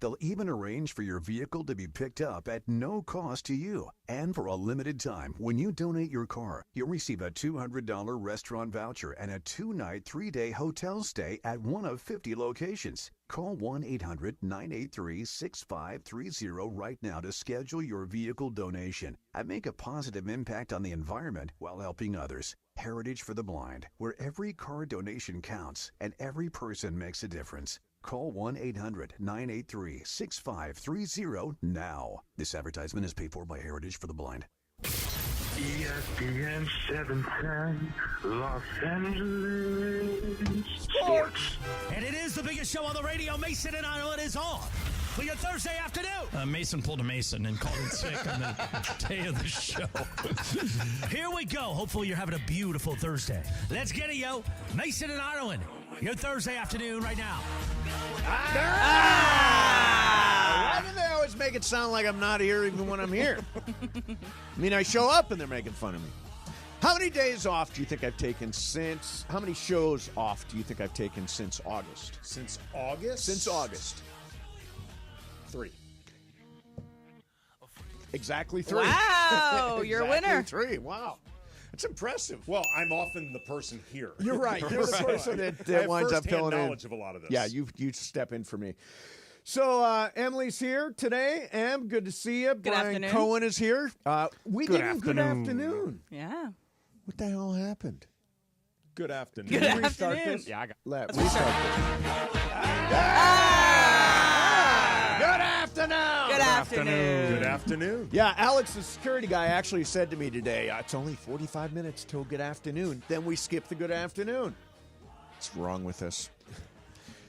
They'll even arrange for your vehicle to be picked up at no cost to you. And for a limited time, when you donate your car, you'll receive a $200 restaurant voucher and a 2-night, 3-day hotel stay at one of 50 locations. Call 1-800-983-6530 right now to schedule your vehicle donation and make a positive impact on the environment while helping others. Heritage for the Blind, where every car donation counts and every person makes a difference. Call 1-800-983-6530 now. This advertisement is paid for by Heritage for the Blind. ESPN 710, Los Angeles Sports. And it is the biggest show on the radio. Mason and Ireland is on for your Thursday afternoon. Mason pulled a Mason and called in sick on the day of the show. Here we go. Hopefully you're having a beautiful Thursday. Let's get it, yo. Mason and Ireland, your Thursday afternoon right now. Why do they always make it sound like I'm not here even when I'm here? I mean, I show up and they're making fun of me. How many days off do you think I've taken since? How many shows off do you think I've taken since August? Since August? Since August. 3. Exactly 3. Wow, you're a winner. 3. Wow. That's impressive. Well, I'm often the person here. You're right. You're the person that winds up filling in. knowledge of a lot of this. Yeah, you step in for me. So Emily's here today. Em, good to see you. Brian afternoon. Cohen is here. Good afternoon. Yeah. What the hell happened? Good afternoon. Good Can we afternoon. restart this? Yeah, I got. Let's restart this. Good afternoon. Good afternoon. Good afternoon. Yeah, Alex, the security guy, actually said to me today, it's only 45 minutes till good afternoon. Then we skip the good afternoon. What's wrong with us?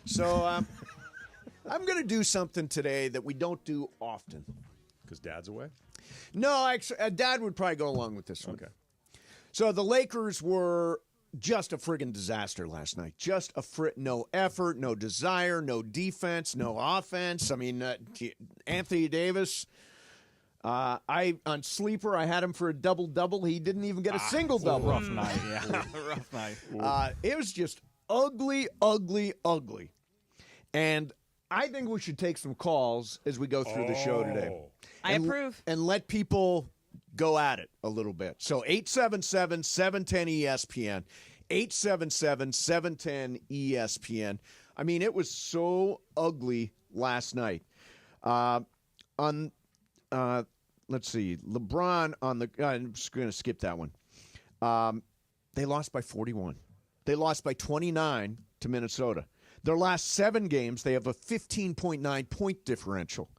So I'm going to do something today that we don't do often. Because Dad's away? No, actually, Dad would probably go along with this one. Okay. So the Lakers were just a friggin' disaster last night. Just no effort, no desire, no defense, no offense. I mean, Anthony Davis, on Sleeper, I had him for a double-double. He didn't even get a single-double. Rough night, yeah. Rough night. It was just ugly, ugly, ugly. And I think we should take some calls as we go through the show today. I approve. And let people go at it a little bit. So 877-710-ESPN. 877-710-ESPN. I mean, it was so ugly last night. Let's see, LeBron on the. I'm just going to skip that one. They lost by 41. They lost by 29 to Minnesota. Their last 7 games, they have a 15.9 point differential.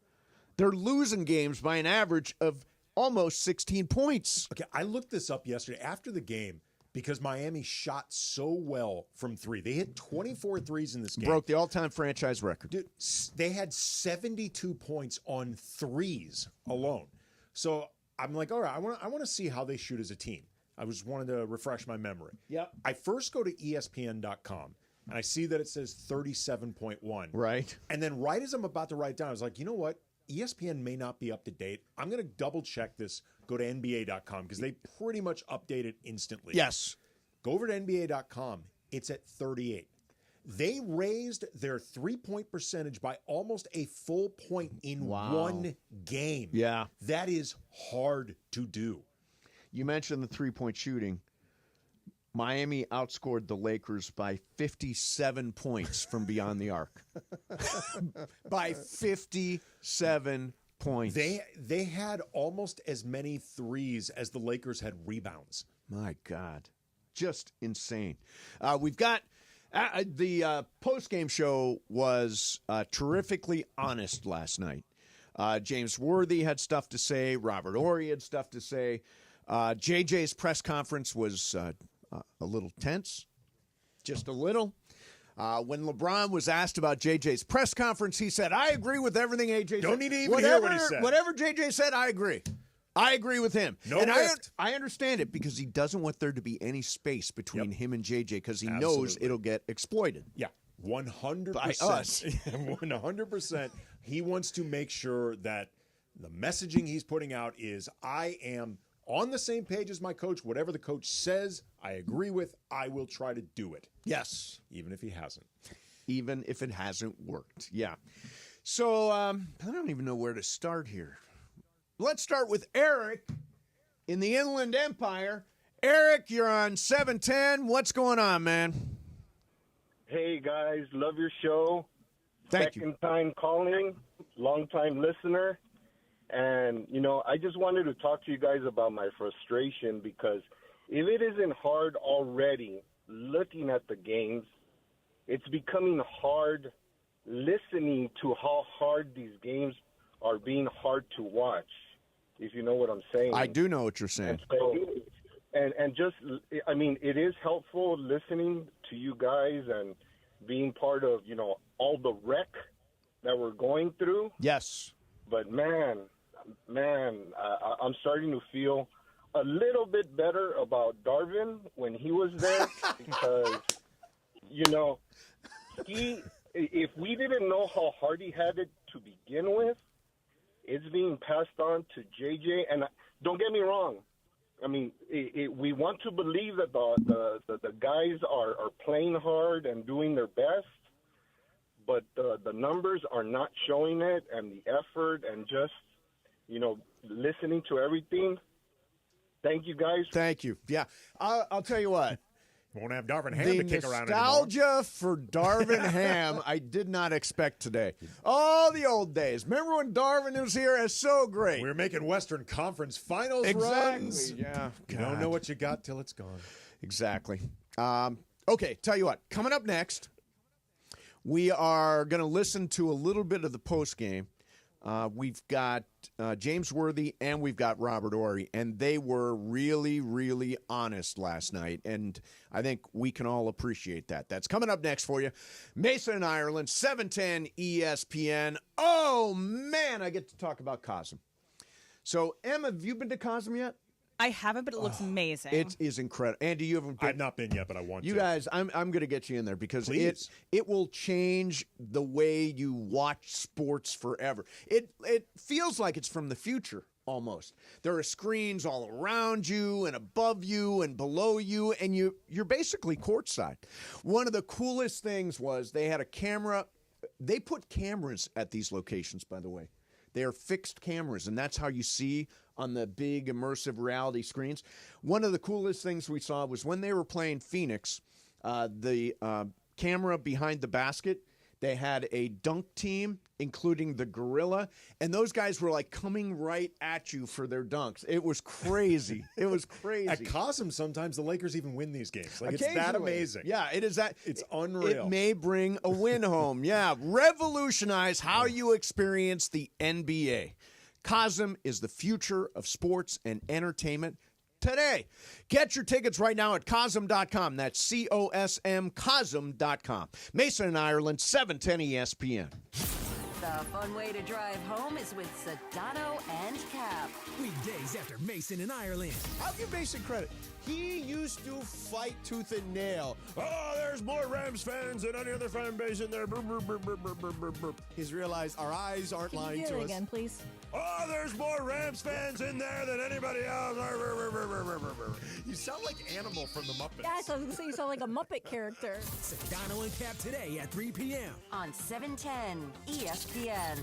They're losing games by an average of almost 16 points. Okay, I looked this up yesterday after the game because Miami shot so well from 3. They hit 24 threes in this game. Broke the all-time franchise record. Dude, they had 72 points on threes alone. So I'm like, all right, I want to see how they shoot as a team. I just wanted to refresh my memory. Yep. I first go to ESPN.com, and I see that it says 37.1. Right. And then right as I'm about to write it down, I was like, you know what? ESPN may not be up to date. I'm going to double check this. Go to NBA.com because they pretty much update it instantly. Yes. Go over to NBA.com. It's at 38. They raised their 3-point percentage by almost a full point in one game. Yeah. That is hard to do. You mentioned the 3-point shooting. Miami outscored the Lakers by 57 points from beyond the arc. By 57 points. They had almost as many threes as the Lakers had rebounds. My God. Just insane. We've got the post-game show was terrifically honest last night. James Worthy had stuff to say. Robert Horry had stuff to say. JJ's press conference was a little tense, just a little. When LeBron was asked about JJ's press conference, he said, I agree with everything AJ said. Don't need to even hear what he said. Whatever JJ said, I agree. I agree with him. No and lift. I understand it because he doesn't want there to be any space between him and JJ because he knows it'll get exploited. Yeah, 100%. By us. 100%. He wants to make sure that the messaging he's putting out is, I am on the same page as my coach. Whatever the coach says, I agree with. I will try to do it. Yes. Even if he hasn't. Even if it hasn't worked. Yeah. So I don't even know where to start here. Let's start with Eric in the Inland Empire. Eric, you're on 710. What's going on, man? Hey, guys. Love your show. Thank you. Second time calling, long time listener. And, I just wanted to talk to you guys about my frustration because if it isn't hard already looking at the games, it's becoming hard listening to how hard these games are being hard to watch, if you know what I'm saying. I do know what you're saying. And just, it is helpful listening to you guys and being part of, all the wreck that we're going through. Yes. But, man, I'm starting to feel a little bit better about Darvin when he was there because, if we didn't know how hard he had it to begin with, it's being passed on to JJ. And don't get me wrong. We want to believe that the guys are playing hard and doing their best, but the numbers are not showing it, and the effort and just, listening to everything. Thank you, guys. Thank you. Yeah. I'll tell you what. Won't have Darvin Ham to kick around anymore. Nostalgia for Darvin Ham, I did not expect today. Oh, the old days. Remember when Darvin was here? It's so great. We were making Western Conference Finals Exactly. runs. Yeah. You don't know what you got till it's gone. Exactly. Okay, tell you what. Coming up next, we are going to listen to a little bit of the postgame. We've got James Worthy and we've got Robert Horry, and they were really, really honest last night, and I think we can all appreciate that. That's coming up next for you. Mason and Ireland, 710 ESPN. Oh, man, I get to talk about Cosm. So, Emma, have you been to Cosm yet? I haven't, but it looks amazing. It is incredible. Andy, you haven't been? I've not been yet, but I want to. You guys, I'm going to get you in there because Please. it will change the way you watch sports forever. It feels like it's from the future almost. There are screens all around you and above you and below you, and you're basically courtside. One of the coolest things was they had a camera. They put cameras at these locations, by the way. They are fixed cameras, and that's how you see on the big immersive reality screens. One of the coolest things we saw was when they were playing Phoenix, the camera behind the basket, they had a dunk team, including the gorilla, and those guys were like coming right at you for their dunks. It was crazy. It was crazy. At Cosm, sometimes the Lakers even win these games. Like, it's that Occasionally. amazing. Yeah, it is that. It's unreal. It may bring a win home. Yeah, revolutionize how you experience the NBA. Cosm is the future of sports and entertainment today. Get your tickets right now at Cosm.com. That's C-O-S-M, Cosm.com. Mason and Ireland, 710 ESPN. The fun way to drive home is with Sedano and Cap. Weekdays after Mason in Ireland. I'll give Mason credit. He used to fight tooth and nail. Oh, there's more Rams fans than any other fan base in there. He's realized our eyes aren't lying to us. Again, please. Oh, there's more Rams fans in there than anybody else. You sound like Animal from the Muppets. Yeah, so I was going to say you sound like a Muppet character. Sedano and Cap today at 3 p.m. on 710 ESPN.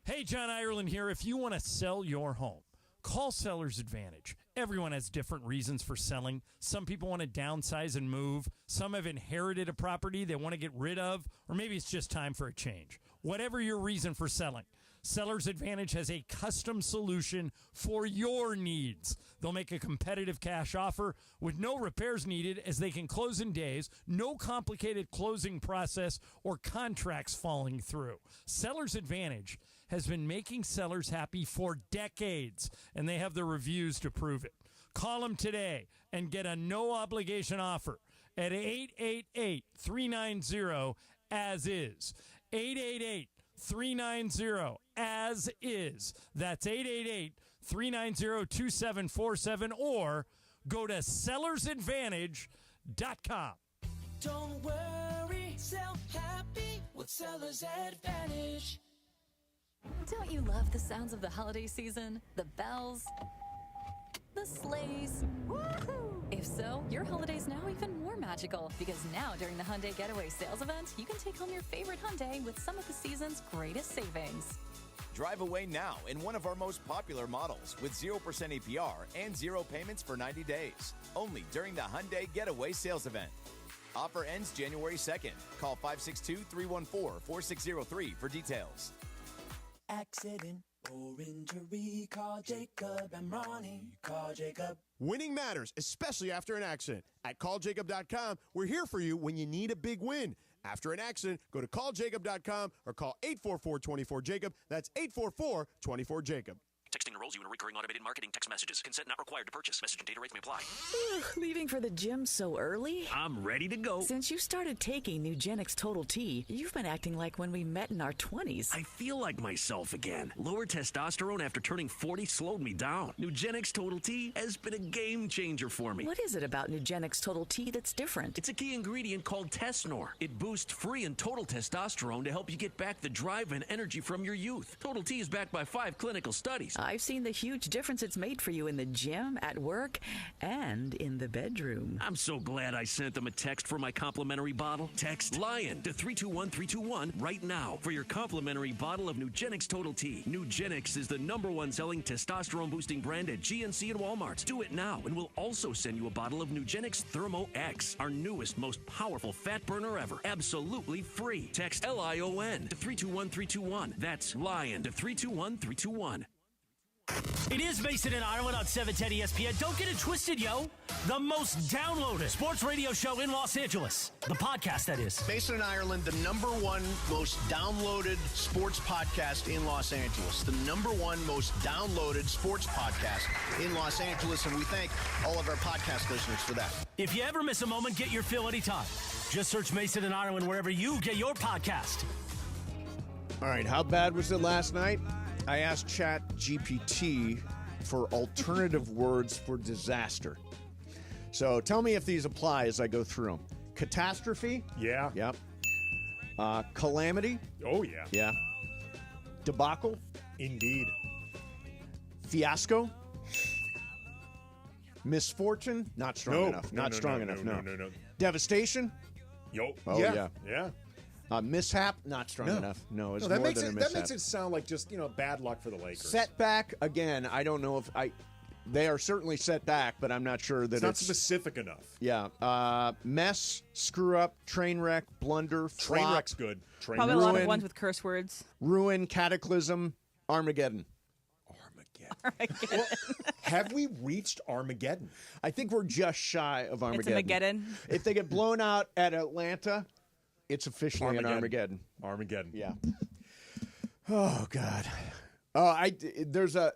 Hey, John Ireland here. If you want to sell your home, call Seller's Advantage. Everyone has different reasons for selling. Some people want to downsize and move. Some have inherited a property they want to get rid of, or maybe it's just time for a change. Whatever your reason for selling, Seller's Advantage has a custom solution for your needs. They'll make a competitive cash offer with no repairs needed, as they can close in days, no complicated closing process or contracts falling through. Seller's Advantage has been making sellers happy for decades, and they have the reviews to prove it. Call them today and get a no-obligation offer at 888-390-AS-IS. 888-390-AS-IS. That's 888-390-2747, or go to sellersadvantage.com. Don't worry, sell happy with Seller's Advantage. Don't you love the sounds of the holiday season? The bells, the sleighs, woohoo! If so, your holiday's now even more magical because now during the Hyundai Getaway Sales Event, you can take home your favorite Hyundai with some of the season's greatest savings. Drive away now in one of our most popular models with 0% APR and 0 payments for 90 days. Only during the Hyundai Getaway Sales Event. Offer ends January 2nd. Call 562-314-4603 for details. Accident or injury, call Jacob and Ronnie. Call Jacob. Winning matters, especially after an accident. At calljacob.com, we're here for you when you need a big win. After an accident, go to calljacob.com or call 844-24-JACOB. That's 844-24-JACOB. Texting enrolls you in recurring automated marketing text messages. Consent not required to purchase. Message and data rates may apply. Leaving for the gym so early? I'm ready to go. Since you started taking Nugenix Total T, you've been acting like when we met in our 20s. I feel like myself again. Lower testosterone after turning 40 slowed me down. Nugenix Total T has been a game changer for me. What is it about Nugenix Total T that's different? It's a key ingredient called Tesnor. It boosts free and total testosterone to help you get back the drive and energy from your youth. Total T is backed by 5 clinical studies. I've seen the huge difference it's made for you in the gym, at work, and in the bedroom. I'm so glad I sent them a text for my complimentary bottle. Text LION to 321321 right now for your complimentary bottle of Nugenix Total T. Nugenix is the #1 selling testosterone boosting brand at GNC and Walmart. Do it now, and we'll also send you a bottle of Nugenix Thermo X, our newest, most powerful fat burner ever. Absolutely free. Text LION to 321321. That's LION to 321321. It is Mason and Ireland on 710 ESPN. Don't get it twisted, yo. The most downloaded sports radio show in Los Angeles. The podcast, that is. Mason and Ireland, the #1 most downloaded sports podcast in Los Angeles. The #1 most downloaded sports podcast in Los Angeles. And we thank all of our podcast listeners for that. If you ever miss a moment, get your fill anytime. Just search Mason and Ireland wherever you get your podcast. All right, how bad was it last night? I asked ChatGPT for alternative words for disaster. So tell me if these apply as I go through them. Catastrophe? Yeah. Yep. Calamity? Oh, yeah. Yeah. Debacle? Indeed. Fiasco? Misfortune? Not strong enough. Not strong enough. No. Devastation? Yo. Oh, yeah. Yeah. Mishap? Not strong enough. No, it's that more makes than it, a mishap. That makes it sound like just, bad luck for the Lakers. Setback? Again, I don't know if they are certainly set back, but I'm not sure that it's not specific enough. Yeah. Mess, screw up, train wreck, blunder, flop. Train wreck's good. Probably a lot of ones with curse words. Ruin, cataclysm, Armageddon. Well, have we reached Armageddon? I think we're just shy of Armageddon. It's Armageddon. If they get blown out at Atlanta, it's officially an Armageddon. Yeah. Oh, God. There's a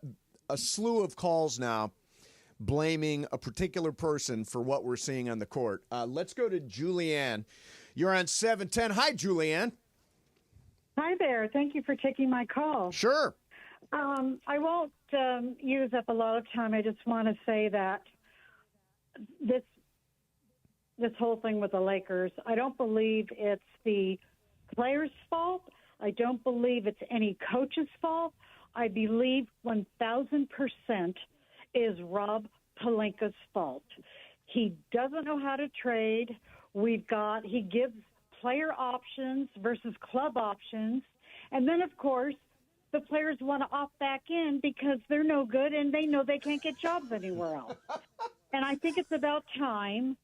slew of calls now blaming a particular person for what we're seeing on the court. Let's go to Julianne. You're on 710. Hi, Julianne. Hi there. Thank you for taking my call. Sure. I won't use up a lot of time. I just want to say that this whole thing with the Lakers, I don't believe it's the players' fault. I don't believe it's any coach's fault. I believe 1,000% is Rob Pelinka's fault. He doesn't know how to trade. He gives player options versus club options. And then, of course, the players want to opt back in because they're no good and they know they can't get jobs anywhere else. And I think it's about time.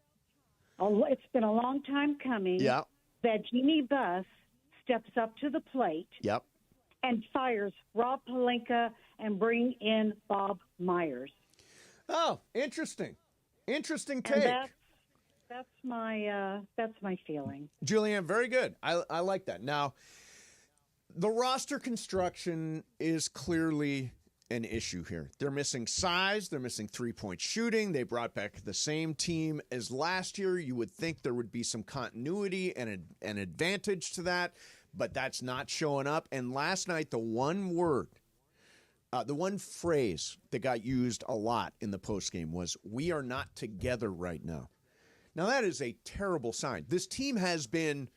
It's been a long time coming that Jimmy Buss steps up to the plate and fires Rob Pelinka and bring in Bob Myers. Oh, interesting. Interesting take. And that's my feeling. Julianne, very good. I like that. Now, the roster construction is clearly an issue here. They're missing size. They're missing three-point shooting. They brought back the same team as last year. You would think there would be some continuity and an advantage to that, but that's not showing up. And last night, the one phrase that got used a lot in the postgame was, "We are not together right now." Now, that is a terrible sign. This team has been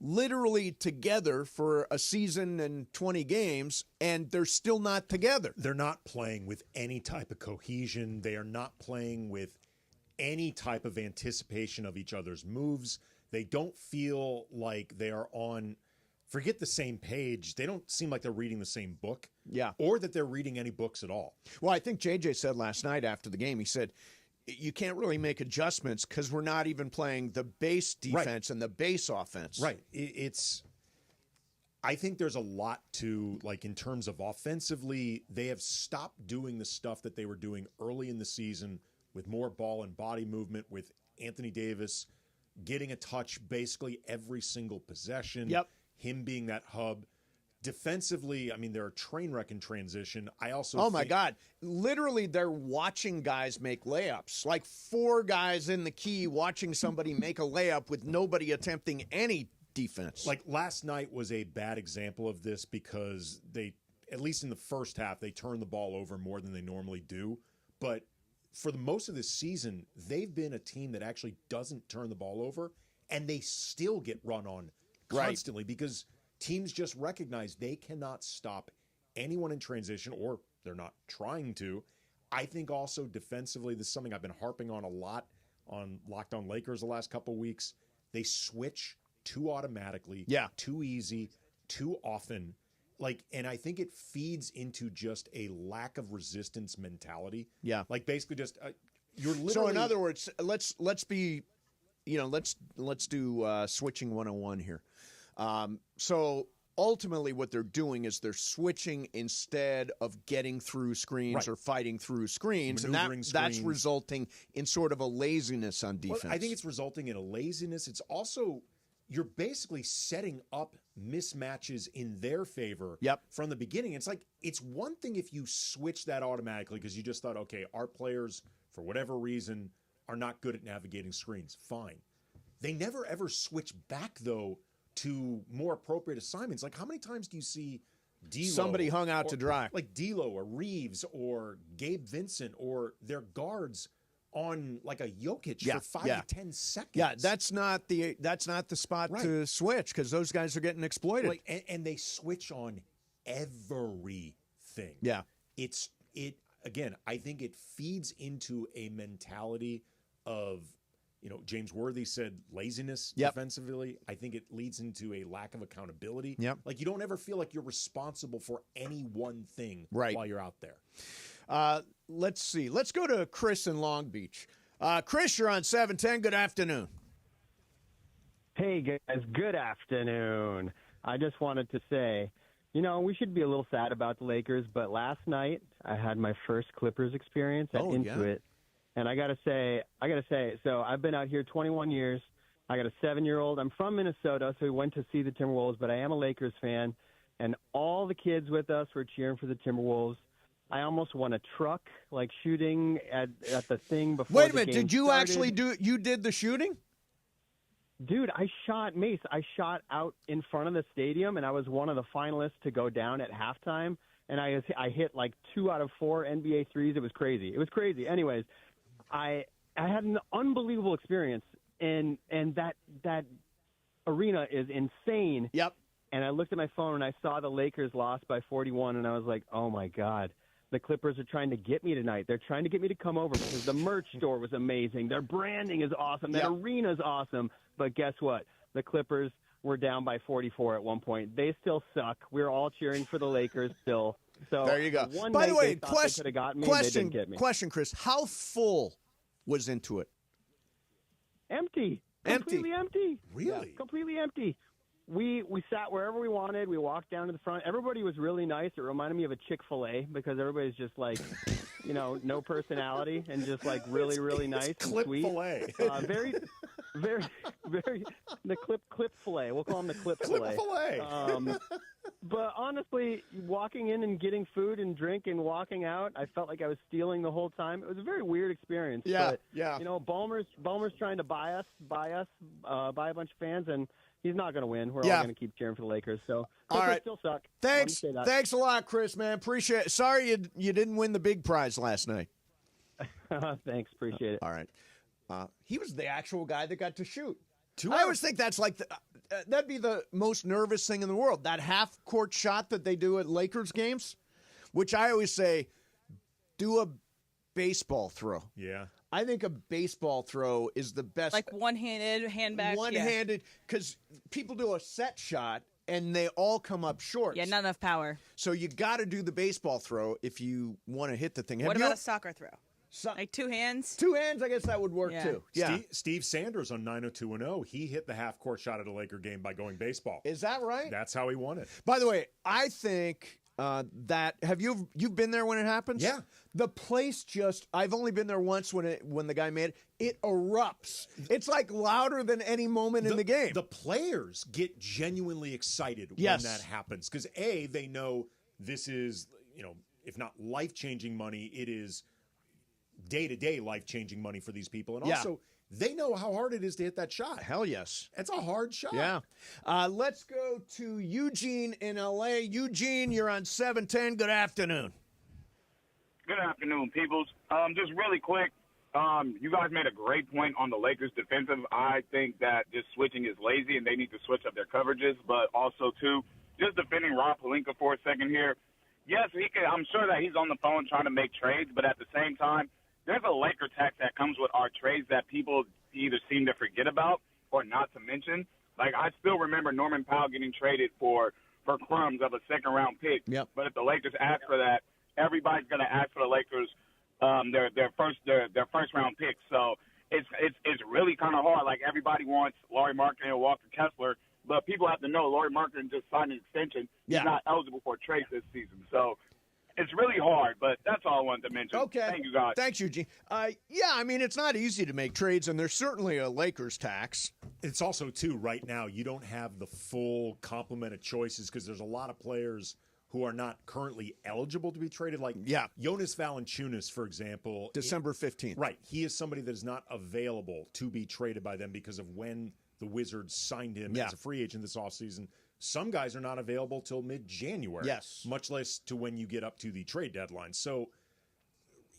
literally together for a season and 20 games, and they're still not together. They're not playing with any type of cohesion. They are not playing with any type of anticipation of each other's moves. They don't feel like they are on, forget the same page. They don't seem like they're reading the same book. Yeah. Or that they're reading any books at all. Well, I think JJ said last night after the game, he said, you can't really make adjustments because we're not even playing the base defense and the base offense. Right. I think there's a lot to, like, in terms of offensively, they have stopped doing the stuff that they were doing early in the season with more ball and body movement, with Anthony Davis getting a touch basically every single possession. Yep. Him being that hub. Defensively, I mean, they're a train wreck in transition. I also my God. Literally, they're watching guys make layups. Like 4 guys in the key watching somebody make a layup with nobody attempting any defense. Like last night was a bad example of this because they, at least in the first half, they turned the ball over more than they normally do. But for the most of this season, they've been a team that actually doesn't turn the ball over, and they still get run on constantly because teams just recognize they cannot stop anyone in transition, or they're not trying to. I think also defensively, this is something I've been harping on a lot on Locked On Lakers the last couple of weeks. They switch too automatically, too easy, too often. And I think it feeds into just a lack of resistance mentality. Yeah. Like basically just you're literally. So in other words, let's be, let's do switching 101 here. So ultimately what they're doing is they're switching instead of getting through screens or fighting through screens. And that's resulting in sort of a laziness on defense. Well, I think it's resulting in a laziness. It's also, you're basically setting up mismatches in their favor from the beginning. It's like, it's one thing if you switch that automatically because you just thought, okay, our players, for whatever reason, are not good at navigating screens. Fine. They never ever switch back, though, to more appropriate assignments. Like, how many times do you see D'Lo, somebody hung out to dry, like D'Lo or Reeves or Gabe Vincent or their guards on like a Jokic for 5 to 10 seconds? Yeah, that's not the spot to switch because those guys are getting exploited. And they switch on everything. Yeah, again. I think it feeds into a mentality of, James Worthy said laziness defensively. I think it leads into a lack of accountability. Yep. Like you don't ever feel like you're responsible for any one thing while you're out there. Let's see. Let's go to Chris in Long Beach. Chris, you're on 710. Good afternoon. Hey, guys. Good afternoon. I just wanted to say, we should be a little sad about the Lakers, but last night I had my first Clippers experience at Intuit. And I got to say, so I've been out here 21 years. I got a 7-year-old. I'm from Minnesota, so we went to see the Timberwolves, but I am a Lakers fan. And all the kids with us were cheering for the Timberwolves. I almost won a truck, like shooting at the thing before Wait a the minute, game did you started. actually you did the shooting? Dude, I shot out in front of the stadium, and I was one of the finalists to go down at halftime. And I hit like 2 out of 4 NBA threes. It was crazy. Anyways, I had an unbelievable experience, and that arena is insane. Yep. And I looked at my phone and I saw the Lakers lost by 41, and I was like, oh my God, the Clippers are trying to get me tonight. They're trying to get me to come over because the merch store was amazing. Their branding is awesome. That arena is awesome. But guess what? The Clippers were down by 44 at one point. They still suck. We're all cheering for the Lakers still. So there you go. By the way, question, they didn't get me. Question, Chris. How full was Intuit? Empty. Completely empty. Really? Yeah, completely empty. We sat wherever we wanted. We walked down to the front. Everybody was really nice. It reminded me of a Chick-fil-A because everybody's just like, no personality and just like really, really nice and sweet. Clip-filet. Very, very, the clip fillet. We'll call them the clip fillet. Clip-filet. But honestly, walking in and getting food and drink and walking out, I felt like I was stealing the whole time. It was a very weird experience. Yeah, but, Ballmer's trying to buy a bunch of fans, and he's not going to win. We're all going to keep cheering for the Lakers. So Clippers still suck. Thanks a lot, Chris, man. Appreciate it. Sorry you didn't win the big prize last night. Thanks. Appreciate it. All right. He was the actual guy that got to shoot. I always think that's like that'd be the most nervous thing in the world. That half-court shot that they do at Lakers games, which I always say, do a baseball throw. Yeah. I think a baseball throw is the best. Like one-handed, hand back. One-handed, because people do a set shot and they all come up short. Yeah, not enough power. So you got to do the baseball throw if you want to hit the thing. What about a soccer throw? Like two hands? Two hands, I guess that would work too. Yeah. Steve Sanders on 90210, he hit the half-court shot at a Laker game by going baseball. Is that right? That's how he won it. By the way, I think that you've been there when it happens? Yeah. The place I've only been there once when the guy made it. It erupts. It's like louder than any moment in the game. The players get genuinely excited when that happens because they know this is, if not life-changing money, it is day-to-day life-changing money for these people. And also, they know how hard it is to hit that shot. Hell yes. It's a hard shot. Yeah. Let's go to Eugene in L.A. Eugene, you're on 710. Good afternoon. Good afternoon, peoples. Just really quick, you guys made a great point on the Lakers' defensive. I think that just switching is lazy, and they need to switch up their coverages. But also, too, just defending Rob Pelinka for a second here. Yes, I'm sure that he's on the phone trying to make trades, but at the same time, there's a Laker tax that comes with our trades that people either seem to forget about or not to mention. Like, I still remember Norman Powell getting traded for crumbs of a second-round pick. Yep. But if the Lakers ask for that, everybody's going to ask for the Lakers their first-round pick. So it's really kind of hard. Like, everybody wants Lauri Markkanen and Walker Kessler, but people have to know Lauri Markkanen just signed an extension. He's not eligible for a trade this season. So it's really hard, but that's all I wanted to mention. Okay. Thank you, guys. Thanks, Eugene. It's not easy to make trades, and there's certainly a Lakers tax. It's also, too, right now, you don't have the full complement of choices because there's a lot of players who are not currently eligible to be traded. Like Jonas Valanciunas, for example. December 15th. Right. He is somebody that is not available to be traded by them because of when the Wizards signed him as a free agent this offseason. Some guys are not available till mid-January. Yes. Much less to when you get up to the trade deadline. So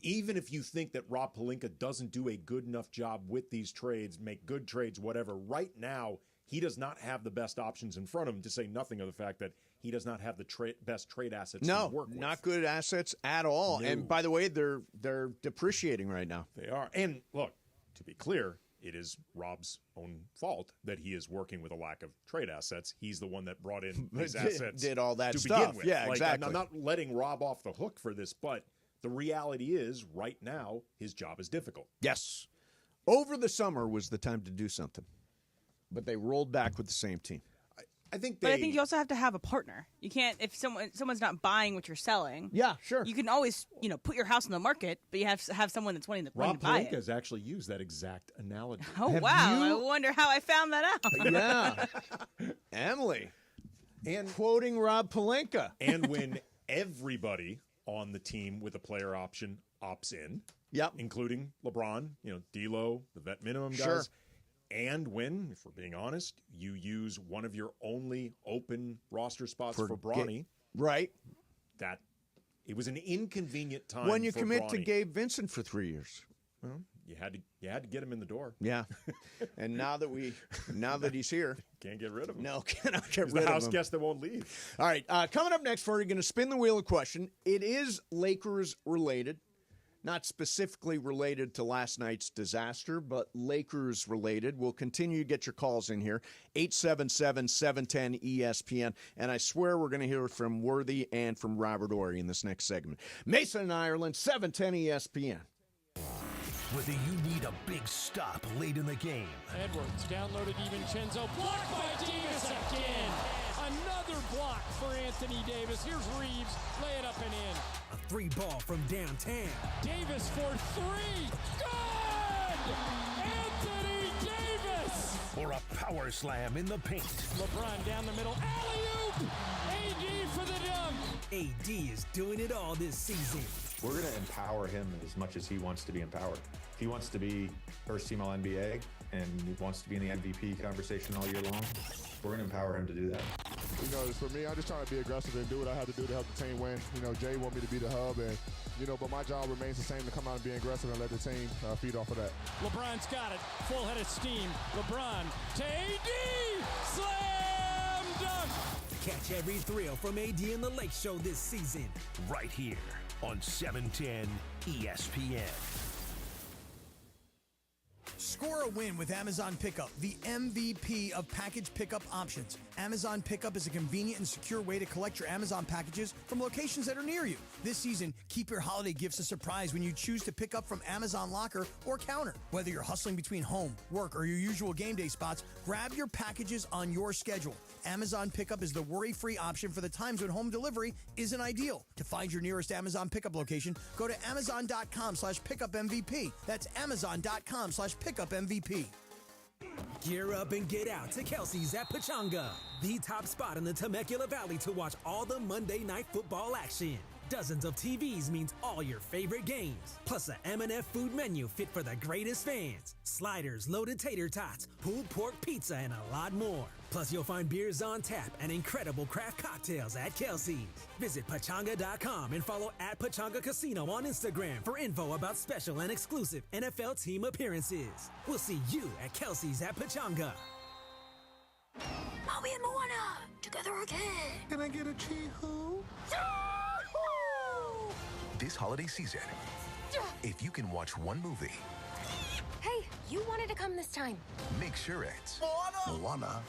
even if you think that Rob Pelinka doesn't do a good enough job with these trades, make good trades, whatever, right now he does not have the best options in front of him, to say nothing of the fact that he does not have the best trade assets to work with. Not good assets at all. No. And by the way, they're depreciating right now. They are. And look, to be clear, it is Rob's own fault that he is working with a lack of trade assets. He's the one that brought in these assets. Did all that to stuff. Begin with. Yeah, exactly. I'm not letting Rob off the hook for this, but the reality is right now his job is difficult. Yes. Over the summer was the time to do something. But they rolled back with the same team. I think you also have to have a partner. You can't, if someone's not buying what you're selling. Yeah, sure. You can always, put your house on the market, but you have to have someone that's willing to buy it. Rob Pelinka has actually used that exact analogy. Oh, wow. I wonder how I found that out. Yeah. Emily. And quoting Rob Pelinka. And when everybody on the team with a player option opts in, including LeBron, D'Lo, the vet minimum guys. Sure. And when, if we're being honest, you use one of your only open roster spots for Bronny. Right. That it was an inconvenient time when you for commit Bronny. to Gabe Vincent for 3 years. Well, you had to get him in the door. Yeah. And now that he's here, can't get rid of him. No, cannot get rid of him. The house guest that won't leave. All right, coming up next, we're going to spin the wheel of question. It is Lakers related. Not specifically related to last night's disaster, but Lakers related. We'll continue to get your calls in here. 877-710-ESPN. And I swear we're going to hear from Worthy and from Robert Horry in this next segment. Mason and Ireland, 710 ESPN. Whether you need a big stop late in the game. Edwards downloaded DiVincenzo. Blocked by Davis again. Another block for Anthony Davis. Here's Reeves. Lay it up and in. A 3-ball from downtown. Davis for 3. Good! Anthony Davis! Or a power slam in the paint. LeBron down the middle. Alley-oop! AD for the dunk. AD is doing it all this season. We're going to empower him as much as he wants to be empowered. If he wants to be first team All-NBA and he wants to be in the MVP conversation all year long, we're going to empower him to do that. For me, I'm just trying to be aggressive and do what I have to do to help the team win. Jay want me to be the hub, and but my job remains the same, to come out and be aggressive and let the team feed off of that. LeBron's got it. Full head of steam. LeBron to AD. Slam dunk. Catch every thrill from AD and the Lake Show this season, right here on 710 ESPN. Score a win with Amazon Pickup, the MVP of package pickup options. Amazon Pickup is a convenient and secure way to collect your Amazon packages from locations that are near you. This season, keep your holiday gifts a surprise when you choose to pick up from Amazon Locker or Counter. Whether you're hustling between home, work, or your usual game day spots, grab your packages on your schedule. Amazon Pickup is the worry-free option for the times when home delivery isn't ideal. To find your nearest Amazon Pickup location, go to amazon.com/pickupmvp. That's amazon.com/pickupmvp. Gear up and get out to Kelsey's at Pachanga, the top spot in the Temecula Valley to watch all the Monday Night Football action. Dozens of TVs means all your favorite games, plus a M&F food menu fit for the greatest fans. Sliders, loaded tater tots, pulled pork pizza, and a lot more. Plus, you'll find beers on tap and incredible craft cocktails at Kelsey's. Visit Pachanga.com and follow at Pachanga Casino on Instagram for info about special and exclusive NFL team appearances. We'll see you at Kelsey's at Pachanga. Mommy and Moana, together again. Can I get a chee-hoo? This holiday season, if you can watch one movie, Hey, you wanted to come this time. make sure it's Moana.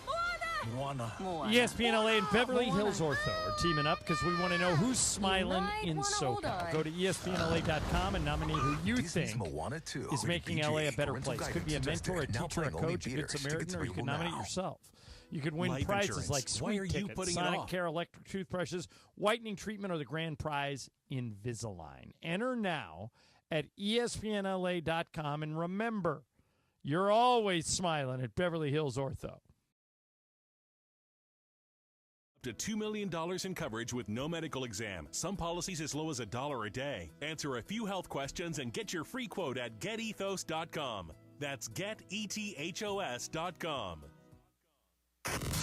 ESPN LA and Beverly Hills Ortho are teaming up because we want to know who's smiling in SoCal. Go to ESPNLA.com and nominate who you think Moana 2 is making BJ, LA a better parental place. Could be a guidance mentor, a suggested. Now teacher, a playing only coach, a good theaters. Samaritan, Tickets or you could available nominate now. yourself. You could win Life prizes insurance. like Why sweet are you tickets, putting it Sonic off? Care electric toothbrushes, whitening treatment, or the grand prize Invisalign. Enter now at ESPNLA.com, and remember, you're always smiling at Beverly Hills Ortho. Up to $2 million in coverage with no medical exam. Some policies as low as $1 a day. Answer a few health questions and get your free quote at getethos.com. That's getethos.com.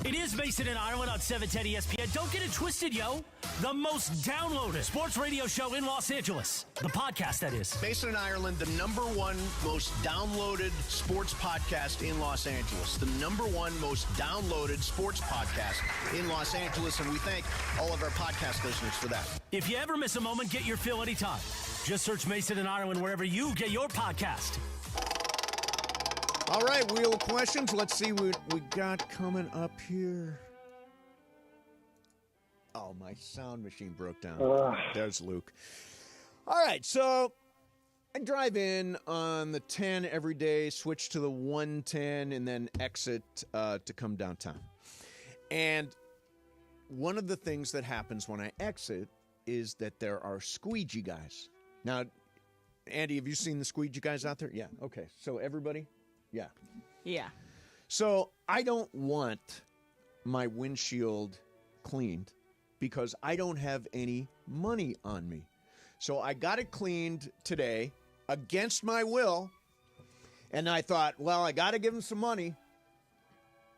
It is Mason and Ireland on 710 ESPN. Don't get it twisted, yo. The most downloaded sports radio show in Los Angeles. The podcast, that is. Mason and Ireland, the #1 most downloaded sports podcast in Los Angeles. The #1 most downloaded sports podcast in Los Angeles. And we thank all of our podcast listeners for that. If you ever miss a moment, get your fill anytime. Just search Mason and Ireland wherever you get your podcast. All right, wheel of questions. Let's see what we got coming up here. Oh, my sound machine broke down. There's Luke. All right, so I drive in on the 10 every day, switch to the 110, and then exit to come downtown. And one of the things that happens when I exit is that there are squeegee guys. Now, Andy, have you seen the squeegee guys out there? Yeah, okay. So everybody? Yeah. Yeah. So I don't want my windshield cleaned because I don't have any money on me. So I got it cleaned today against my will. And I thought, well, I got to give him some money.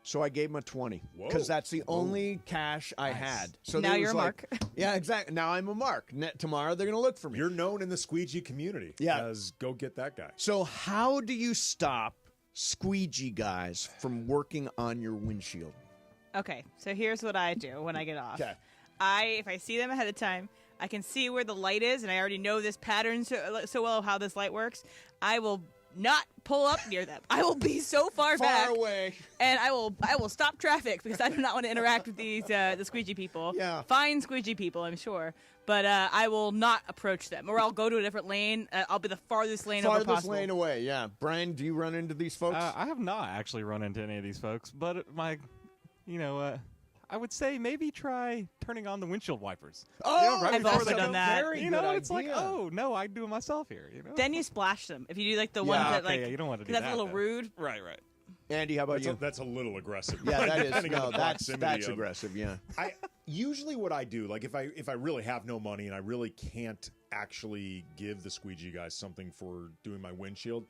So I gave him a 20 because that's the only cash I had. So now there you're a was mark. Yeah, exactly. Now I'm a mark. Tomorrow they're going to look for me. You're known in the squeegee community as go get that guy. So how do you stop squeegee guys from working on your windshield? Okay, so here's what I do when I get off. Okay. If I see them ahead of time, I can see where the light is, and I already know this pattern so well how this light works. I will not pull up near them. I will be so far back, away, and I will stop traffic because I do not want to interact with these the squeegee people. Yeah, fine squeegee people, I'm sure, but I will not approach them, or I'll go to a different lane. I'll be the farthest lane over possible. Farthest lane away. Yeah, Brian, do you run into these folks? I have not actually run into any of these folks, but I would say maybe try turning on the windshield wipers. Oh, right I've before also they done that. It's like, oh no, I do it myself here. Then you splash them. If you do like the ones that like, you don't want to do that's that. a little rude. Right. Andy, how about you? That's a little aggressive. Yeah, that is. Depending on No, the that's proximity of- aggressive. Yeah. I usually what I do, like if I really have no money and I really can't actually give the squeegee guys something for doing my windshield,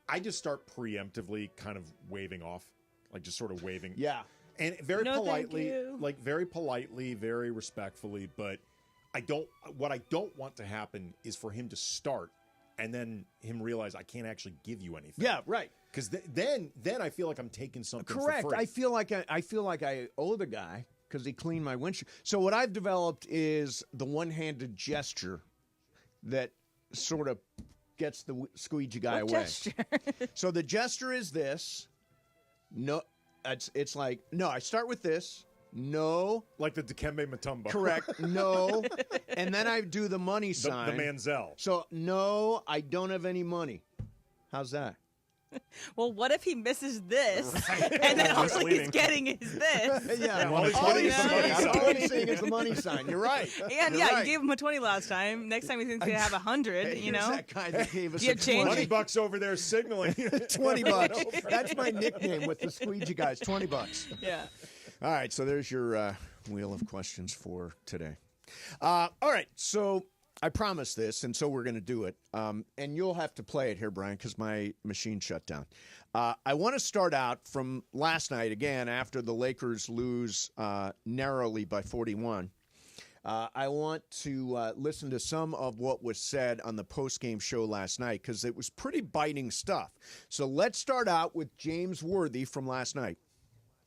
I just start preemptively kind of waving off, like just sort of waving. Yeah. And very No, thank politely, you. like very politely, very respectfully, but what I don't want to happen is for him to start and then him realize I can't actually give you anything. Yeah, right. Because then I feel like I'm taking something Correct. for free. I feel like I owe the guy because he cleaned my windshield. So what I've developed is the one-handed gesture that sort of gets the squeegee guy What away. gesture? So the gesture is this. No, it's like, no, I start with this. No. Like the Dikembe Mutombo. Correct. No. And then I do the money sign. The Manziel. So, no, I don't have any money. How's that? Well, what if he misses this, and then all he's getting is this? Yeah, all he's seeing is the money sign. You're right. And You're right. you gave him a 20 last time. Next time he thinks he's gonna have 100. Hey, You here's know, that guy that gave us Do you have change? $20 over there signaling. $20. That's my nickname with the squeegee guys. $20. Yeah. All right, so there's your wheel of questions for today. All right, so I promised this, and so we're going to do it. And you'll have to play it here, Brian, because my machine shut down. I want to start out from last night, again, after the Lakers lose narrowly by 41. I want to listen to some of what was said on the postgame show last night, because it was pretty biting stuff. So let's start out with James Worthy from last night.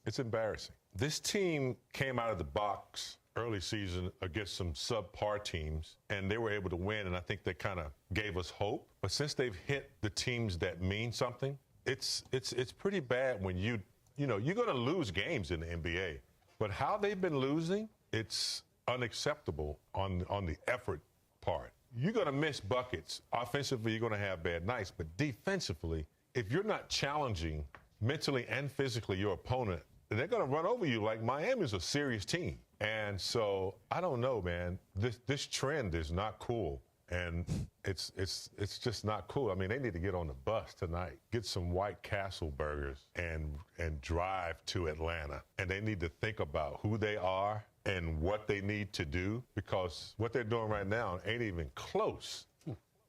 It's embarrassing. This team came out of the box early season against some subpar teams, and they were able to win, and I think they kind of gave us hope. But since they've hit the teams that mean something, it's pretty bad when you're going to lose games in the NBA. But how they've been losing, it's unacceptable on the effort part. You're going to miss buckets. Offensively, you're going to have bad nights, but defensively, if you're not challenging mentally and physically your opponent, they're going to run over you. Like, Miami's a serious team. And so I don't know, man. This trend is not cool, and it's just not cool. I mean, they need to get on the bus tonight, get some White Castle burgers, and drive to Atlanta. And they need to think about who they are and what they need to do, because what they're doing right now ain't even close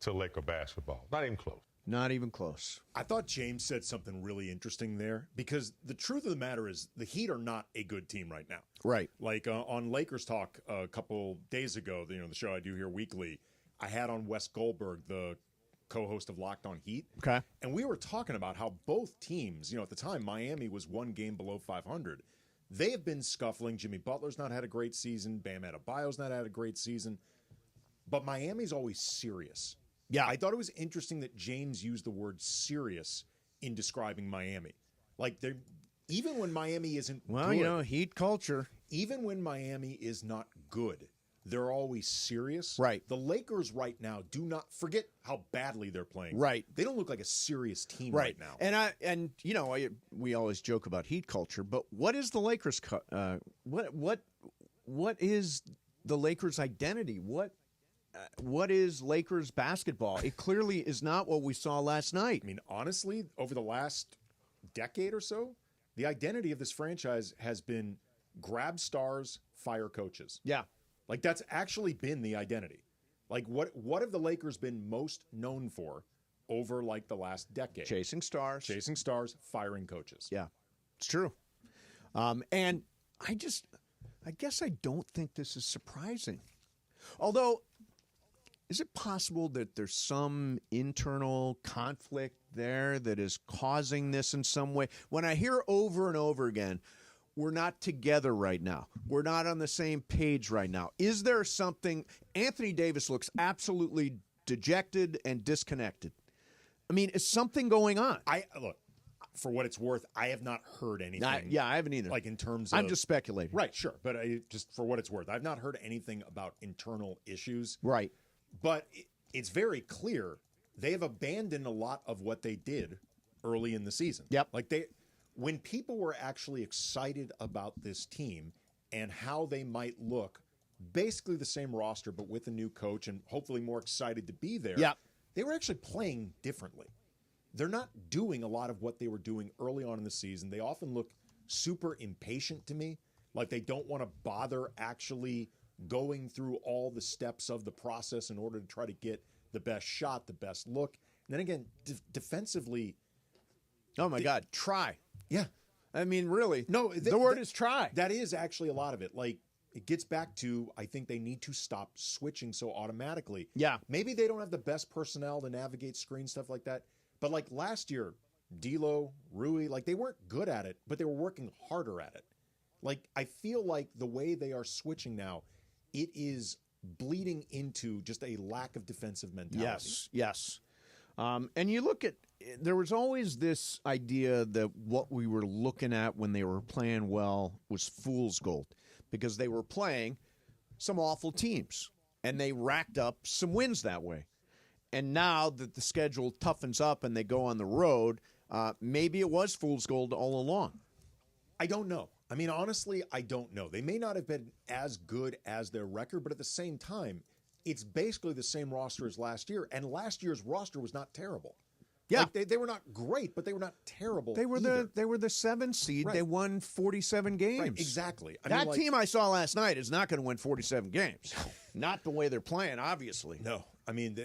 to Laker basketball. Not even close. Not even close. I thought James said something really interesting there, because the truth of the matter is the Heat are not a good team right now. Right. Like on Lakers Talk a couple days ago, the show I do here weekly, I had on Wes Goldberg, the co-host of Locked on Heat. Okay. And we were talking about how both teams, at the time, Miami was one game below 500. They have been scuffling. Jimmy Butler's not had a great season. Bam Adebayo's not had a great season. But Miami's always serious. Yeah. I thought it was interesting that James used the word serious in describing Miami. Like, even when Miami isn't good. Heat culture. Even when Miami is not good, they're always serious. Right. The Lakers right now do not forget how badly they're playing. Right. They don't look like a serious team right now. And we always joke about Heat culture, but what is the Lakers? What is the Lakers' identity? What is Lakers basketball? It clearly is not what we saw last night. I mean, honestly, over the last decade or so, the identity of this franchise has been grab stars, fire coaches. Yeah. Like, that's actually been the identity. Like, what have the Lakers been most known for over, like, the last decade? Chasing stars, firing coaches. Yeah, it's true. And I guess I don't think this is surprising. Although, is it possible that there's some internal conflict there that is causing this in some way? When I hear over and over again, we're not together right now, we're not on the same page right now, is there something? Anthony Davis looks absolutely dejected and disconnected. I mean, is something going on? Look, for what it's worth, I have not heard anything. I haven't either. Like, in terms of... I'm just speculating. Right, sure. But just for what it's worth, I've not heard anything about internal issues. Right. But it's very clear they have abandoned a lot of what they did early in the season. Yep. Like, when people were actually excited about this team and how they might look, basically the same roster, but with a new coach and hopefully more excited to be there, yep, they were actually playing differently. They're not doing a lot of what they were doing early on in the season. They often look super impatient to me, like they don't want to bother actually going through all the steps of the process in order to try to get the best shot, the best look. And then again, defensively... Oh, my God, try. Yeah. I mean, really. No, the word is try. That is actually a lot of it. Like, it gets back to, I think they need to stop switching so automatically. Yeah. Maybe they don't have the best personnel to navigate screen, stuff like that. But like last year, D'Lo, Rui, like they weren't good at it, but they were working harder at it. Like, I feel like the way they are switching now, it is bleeding into just a lack of defensive mentality. Yes. And you look at, there was always this idea that what we were looking at when they were playing well was fool's gold because they were playing some awful teams and they racked up some wins that way. And now that the schedule toughens up and they go on the road, maybe it was fool's gold all along. I don't know. I mean, honestly, I don't know. They may not have been as good as their record, but at the same time, it's basically the same roster as last year. And last year's roster was not terrible. Yeah, like they were not great, but they were not terrible. They were either. the 7th seed. Right. They won 47 games. Right, exactly. That team I saw last night is not going to win 47 games. Not the way they're playing, obviously. No, I mean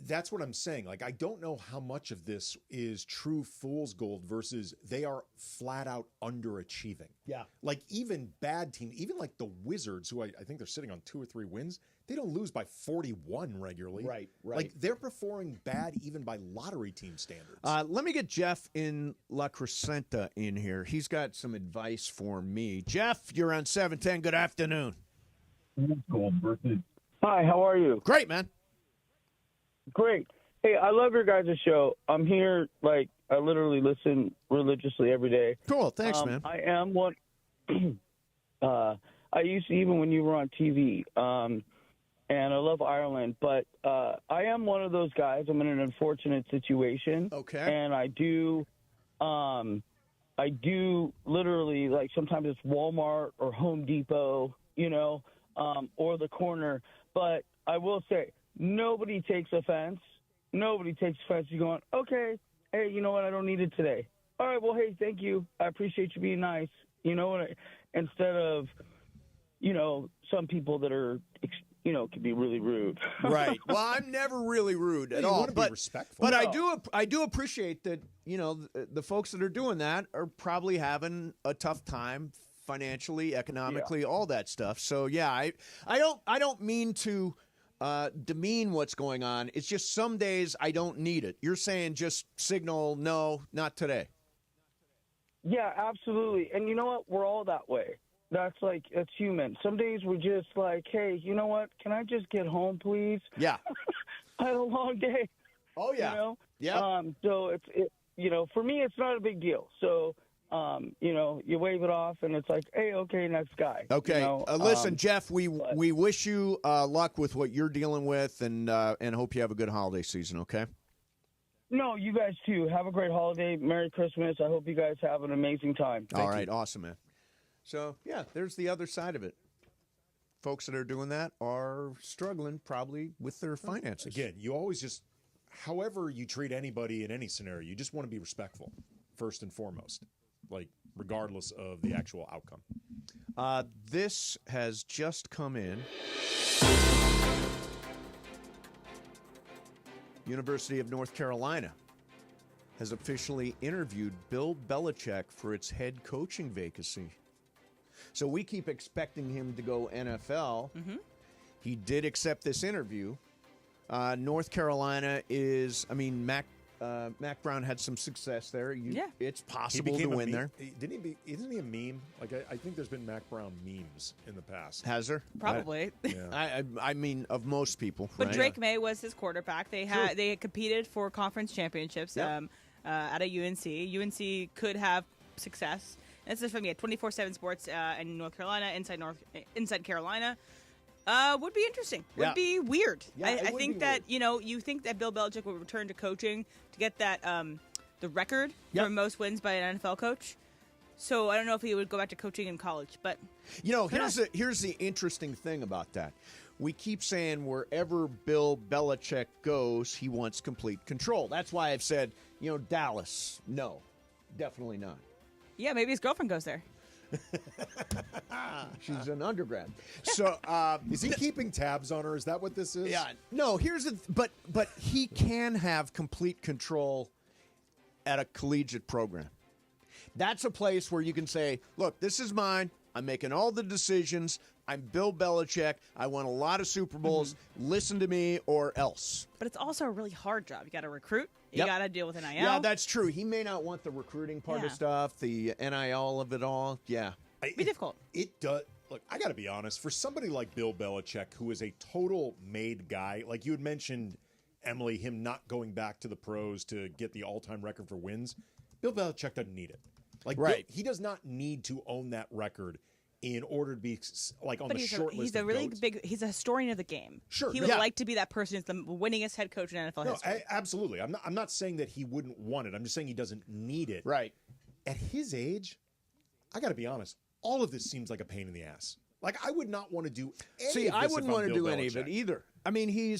that's what I'm saying. Like, I don't know how much of this is true fool's gold versus they are flat out underachieving. Yeah. Like, even bad teams, even like the Wizards, who I think they're sitting on 2 or 3 wins, they don't lose by 41 regularly. Right. Like, they're performing bad even by lottery team standards. Let me get Jeff in La Crescenta in here. He's got some advice for me. Jeff, you're on 710. Good afternoon. Hi, how are you? Great, man. Great. Hey, I love your guys' show. I'm here, like, I literally listen religiously every day. Cool. Thanks, man. I am one. I used to, even when you were on TV, and I love Ireland, but I am one of those guys. I'm in an unfortunate situation. Okay. And I do literally, like, sometimes it's Walmart or Home Depot, or the corner. But I will say, nobody takes offense. Nobody takes offense. You're going, okay, hey, you know what? I don't need it today. All right, well, hey, thank you. I appreciate you being nice. You know what? Instead of, some people that are, can be really rude. Right. Well, I'm never really rude at you all. want to be respectful. But I do appreciate that, the folks that are doing that are probably having a tough time financially, economically, all that stuff. So, yeah, I don't mean to demean what's going on. It's just some days I don't need it. You're saying just signal, no, not today. Yeah, absolutely. And you know what? We're all that way. That's human. Some days we're just like, hey, you know what? Can I just get home, please? Yeah. I had a long day. Oh, yeah. Yeah. So for me, it's not a big deal. So, you wave it off and it's like, hey, okay, next guy. Okay. Listen, Jeff, we wish you luck with what you're dealing with and hope you have a good holiday season, okay? No, you guys too. Have a great holiday. Merry Christmas. I hope you guys have an amazing time. All right. Awesome, man. So, yeah, there's the other side of it. Folks that are doing that are struggling probably with their finances. Again, you always just, however you treat anybody in any scenario, you just want to be respectful first and foremost, like regardless of the actual outcome. This has just come in. University of North Carolina has officially interviewed Bill Belichick for its head coaching vacancy. So we keep expecting him to go NFL. Mm-hmm. He did accept this interview. North Carolina is, Mac Brown had some success there. It's possible to win there. Isn't he a meme? Like I think there's been Mac Brown memes in the past. Has there? Probably. I mean, of most people. But right? Drake May was his quarterback. They had competed for conference championships at a UNC. UNC could have success. This is from 24/7 Sports in North Carolina, inside Carolina. Would be interesting. Would be weird. I think that you think that Bill Belichick would return to coaching to get that the record for most wins by an NFL coach. So I don't know if he would go back to coaching in college, but here's the interesting thing about that. We keep saying wherever Bill Belichick goes, he wants complete control. That's why I've said, Dallas, no, definitely not. Yeah, maybe his girlfriend goes there. She's an undergrad. So is he keeping tabs on her? Is that what this is? Yeah. No, but he can have complete control at a collegiate program. That's a place where you can say, look, this is mine. I'm making all the decisions. I'm Bill Belichick. I won a lot of Super Bowls. Mm-hmm. Listen to me or else. But it's also a really hard job. You got to recruit. You got to deal with NIL. Yeah, that's true. He may not want the recruiting part of stuff, the NIL of it all. Yeah. It'd be difficult. It does. Look, I got to be honest. For somebody like Bill Belichick, who is a total made guy, like you had mentioned Emily, him not going back to the pros to get the all-time record for wins, Bill Belichick doesn't need it. Like, right. He does not need to own that record in order to be like on the short list. He's a really big. He's a historian of the game. Sure, he would like to be that person who's the winningest head coach in NFL history. Absolutely. I'm not saying that he wouldn't want it. I'm just saying he doesn't need it. Right. At his age, I got to be honest. All of this seems like a pain in the ass. Like, I would not want to do any of this. I wouldn't want to do any of Belichick. it either. I mean,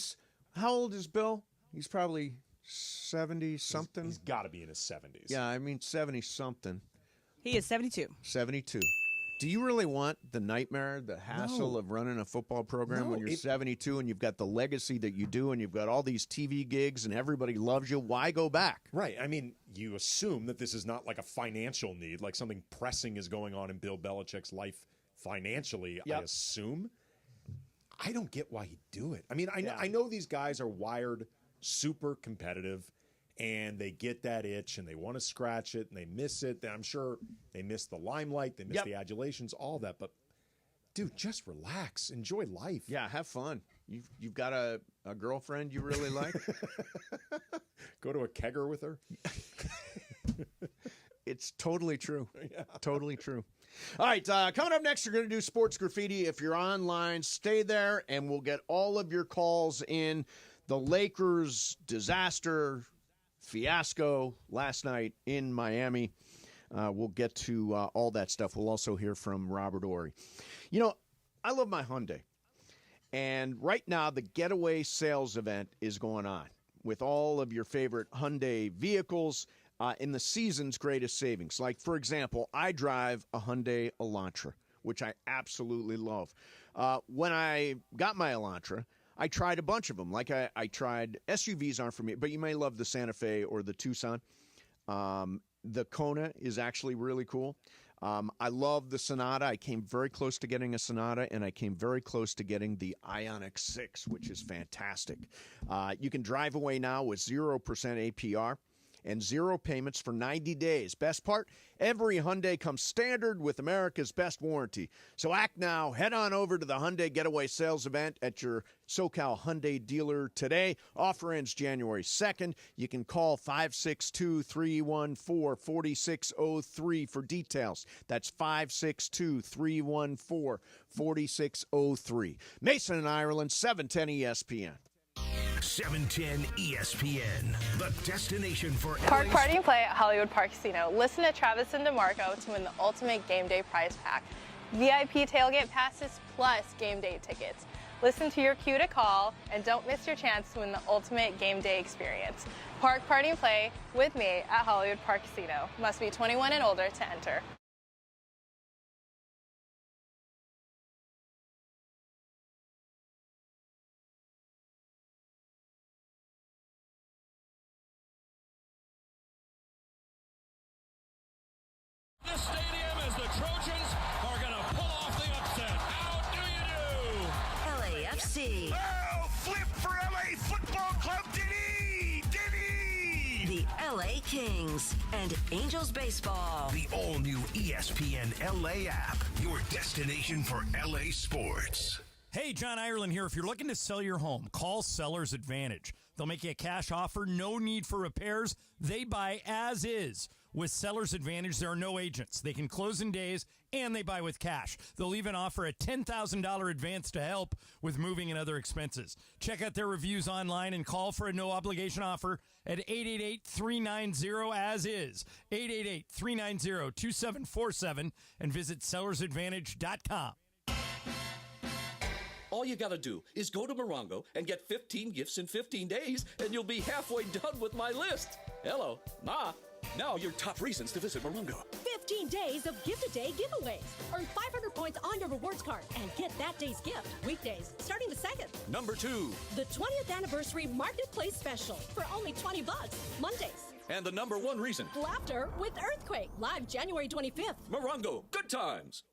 how old is Bill? He's probably 70-something. He's got to be in his 70s. Yeah, I mean 70-something. He is 72. 72. Do you really want the nightmare, the hassle of running a football program when you're 72 and you've got the legacy that you do and you've got all these TV gigs and everybody loves you? Why go back? Right. I mean, you assume that this is not like a financial need, like something pressing is going on in Bill Belichick's life financially, I assume. I don't get why he'd do it. I mean, I know these guys are wired super competitive, and they get that itch, and they want to scratch it, and they miss it. I'm sure they miss the limelight, they miss the adulations, all that. But, dude, just relax. Enjoy life. Yeah, have fun. You've got a girlfriend you really like? Go to a kegger with her? It's totally true. Yeah. Totally true. All right, coming up next, we're going to do Sports Graffiti. If you're online, stay there, and we'll get all of your calls in. The Lakers disaster fiasco last night in Miami. We'll get to all that stuff. We'll also hear from Robert Horry. You know, I love my Hyundai. And right now, the Getaway Sales Event is going on with all of your favorite Hyundai vehicles in the season's greatest savings. Like, for example, I drive a Hyundai Elantra, which I absolutely love. When I got my Elantra, I tried a bunch of them. Like I tried, SUVs aren't for me, but you may love the Santa Fe or the Tucson. The Kona is actually really cool. I love the Sonata. I came very close to getting a Sonata, and I came very close to getting the Ioniq 6, which is fantastic. You can drive away now with 0% APR and 0 payments for 90 days. Best part, every Hyundai comes standard with America's best warranty. So act now. Head on over to the Hyundai Getaway Sales Event at your SoCal Hyundai dealer today. Offer ends January 2nd. You can call 562-314-4603 for details. That's 562-314-4603. Mason and Ireland, 710 ESPN. 710 ESPN, the destination for Park Party and Play at Hollywood Park Casino. Listen to Travis and DeMarco to win the ultimate game day prize pack. VIP tailgate passes plus game day tickets. Listen to your cue to call and don't miss your chance to win the ultimate game day experience. Park Party and Play with me at Hollywood Park Casino. Must be 21 and older to enter. The stadium as the Trojans are going to pull off the upset. How do you do? LAFC. Oh, flip for LA Football Club. The LA Kings and Angels Baseball. The all-new ESPN LA app. Your destination for LA sports. Hey, John Ireland here. If you're looking to sell your home, call Seller's Advantage. They'll make you a cash offer, no need for repairs. They buy as is. With Seller's Advantage, there are no agents. They can close in days, and they buy with cash. They'll even offer a $10,000 advance to help with moving and other expenses. Check out their reviews online and call for a no-obligation offer at 888-390-AS-IS, 888-390-2747, and visit sellersadvantage.com. All you gotta do is go to Morongo and get 15 gifts in 15 days, and you'll be halfway done with my list. Hello, Ma. Now your top reasons to visit Morongo. 15 days of gift-a-day giveaways. Earn 500 points on your rewards card and get that day's gift. Weekdays, starting the 2nd. Number 2. The 20th anniversary marketplace special for only $20. Mondays. And the number 1 reason. Laughter with Earthquake. Live January 25th. Morongo, good times.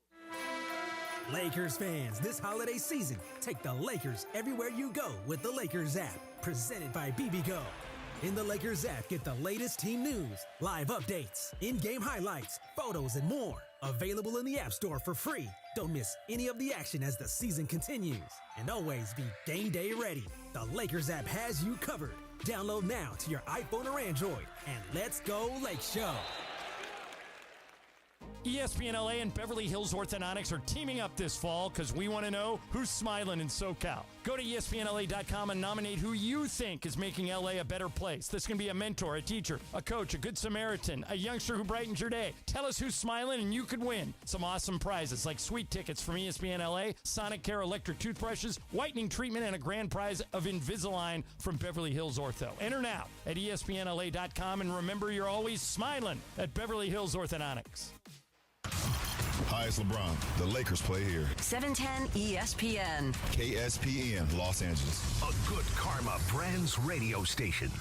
Lakers fans, this holiday season, take the Lakers everywhere you go with the Lakers app. Presented by BBGO. In the Lakers app, get the latest team news, live updates, in-game highlights, photos, and more. Available in the App Store for free Don't miss any of the action as the season continues. And always be game day ready. The Lakers app has you covered. Download now to your iPhone or Android. And let's go Lake Show. ESPN LA and Beverly Hills Orthodontics are teaming up this fall because we want to know who's smiling in SoCal. Go to ESPNLA.com and nominate who you think is making LA a better place. This can be a mentor, a teacher, a coach, a good Samaritan, a youngster who brightens your day. Tell us who's smiling and you could win some awesome prizes like sweet tickets from ESPN LA, Sonic Care electric toothbrushes, whitening treatment, and a grand prize of Invisalign from Beverly Hills Ortho. Enter now at ESPNLA.com and remember you're always smiling at Beverly Hills Orthodontics. Hi, it's LeBron. The Lakers play here. 710 ESPN. KSPN, Los Angeles. A good karma brands radio station.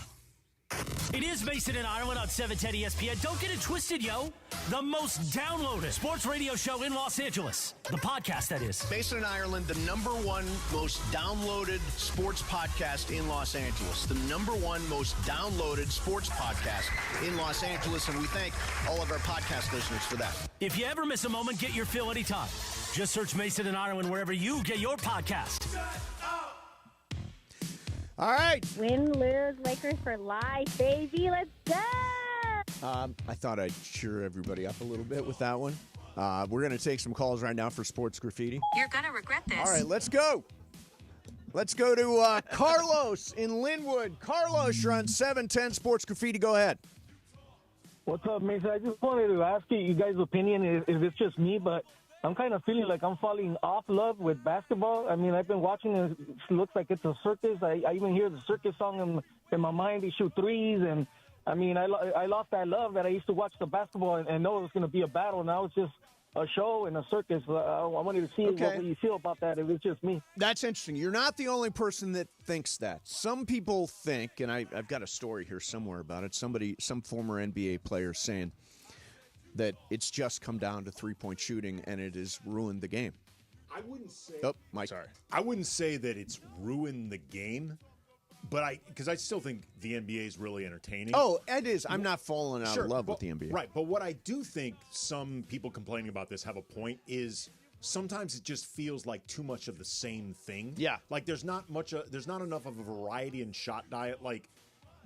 It is Mason and Ireland on 710 ESPN. Don't get it twisted, yo. The most downloaded sports radio show in Los Angeles. The podcast, that is. Mason and Ireland, the #1 most downloaded sports podcast in Los Angeles. The #1 most downloaded sports podcast in Los Angeles. And we thank all of our podcast listeners for that. If you ever miss a moment, get your fill anytime. Just search Mason and Ireland wherever you get your podcast. All right. Win, lose, Lakers for life, baby. Let's go. I thought I'd cheer everybody up a little bit with that one. We're going to take some calls right now for Sports Graffiti. You're going to regret this. All right, let's go. Let's go to Carlos in Linwood. Carlos, you're on 710 Sports Graffiti. Go ahead. What's up, Mason? I just wanted to ask you guys' opinion, if it's just me, but I'm kind of feeling like I'm falling off love with basketball. I mean, I've been watching it. It looks like it's a circus. I even hear the circus song in my mind. They shoot threes. And, I mean, I lost that love that I used to watch the basketball and know it was going to be a battle. Now it's just a show and a circus. I wanted to see what you feel about that, if it's just me. That's interesting. You're not the only person that thinks that. Some people think, and I've got a story here somewhere about it, some former NBA player saying that it's just come down to three-point shooting and it has ruined the game. I wouldn't say. Oh, Mike. Sorry. I wouldn't say that it's ruined the game, but because I still think the NBA is really entertaining. Oh, it is. I'm not falling out of love with the NBA. Right, but what I do think some people complaining about this have a point is sometimes it just feels like too much of the same thing. Yeah. Like there's not enough of a variety in shot diet. Like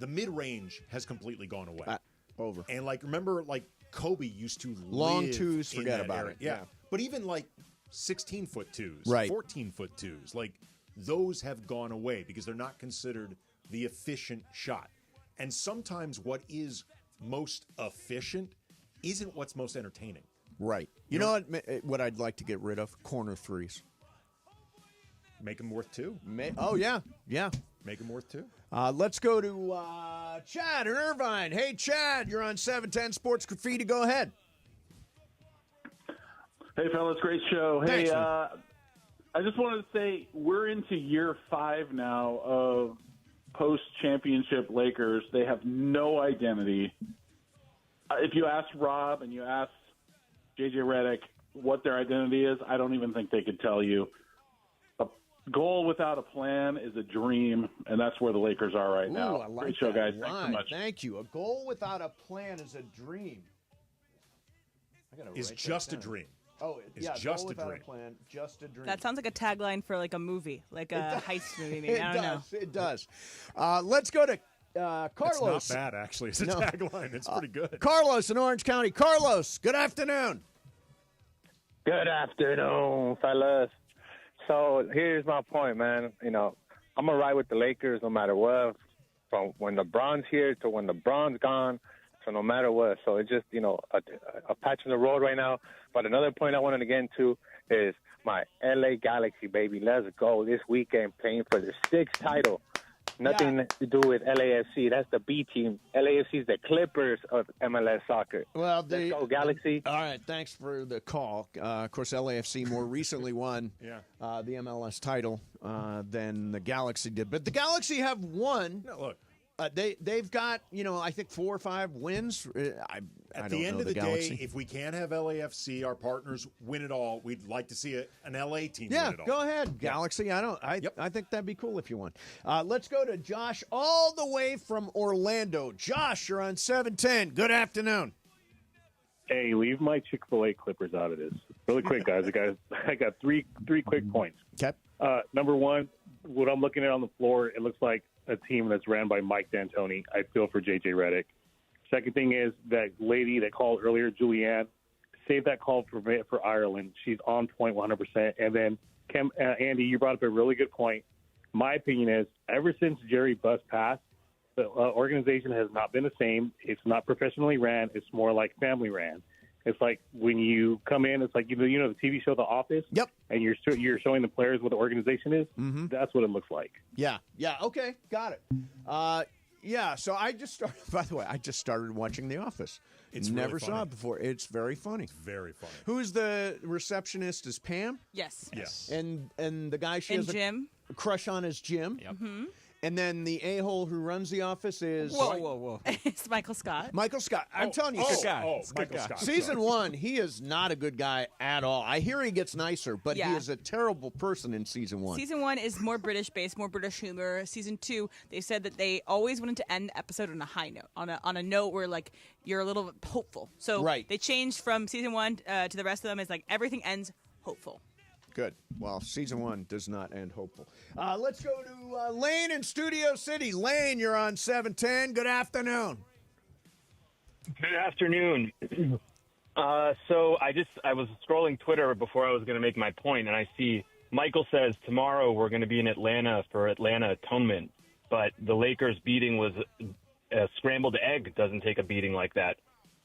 the mid-range has completely gone away. Over. And like remember like Kobe used to long live twos, in forget that about era. it. Yeah. But even like 16-foot twos, right. 14-foot twos, like those have gone away because they're not considered the efficient shot. And sometimes what is most efficient isn't what's most entertaining. Right. You know what I'd like to get rid of? Corner threes. Make them worth two. Oh, yeah. Yeah. Make them worth two. Let's go to Chad in Irvine. Hey, Chad, you're on 710 Sports Graffiti. Go ahead. Hey, fellas, great show. Thanks, hey, I just wanted to say we're into year 5 now of post-championship Lakers. They have no identity. If you ask Rob and you ask J.J. Redick what their identity is, I don't even think they could tell you. A goal without a plan is a dream, and that's where the Lakers are right now. I like great show, that guys. Thanks so line. much. Thank you. A goal without a plan is a dream. Is just a dream. Oh, it's yeah, just goal a without dream. a plan, just a dream. That sounds like a tagline for like a movie, like a heist movie. Maybe. I don't know. It does. Let's go to Carlos. It's not bad, actually. It's a tagline. It's pretty good. Carlos in Orange County. Carlos, good afternoon. Good afternoon, fellas. So here's my point, man. You know, I'm going to ride with the Lakers no matter what, from when LeBron's here to when LeBron's gone. So no matter what. So it's just, you know, a patch in the road right now. But another point I wanted to get into is my LA Galaxy, baby. Let's go this weekend playing for the 6th title. Nothing to do with LAFC. That's the B team. LAFC is the Clippers of MLS soccer. Well, let's go Galaxy. All right, thanks for the call. Of course, LAFC more recently won the MLS title than the Galaxy did. But the Galaxy have won. No, look. They've got, I think 4 or 5 wins. At the end of the day, if we can't have LAFC, our partners, win it all, we'd like to see an LA team win it all. Go ahead, Galaxy. I think that'd be cool if you won. Let's go to Josh all the way from Orlando. Josh, you're on 710. Good afternoon. Hey, leave my Chick-fil-A Clippers out of this. Really quick, guys. I got three quick points. Okay. Number one, what I'm looking at on the floor, it looks like a team that's ran by Mike D'Antoni. I feel for J.J. Redick. Second thing is that lady that called earlier, Julianne, save that call for Ireland. She's on point 100%. And then, Andy, you brought up a really good point. My opinion is ever since Jerry Buss passed, the organization has not been the same. It's not professionally ran. It's more like family ran. It's like when you come in, it's like you know the TV show The Office. Yep. And you're showing the players what the organization is. Mm-hmm. That's what it looks like. Yeah. Okay, got it. Yeah. So I just started. By the way, I just started watching The Office. It's never really saw it before. It's very funny. Very funny. Who's the receptionist? Is Pam? Yes. And the guy she And has Jim. a crush on is Jim. Yep. Mm-hmm. And then the a-hole who runs the office is... Whoa. It's Michael Scott. Michael Scott. I'm telling you. Michael Scott. Season 1, he is not a good guy at all. I hear he gets nicer, but he is a terrible person in Season 1. Season 1 is more British-based, more British humor. Season 2, they said that they always wanted to end the episode on a high note, on a note where, like, you're a little hopeful. So they changed from Season 1 to the rest of them. It's like everything ends hopeful. Good. Well, Season 1 does not end hopeful. Let's go to Lane in Studio City. Lane, you're on 710. Good afternoon. Good afternoon. So I was scrolling Twitter before I was going to make my point, and I see Michael says tomorrow we're going to be in Atlanta for Atlanta Atonement, but the Lakers beating was a scrambled egg doesn't take a beating like that.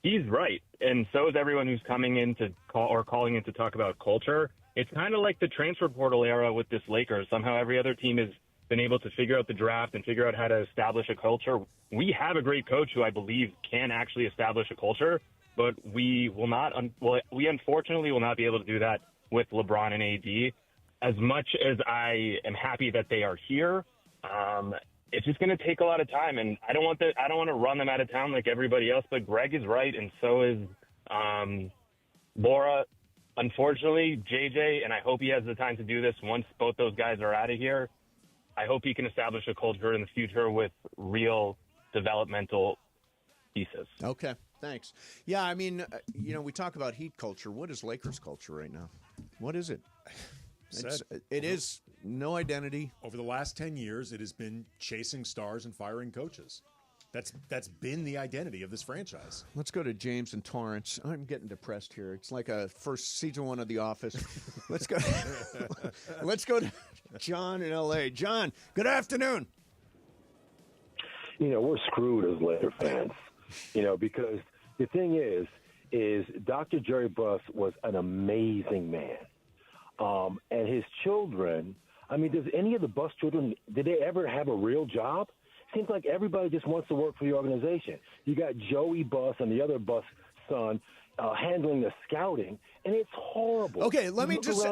He's right, and so is everyone who's coming in to calling in to talk about culture. It's kind of like the transfer portal era with this Lakers. Somehow every other team has been able to figure out the draft and figure out how to establish a culture. We have a great coach who I believe can actually establish a culture, but we will not. We unfortunately will not be able to do that with LeBron and AD. As much as I am happy that they are here, it's just going to take a lot of time, and I don't want to run them out of town like everybody else. But Greg is right, and so is Laura. Unfortunately, JJ, and I hope he has the time to do this once both those guys are out of here, I hope he can establish a culture in the future with real developmental pieces. Okay, thanks. Yeah, I mean, we talk about Heat culture. What is Lakers culture right now? What is it? It is no identity. Over the last 10 years, it has been chasing stars and firing coaches. That's been the identity of this franchise. Let's go to James and Torrance. I'm getting depressed here. It's like a first Season 1 of The Office. Let's go. Let's go to John in L.A. John, good afternoon. We're screwed as Laker fans. Because the thing is Dr. Jerry Buss was an amazing man, and his children. I mean, does any of the Buss children did they ever have a real job? Seems like everybody just wants to work for the organization. You got Joey Buss and the other Buss son handling the scouting, and it's horrible. Okay, let me just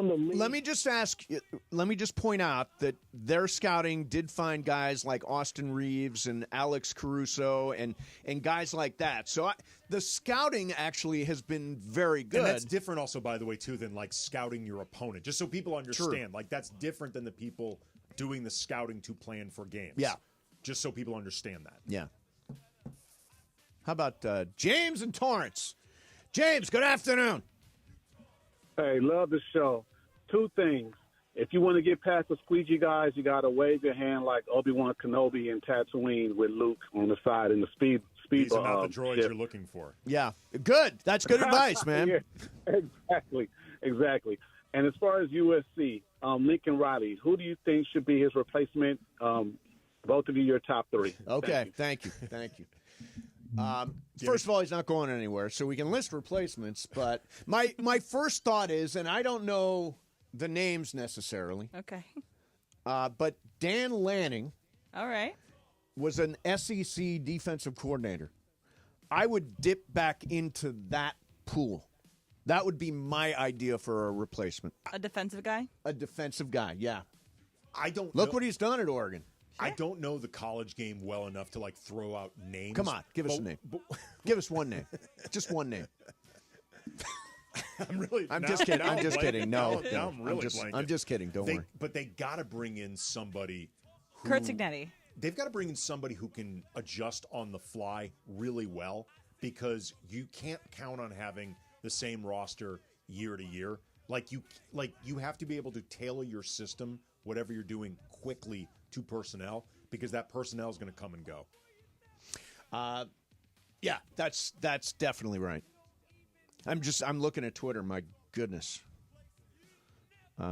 point out that their scouting did find guys like Austin Reeves and Alex Caruso and guys like that. So the scouting actually has been very good. And that's different also, by the way, too, than like scouting your opponent. Just so people understand, True. Like that's different than the people doing the scouting to plan for games. Yeah. Just so people understand that. Yeah. How about James and Torrance? James, good afternoon. Hey, love the show. Two things. If you want to get past the squeegee guys, you got to wave your hand like Obi-Wan Kenobi in Tatooine with Luke on the side in the speed. These are not the droids ship. you're looking for. Yeah. Good. That's good advice, man. Yeah, exactly. And as far as USC, Lincoln Riley, who do you think should be his replacement? Both of you, your top three. Okay, thank you. First of all, he's not going anywhere, so we can list replacements. But my first thought is, and I don't know the names necessarily. Okay. But Dan Lanning. All right. Was an SEC defensive coordinator. I would dip back into that pool. That would be my idea for a replacement. A defensive guy? A defensive guy, yeah. I don't Look what he's done at Oregon. I don't know the college game well enough to throw out names. Come on, give us a name. Give us one name. Just one name. I'm just kidding. No, I'm just kidding. Don't worry. But they got to bring in somebody. Kurt Cignetti. They've got to bring in somebody who can adjust on the fly really well, because you can't count on having the same roster year to year. Like you have to be able to tailor your system, whatever you're doing, quickly to personnel, because that personnel is going to come and go. Yeah, that's definitely right. I'm looking at Twitter. My goodness. AD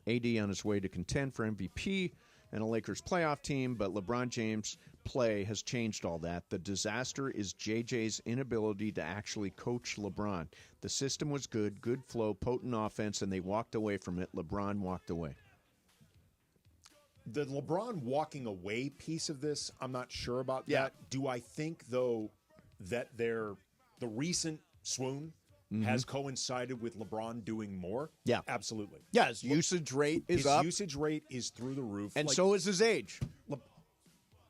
on his way to contend for MVP and a Lakers playoff team, but LeBron James' play has changed all that. The disaster is JJ's inability to actually coach LeBron. The system was good flow, potent offense, and they walked away from it. LeBron walked away. The LeBron walking away piece of this, I'm not sure about that. Do I think, though, that the recent swoon has coincided with LeBron doing more? Yeah. Absolutely. Yeah, his usage rate is up. His usage rate is through the roof. And so is his age.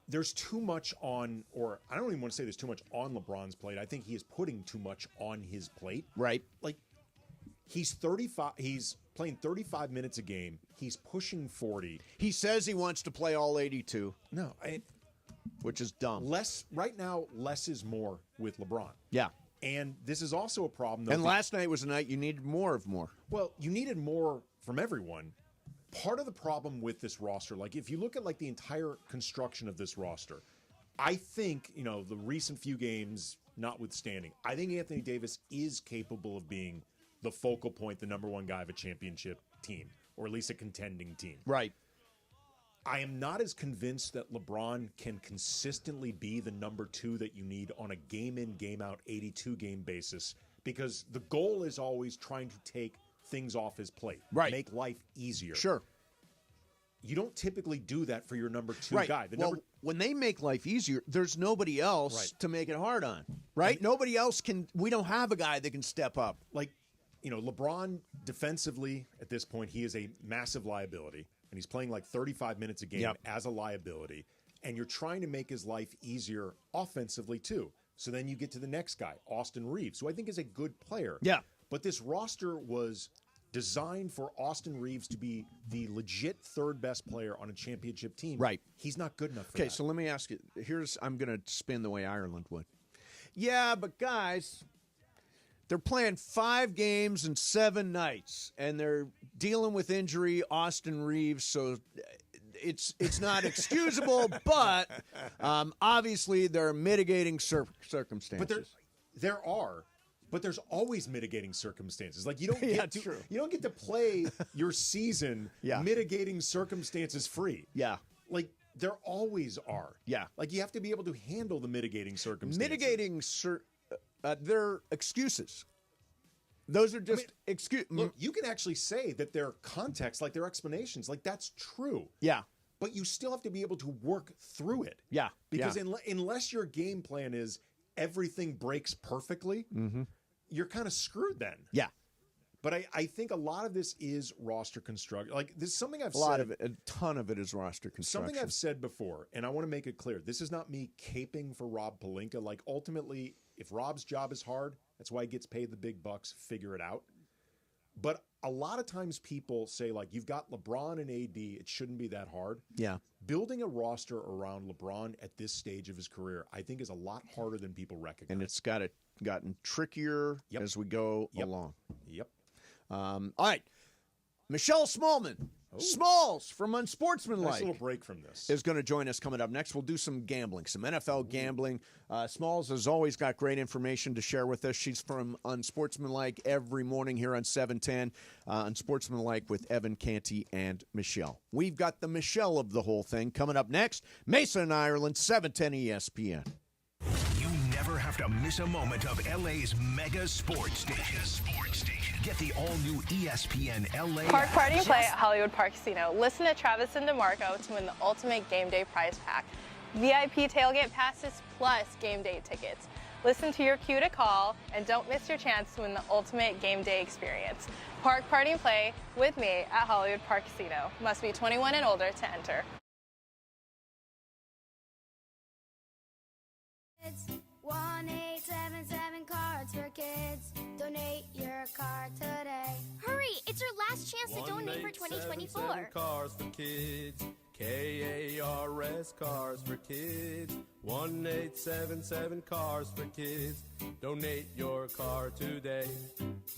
There's too much on, or I don't even want to say there's too much on LeBron's plate. I think he is putting too much on his plate. Right. Like, he's 35. He's playing 35 minutes a game. He's pushing 40. He says he wants to play all 82. No. Which is dumb. Right now, less is more with LeBron. Yeah. And this is also a problem, though. And last night was a night you needed more of more. Well, you needed more from everyone. Part of the problem with this roster, like if you look at like the entire construction of this roster, I think, the recent few games notwithstanding, I think Anthony Davis is capable of being the focal point, the number one guy of a championship team, or at least a contending team. Right. I am not as convinced that LeBron can consistently be the number two that you need on a game-in, game-out 82-game basis, because the goal is always trying to take things off his plate. Right. Make life easier. Sure. You don't typically do that for your number two guy. When they make life easier, there's nobody else to make it hard on. Right? Nobody else can. We don't have a guy that can step up. Like, LeBron defensively at this point, he is a massive liability. And he's playing like 35 minutes a game as a liability. And you're trying to make his life easier offensively, too. So then you get to the next guy, Austin Reeves, who I think is a good player. Yeah. But this roster was designed for Austin Reeves to be the legit third best player on a championship team. Right. He's not good enough for Okay, that. so let me ask you. I'm going to spin the way Ireland would. Yeah, but guys, they're playing 5 games in 7 nights, and they're dealing with injury, Austin Reeves, so it's not excusable, but obviously there are mitigating circumstances. But there's always mitigating circumstances. Like you don't true. You don't get to play your season mitigating circumstances free. Yeah. Like there always are. Yeah. Like you have to be able to handle the mitigating circumstances. They're excuses. Those are just excuses. Look, you can actually say that their context, like their explanations, like that's true. Yeah. But you still have to be able to work through it. Yeah. Because unless your game plan is everything breaks perfectly, you're kind of screwed then. Yeah. But I think a lot of this is roster construction. Like this is something I've said. A ton of it is roster construction. Something I've said before, and I want to make it clear. This is not me caping for Rob Pelinka. Like ultimately, if Rob's job is hard, that's why he gets paid the big bucks. Figure it out. But a lot of times people say, like, you've got LeBron and AD. It shouldn't be that hard. Yeah. Building a roster around LeBron at this stage of his career, I think, is a lot harder than people recognize. And it's gotten trickier as we go along. Yep. All right. Michelle Smallman. Smalls from Unsportsmanlike. Nice little break from this. Is going to join us coming up next. We'll do some gambling, some NFL gambling. Smalls has always got great information to share with us. She's from Unsportsmanlike every morning here on 710. Unsportsmanlike with Evan Canty and Michelle. We've got the Michelle of the whole thing coming up next. Mason and Ireland, 710 ESPN. You never have to miss a moment of LA's mega sports station. Get the all-new ESPN LA Park Party and Play at Hollywood Park Casino. Listen to Travis and DeMarco to win the ultimate game day prize pack. VIP tailgate passes plus game day tickets. Listen to your cue to call and don't miss your chance to win the ultimate game day experience. Park Party and Play with me at Hollywood Park Casino. Must be 21 and older to enter. 1-877 cards for kids. Donate your card today. Hurry! It's your last chance to donate for 2024. Cars for kids. KARDS. K-A-R-S, Cars for Kids. 1-877 Cars for Kids. Donate your car today.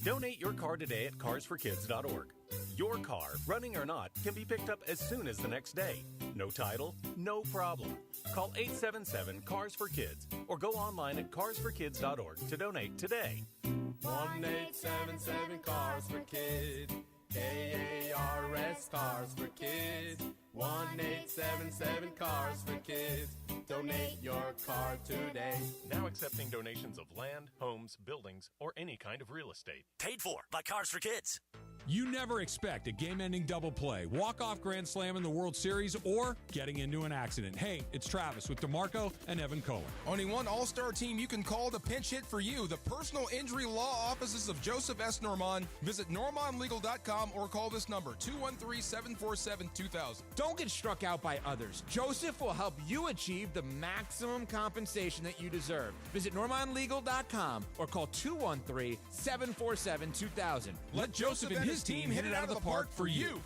Donate your car today at carsforkids.org. Your car, running or not, can be picked up as soon as the next day. No title? No problem. Call 877-CARS-FOR-KIDS or go online at carsforkids.org to donate today. 1-877 Cars for Kids. K-A-R-S, Cars for Kids. 1-877 Cars for Kids. Donate your car today. Now accepting donations of land, homes, buildings, or any kind of real estate. Paid for by Cars for Kids. You never expect a game-ending double play, walk-off grand slam in the World Series, or getting into an accident. Hey, it's Travis with DeMarco and Evan Kohler. Only one all-star team you can call to pinch hit for you. The personal injury law offices of Joseph S. Normand. Visit normandlegal.com or call this number, 213-747-2000. Don't get struck out by others. Joseph will help you achieve the maximum compensation that you deserve. Visit normandlegal.com or call 213-747-2000. Let Joseph and his team hit it out of the park for you.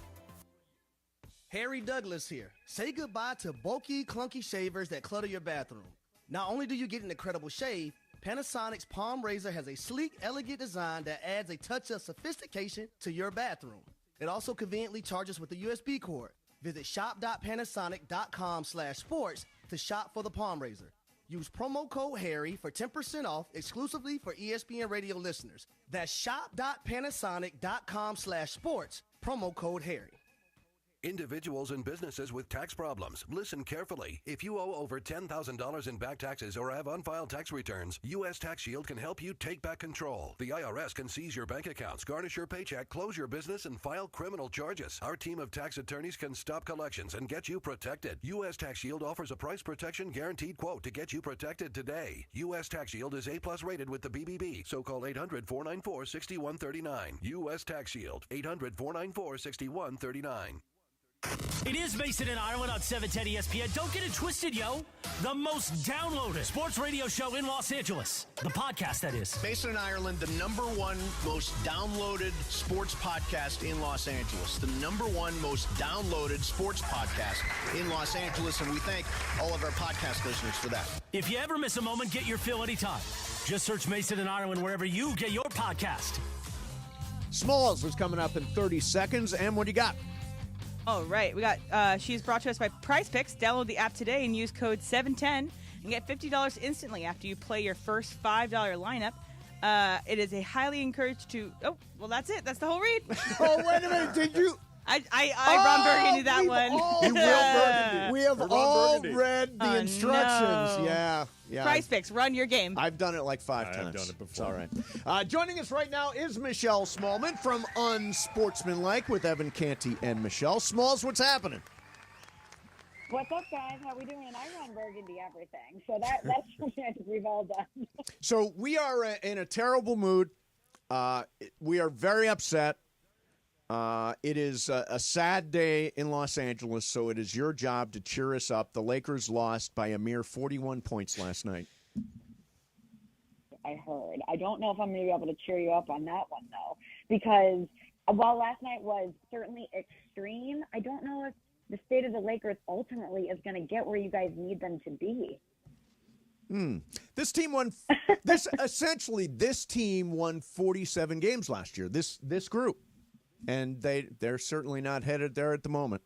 Harry Douglas here. Say goodbye to bulky, clunky shavers that clutter your bathroom. Not only do you get an incredible shave, Panasonic's Palm Razor has a sleek, elegant design that adds a touch of sophistication to your bathroom. It also conveniently charges with a USB cord. Visit shop.panasonic.com/sports to shop for the Palm Razor. Use promo code Harry for 10% off exclusively for ESPN radio listeners. That's shop.panasonic.com/sports, promo code Harry. Individuals and businesses with tax problems, listen carefully. If you owe over $10,000 in back taxes or have unfiled tax returns, U.S. Tax Shield can help you take back control. The IRS can seize your bank accounts, garnish your paycheck, close your business, and file criminal charges. Our team of tax attorneys can stop collections and get you protected. U.S. Tax Shield offers a price protection guaranteed quote to get you protected today. U.S. Tax Shield is A+ rated with the BBB, so call 800-494-6139. U.S. Tax Shield, 800-494-6139. It is Mason and Ireland on 710 ESPN. Don't get it twisted, yo. The most downloaded sports radio show in Los Angeles. The podcast, that is. Mason and Ireland, the #1 most downloaded sports podcast in Los Angeles. The #1 most downloaded sports podcast in Los Angeles, and we thank all of our podcast listeners for that. If you ever miss a moment, get your fill anytime. Just search Mason and Ireland wherever you get your podcast. Smalls is coming up in 30 seconds, and what do you got? All right, we got. She's brought to us by Prize Picks. Download the app today and use code 710 and get $50 instantly after you play your first $5 lineup. It is a highly encouraged to. Oh, well, that's it. That's the whole read. Oh, wait a minute. Did you? I Ron Burgundy that one. We have all read the instructions. No. Yeah. Prize Picks, run your game. I've done it like 5 times. I've done it before. It's all right. Joining us right now is Michelle Smallman from Unsportsmanlike with Evan Canty and Michelle. Smalls, what's happening? What's up, guys? How we doing? I run Burgundy everything, so that's something I think we've all done. So we are in a terrible mood. We are very upset. It is a sad day in Los Angeles, so it is your job to cheer us up. The Lakers lost by a mere 41 points last night. I heard. I don't know if I'm going to be able to cheer you up on that one, though, because while last night was certainly extreme, I don't know if the state of the Lakers ultimately is going to get where you guys need them to be. This team won. This team won 47 games last year. This group. And they're certainly not headed there at the moment.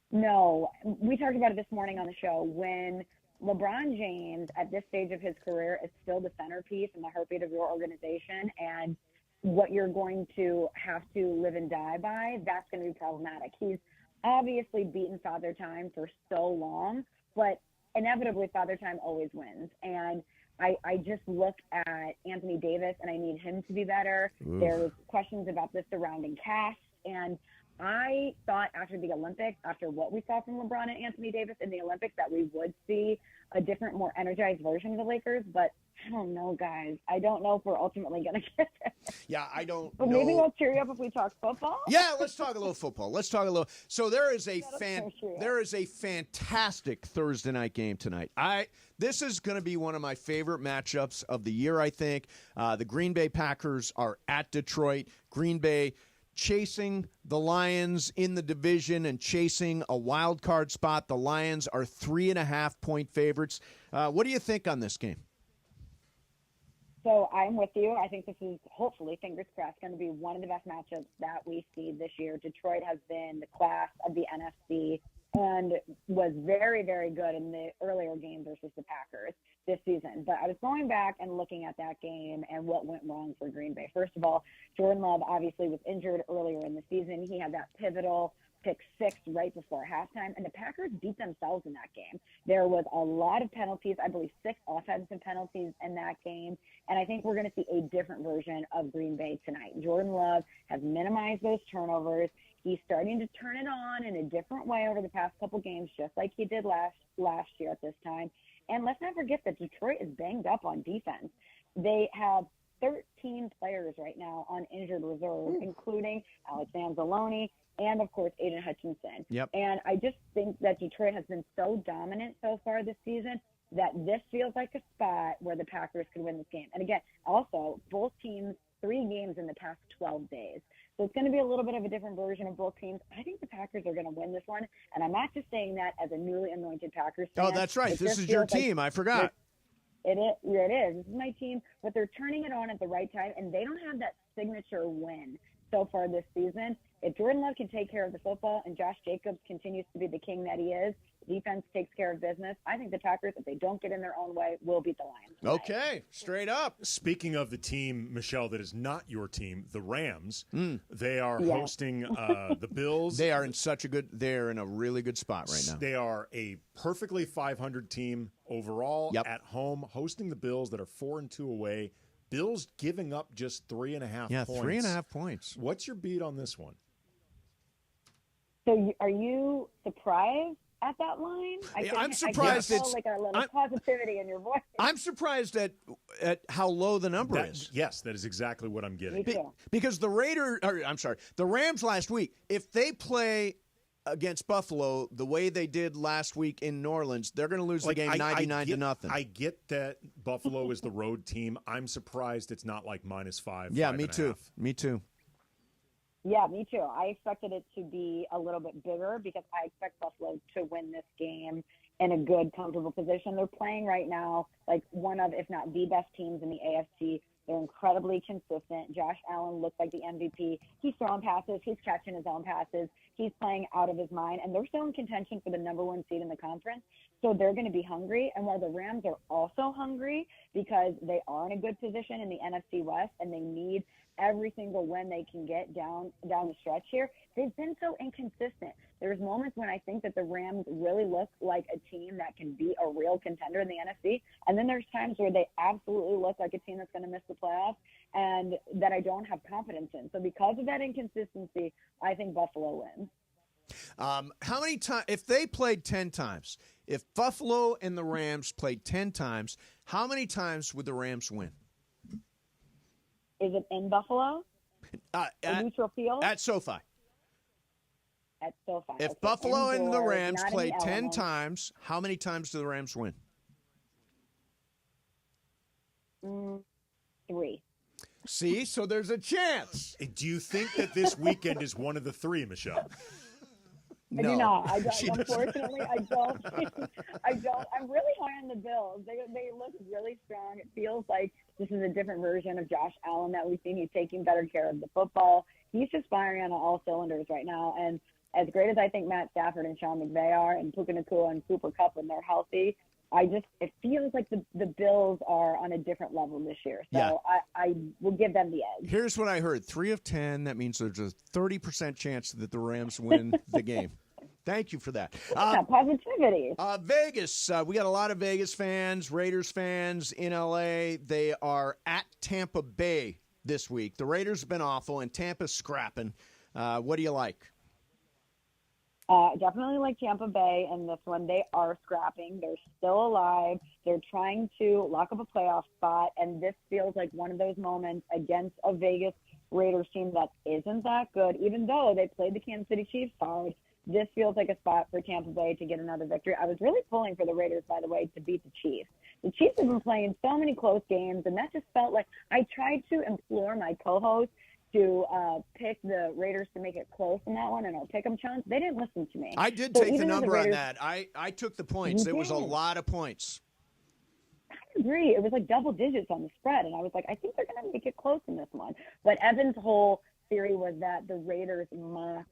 No. We talked about it this morning on the show. When LeBron James, at this stage of his career, is still the centerpiece and the heartbeat of your organization, and what you're going to have to live and die by, that's going to be problematic. He's obviously beaten Father Time for so long, but inevitably Father Time always wins. And I just look at Anthony Davis, and I need him to be better. Oof. There's questions about the surrounding cast, and I thought after the Olympics, after what we saw from LeBron and Anthony Davis in the Olympics, that we would see a different, more energized version of the Lakers, but I don't know, guys. I don't know if we're ultimately going to get there. Yeah, I don't but know. Maybe we'll cheer you up if we talk football. Yeah, let's talk a little football. So there is a fantastic Thursday night game tonight. This is going to be one of my favorite matchups of the year, I think. The Green Bay Packers are at Detroit. Green Bay chasing the Lions in the division and chasing a wild card spot. The Lions are 3.5-point favorites. What do you think on this game? So I'm with you. I think this is, hopefully, fingers crossed, going to be one of the best matchups that we see this year. Detroit has been the class of the NFC and was very, very good in the earlier game versus the Packers this season. But I was going back and looking at that game and what went wrong for Green Bay. First of all, Jordan Love obviously was injured earlier in the season. He had that pivotal pick 6 right before halftime, and the Packers beat themselves in that game. There was a lot of penalties, I believe 6 offensive penalties in that game, and I think we're going to see a different version of Green Bay tonight. Jordan Love has minimized those turnovers. He's starting to turn it on in a different way over the past couple games, just like he did last year at this time. And let's not forget that Detroit is banged up on defense. They have 13 players right now on injured reserve, including Alex Anzalone and, of course, Aiden Hutchinson. Yep. And I just think that Detroit has been so dominant so far this season that this feels like a spot where the Packers could win this game. And, again, also, both teams, 3 games in the past 12 days. So it's going to be a little bit of a different version of both teams. I think the Packers are going to win this one, and I'm not just saying that as a newly anointed Packers fan. Oh, that's right. This is your team. I forgot. It is. This is my team, but they're turning it on at the right time, and they don't have that signature win so far this season. If Jordan Love can take care of the football and Josh Jacobs continues to be the king that he is, defense takes care of business, I think the Packers, if they don't get in their own way, will beat the Lions tonight. Okay, straight up. Speaking of the team, Michelle, that is not your team, the Rams, they are hosting the Bills. They're in a really good spot right now. They are a perfectly 500 team overall at home, hosting the Bills that are 4-2 away. Bills giving up just 3.5 Yeah, points. 3.5 points. What's your beat on this one? So are you surprised at that line? I'm surprised. I like a little positivity in your voice. I'm surprised at how low the number is. Yes, that is exactly what I'm getting. Because the Rams last week, if they play against Buffalo the way they did last week in New Orleans, they're going to lose the game 99-0. I get that Buffalo is the road team. I'm surprised it's not like -5. Yeah, 5.5. me too. Me too. Yeah, me too. I expected it to be a little bit bigger because I expect Buffalo to win this game in a good, comfortable position. They're playing right now like one of, if not the best teams in the AFC. They're incredibly consistent. Josh Allen looks like the MVP. He's throwing passes. He's catching his own passes. He's playing out of his mind. And they're still in contention for the #1 seed in the conference. So they're going to be hungry. And while the Rams are also hungry because they are in a good position in the NFC West and they need every single win they can get down the stretch here, they've been so inconsistent. There's moments when I think that the Rams really look like a team that can be a real contender in the NFC, and then there's times where they absolutely look like a team that's going to miss the playoffs and that I don't have confidence in. So because of that inconsistency, I think Buffalo wins. How many times, if they played 10 times, if Buffalo and the Rams played 10 times, how many times would the Rams win? Is it in Buffalo? Neutral field? At SoFi. At SoFi. If okay. Buffalo and the Rams not played in the 10 Alamo. times, how many times do the Rams win? 3. See, so there's a chance. Do you think that this weekend is one of the 3, Michelle? I do not. I don't. Unfortunately, I don't. I don't. I'm really high on the Bills. They look really strong. It feels like this is a different version of Josh Allen that we've seen. He's taking better care of the football. He's just firing on all cylinders right now. And as great as I think Matt Stafford and Sean McVay are, and Puka Nacua and Cooper Kupp when they're healthy, it feels like the Bills are on a different level this year. So Yeah. I will give them the edge. Here's what I heard. 3 of 10. That means there's a 30% chance that the Rams win the game. Thank you for that. Positivity. Vegas. We got a lot of Vegas fans, Raiders fans in L.A. They are at Tampa Bay this week. The Raiders have been awful, and Tampa's scrapping. What do you like? Definitely like Tampa Bay in this one. They are scrapping. They're still alive. They're trying to lock up a playoff spot, and this feels like one of those moments against a Vegas Raiders team that isn't that good, even though they played the Kansas City Chiefs hard. This feels like a spot for Tampa Bay to get another victory. I was really pulling for the Raiders, by the way, to beat the Chiefs. The Chiefs have been playing so many close games, and that just felt like I tried to implore my co-host to pick the Raiders to make it close in that one, and I'll pick them chunks. They didn't listen to me. I did So take the even though number on Raiders- that. I took the points. You It was a did. lot of points. I agree. It was like double digits on the spread, and I was like, I think they're going to make it close in this one. But Evan's whole theory was that the Raiders mocked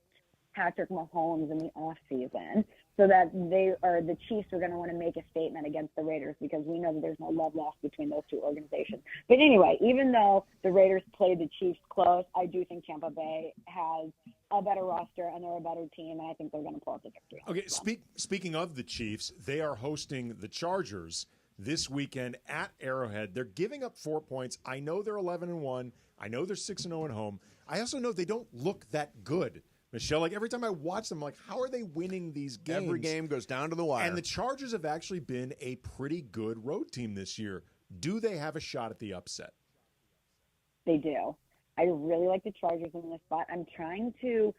Patrick Mahomes in the offseason, so that the Chiefs were going to want to make a statement against the Raiders, because we know that there's no love lost between those two organizations. But anyway, even though the Raiders played the Chiefs close, I do think Tampa Bay has a better roster and they're a better team, and I think they're going to pull out the victory. Okay, speaking of the Chiefs, they are hosting the Chargers this weekend at Arrowhead. They're giving up 4 points. I know they're 11-1. I know they're 6-0 at home. I also know they don't look that good. Michelle, like every time I watch them, I'm like, how are they winning these games? Every game goes down to the wire. And the Chargers have actually been a pretty good road team this year. Do they have a shot at the upset? They do. I really like the Chargers in this spot. I'm trying to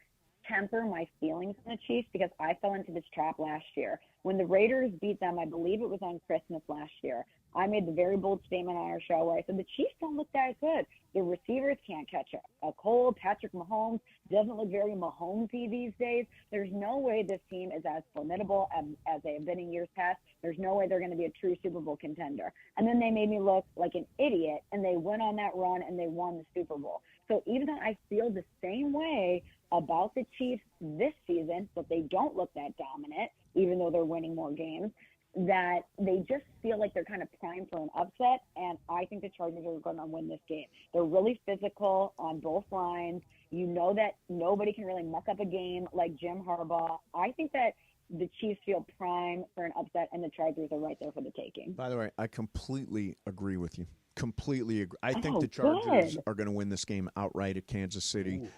temper my feelings on the Chiefs because I fell into this trap last year. When the Raiders beat them, I believe it was on Christmas last year, I made the very bold statement on our show where I said the Chiefs don't look that good. The receivers can't catch a cold. Patrick Mahomes doesn't look very Mahomes-y these days. There's no way this team is as formidable as they have been in years past. There's no way they're going to be a true Super Bowl contender. And then they made me look like an idiot, and they went on that run, and they won the Super Bowl. So even though I feel the same way about the Chiefs this season, that they don't look that dominant, even though they're winning more games, that they just feel like they're kind of primed for an upset, and I think the Chargers are going to win this game. They're really physical on both lines. You know that nobody can really muck up a game like Jim Harbaugh. I think that the Chiefs feel prime for an upset, and the Chargers are right there for the taking. By the way, I completely agree with you. Completely agree. I think Oh, the Chargers good. are going to win this game outright at Kansas City.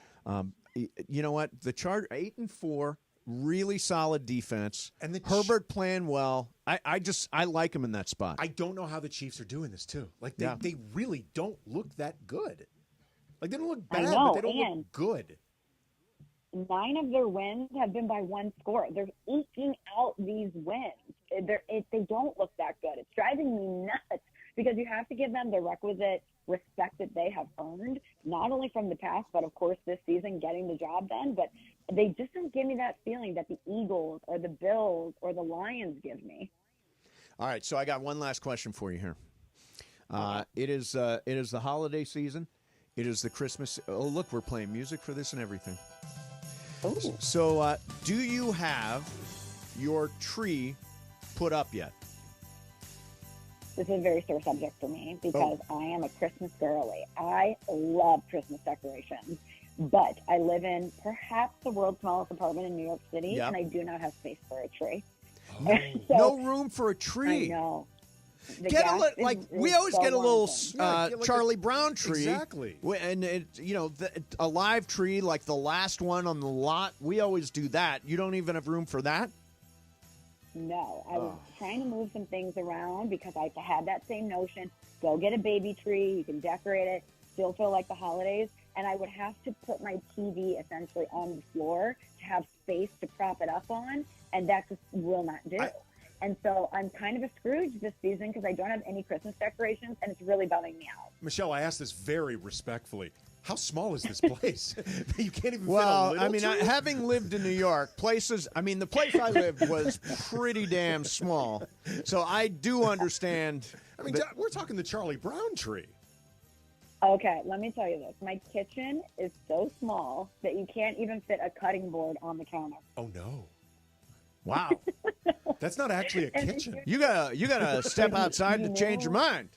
You know what? The Chargers 8-4. Really solid defense. And Herbert playing well. I like him in that spot. I don't know how the Chiefs are doing this, too. Like, they really don't look that good. Like, they don't look bad, but they don't look good. 9 of their wins have been by one score. They're eking out these wins. They don't look that good. It's driving me nuts because you have to give them the requisite respect that they have earned, not only from the past, but of course this season getting the job done. But they just don't give me that feeling that the Eagles or the Bills or the Lions give me. All right, so I got one last question for you here. It is the holiday season. It is the Christmas. Oh, look, we're playing music for this and everything. Oh. So, do you have your tree put up yet? This is a very sore subject for me because I am a Christmas girly. I love Christmas decorations, but I live in perhaps the world's smallest apartment in New York City, Yep. and I do not have space for a tree. No room for a tree. I know. The Get a gas little, like is we always so get a little lonesome. Charlie Brown tree, Exactly. And a live tree like the last one on the lot. We always do that. You don't even have room for that. No, I was trying to move some things around because I had that same notion. Go get a baby tree. You can decorate it. Still feel like the holidays. And I would have to put my TV essentially on the floor to have space to prop it up on. And that just will not do. And so I'm kind of a Scrooge this season because I don't have any Christmas decorations, and it's really bumming me out. Michelle, I asked this very respectfully. How small is this place? You can't even fit a Well, little I mean, tree? having lived in New York, the place I lived was pretty damn small. So I do understand. I mean, we're talking the Charlie Brown tree. Okay, let me tell you this. My kitchen is so small that you can't even fit a cutting board on the counter. Oh, no. Wow. That's not actually a kitchen. You gotta step outside to change your mind.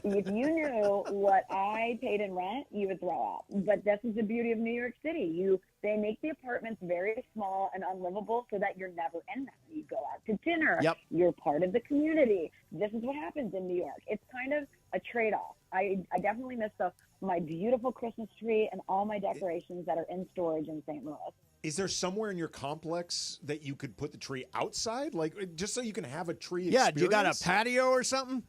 If you knew what I paid in rent, you would throw up. But this is the beauty of New York City. They make the apartments very small and unlivable so that you're never in them. You go out to dinner. Yep. You're part of the community. This is what happens in New York. It's kind of a trade-off. I definitely miss my beautiful Christmas tree and all my decorations that are in storage in St. Louis. Is there somewhere in your complex that you could put the tree outside? Like, just so you can have a tree Yeah, experience? do you got a patio or something?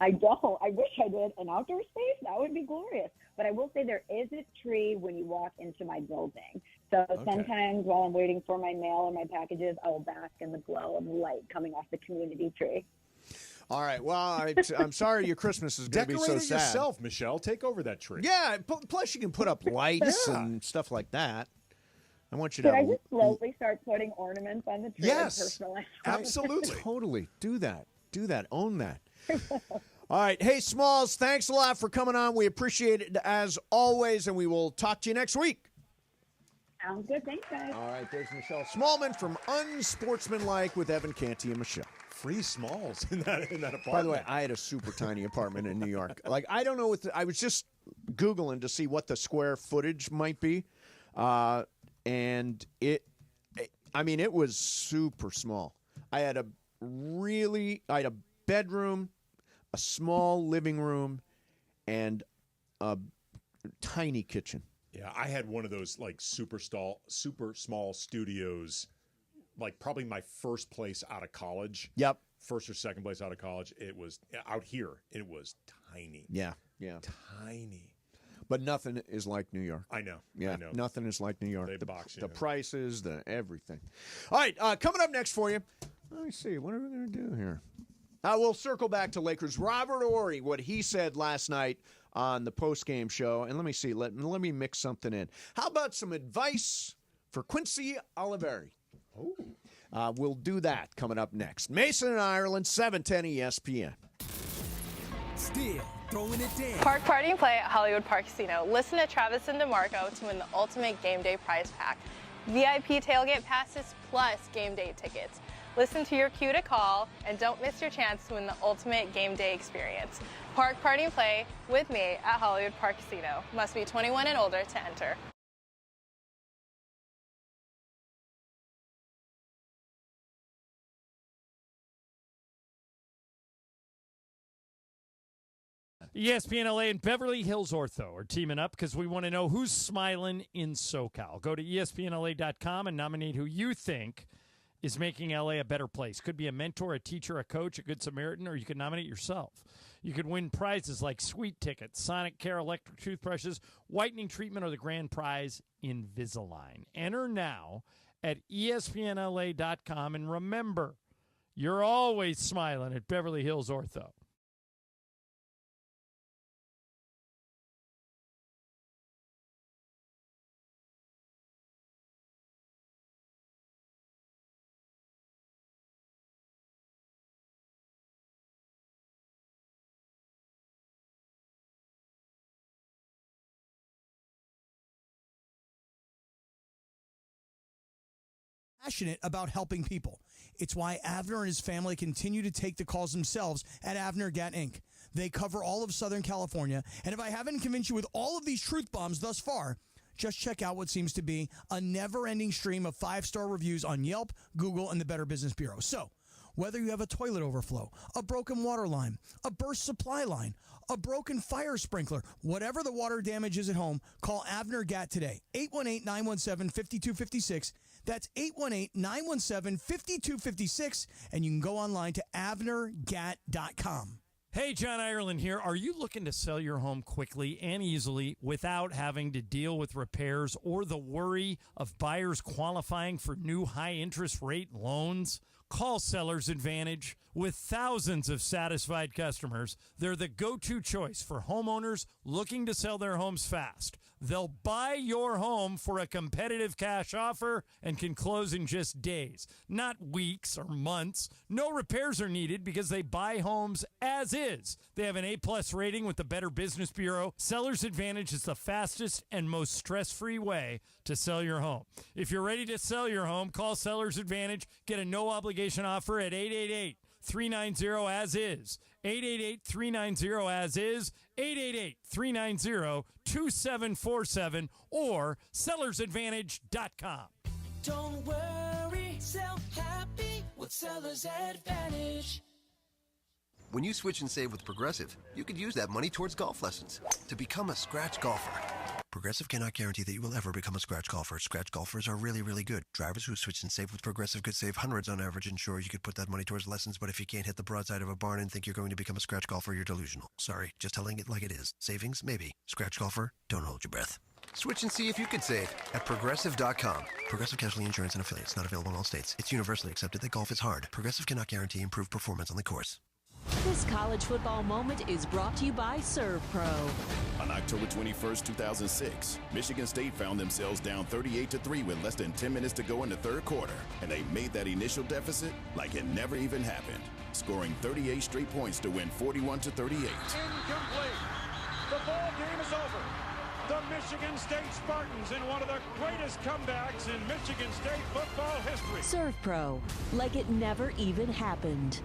I don't. I wish I did an outdoor space. That would be glorious. But I will say there is a tree when you walk into my building. So sometimes while I'm waiting for my mail or my packages, I will bask in the glow of light coming off the community tree. All right. Well, I'm sorry your Christmas is going to be so Decorate it sad. yourself, Michelle. Take over that tree. Yeah. Plus, you can put up lights and stuff like that. I want you to. Should I just slowly start putting ornaments on the tree? Yes, and personalize absolutely. Totally. Do that. Own that. All right. Hey, Smalls, thanks a lot for coming on. We appreciate it as always, and we will talk to you next week. Sounds good. Thanks, guys. All right. There's Michelle Smallman from Unsportsmanlike with Evan Canty and Michelle. Free Smalls in that apartment. By the way, I had a super tiny apartment in New York. Like, I don't know what I was just Googling to see what the square footage might be. And it was super small. I had a bedroom, a small living room, and a tiny kitchen. Yeah, I had one of those like super small studios, like probably my first place out of college. Yep. First or second place out of college. It was out here. It was tiny. Yeah. Tiny. But nothing is like New York. I know. Yeah, I know. nothing is like New York. They box you the in. prices, the everything. All right, coming up next for you. Let me see. What are we going to do here? We'll circle back to Lakers. Robert Horry, what he said last night on the postgame show. And let me see. Let me mix something in. How about some advice for Quincy Oliveri? Oh. We'll do that coming up next. Mason and Ireland, 710 ESPN. Still throwing it down. Park Party and Play at Hollywood Park Casino. Listen to Travis and DeMarco to win the ultimate game day prize pack. VIP tailgate passes plus game day tickets. Listen to your cue to call and don't miss your chance to win the ultimate game day experience. Park Party and Play with me at Hollywood Park Casino. Must be 21 and older to enter. ESPN LA and Beverly Hills Ortho are teaming up because we want to know who's smiling in SoCal. Go to ESPNLA.com and nominate who you think is making LA a better place. Could be a mentor, a teacher, a coach, a good Samaritan, or you could nominate yourself. You could win prizes like sweet tickets, Sonic Care electric toothbrushes, whitening treatment, or the grand prize, Invisalign. Enter now at ESPNLA.com, and remember, you're always smiling at Beverly Hills Ortho. Passionate about helping people. It's why Avner and his family continue to take the calls themselves at Avner Gat Inc. They cover all of Southern California, and if I haven't convinced you with all of these truth bombs thus far, just check out what seems to be a never-ending stream of 5-star reviews on Yelp, Google, and the Better Business Bureau. So, whether you have a toilet overflow, a broken water line, a burst supply line, a broken fire sprinkler, whatever the water damage is at home, call Avner Gat today. 818-917-5256. That's 818-917-5256, and you can go online to avnergat.com. Hey, John Ireland here. Are you looking to sell your home quickly and easily without having to deal with repairs or the worry of buyers qualifying for new high-interest rate loans? Call Sellers Advantage. With thousands of satisfied customers, they're the go-to choice for homeowners looking to sell their homes fast. They'll buy your home for a competitive cash offer and can close in just days, not weeks or months. No repairs are needed because they buy homes as is. They have an A+ rating with the Better Business Bureau. Sellers Advantage is the fastest and most stress-free way to sell your home. If you're ready to sell your home, call Sellers Advantage. Get a no-obligation offer at 888-390-AS-IS. 888-390-AS-IS. 888-390-2747 or sellersadvantage.com. Don't worry, sell happy with Seller's Advantage. When you switch and save with Progressive, you could use that money towards golf lessons to become a scratch golfer. Progressive cannot guarantee that you will ever become a scratch golfer. Scratch golfers are really, really good. Drivers who switch and save with Progressive could save hundreds on average, and sure, you could put that money towards lessons, but if you can't hit the broadside of a barn and think you're going to become a scratch golfer, you're delusional. Sorry, just telling it like it is. Savings? Maybe. Scratch golfer? Don't hold your breath. Switch and see if you could save at Progressive.com. Progressive Casualty Insurance and Affiliates. Not available in all states. It's universally accepted that golf is hard. Progressive cannot guarantee improved performance on the course. This college football moment is brought to you by ServPro. On October 21st, 2006, Michigan State found themselves down 38-3 with less than 10 minutes to go in the third quarter, and they made that initial deficit like it never even happened, scoring 38 straight points to win 41-38. Incomplete. The ball game is over. The Michigan State Spartans in one of the greatest comebacks in Michigan State football history. ServPro, like it never even happened.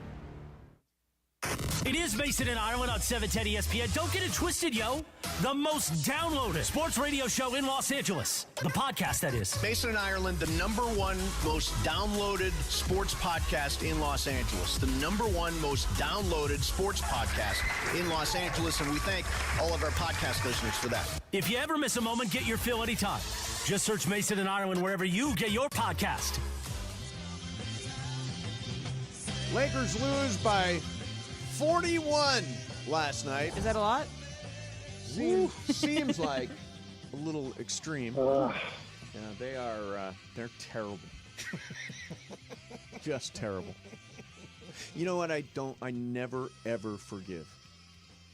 It is Mason and Ireland on 710 ESPN. Don't get it twisted, yo. The most downloaded sports radio show in Los Angeles. The podcast, that is. Mason and Ireland, the #1 most downloaded sports podcast in Los Angeles. The #1 most downloaded sports podcast in Los Angeles. And we thank all of our podcast listeners for that. If you ever miss a moment, get your fill anytime. Just search Mason and Ireland wherever you get your podcast. Lakers lose by 41 last night. Is that a lot? Seems like a little extreme. Yeah, they are. They're terrible. Just terrible. You know what? I never ever forgive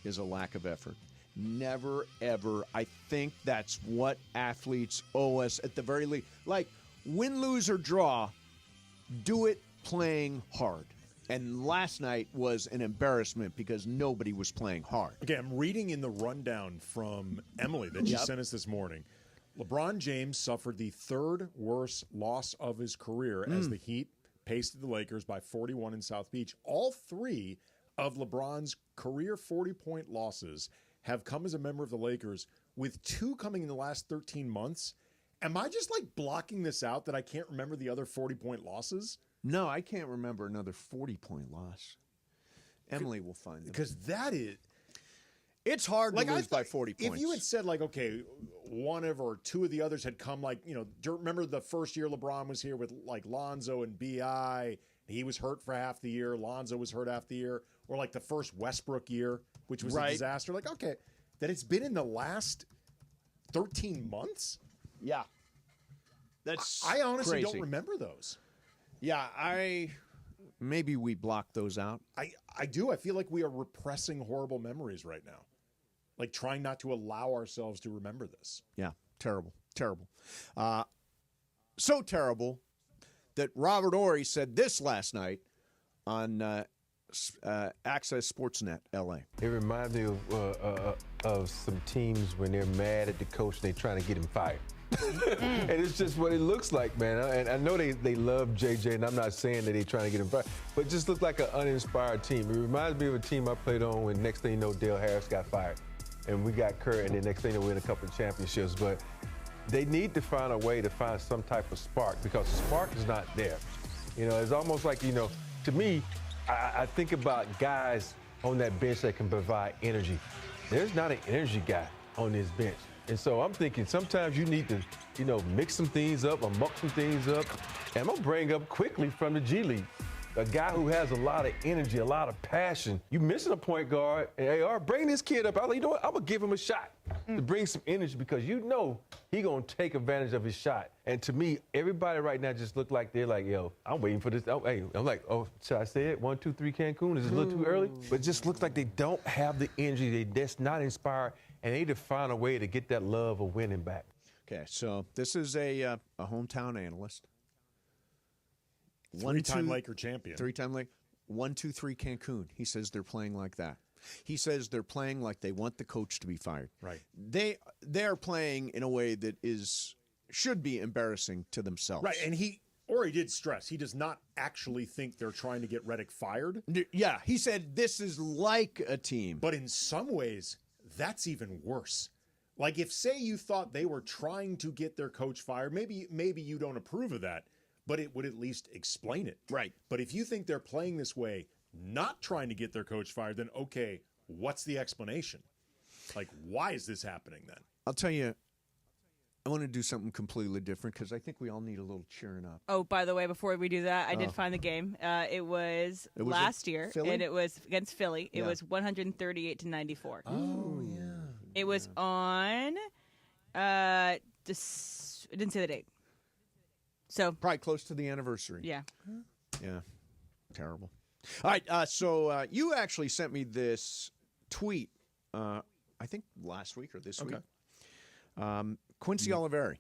is a lack of effort. Never ever. I think that's what athletes owe us at the very least. Like win, lose, or draw, do it playing hard. And last night was an embarrassment because nobody was playing hard. Okay, I'm reading in the rundown from Emily that she sent us this morning. LeBron James suffered the third worst loss of his career as the Heat pasted the Lakers by 41 in South Beach. All three of LeBron's career 40-point losses have come as a member of the Lakers, with 2 coming in the last 13 months. Am I just like blocking this out that I can't remember the other 40-point losses? No, I can't remember another 40-point loss. Emily will find them. Because that is... It's hard to lose by 40 points. If you had said, like, okay, one of or two of the others had come, like, you know, remember the first year LeBron was here with, like, Lonzo and B.I., he was hurt for half the year, Lonzo was hurt half the year, or, like, the first Westbrook year, which was a disaster. Like, okay, that it's been in the last 13 months? Yeah. That's I honestly crazy. don't remember those. Yeah, maybe we block those out. I do. I feel like we are repressing horrible memories right now. Like trying not to allow ourselves to remember this. Yeah, terrible. So terrible that Robert Horry said this last night on Access Sportsnet LA. It reminds me of some teams when they're mad at the coach and they're trying to get him fired. And it's just what it looks like, man. And I know they love JJ, and I'm not saying that they're trying to get him fired, but it just looks like an uninspired team. It reminds me of a team I played on when next thing you know, Dale Harris got fired. And we got Kurt, and the next thing they win a couple of championships. But they need to find a way to find some type of spark, because the spark is not there. You know, it's almost like, you know, to me, I think about guys on that bench that can provide energy. There's not an energy guy on this bench. And so I'm thinking sometimes you need to, you know, mix some things up or muck some things up. And I'm going to bring up quickly from the G League, a guy who has a lot of energy, a lot of passion. You missing a point guard, and AR, bring this kid up. You know what? I'm going to give him a shot to bring some energy, because you know he going to take advantage of his shot. And to me, everybody right now just look like they're like, yo, I'm waiting for this. I'm like, should I say it? 1, 2, 3 Cancun? Is it a little too early? But it just looks like they don't have the energy. That's not inspired. And they need to find a way to get that love of winning back. Okay, so this is a hometown analyst. 3-time Laker champion. 3-time Laker. 1, 2, 3 Cancun. He says they're playing like that. He says they're playing like they want the coach to be fired. Right. They're playing in a way that should be embarrassing to themselves. Right, and he did stress he does not actually think they're trying to get Redick fired. Yeah, he said this is like a team. But in some ways, that's even worse. Like if, say, you thought they were trying to get their coach fired, maybe you don't approve of that, but it would at least explain it. Right. But if you think they're playing this way, not trying to get their coach fired, then okay, what's the explanation? Like, why is this happening then? I'll tell you, I want to do something completely different because I think we all need a little cheering up. Oh, by the way, before we do that, I did find the game. It was last year, Philly? And it was against Philly. It Yeah. was 138-94. Oh, yeah. It was on. It didn't say the date. So probably close to the anniversary. Yeah. Yeah. Terrible. All right, so you actually sent me this tweet, I think last week or this week. Quincy Oliveri,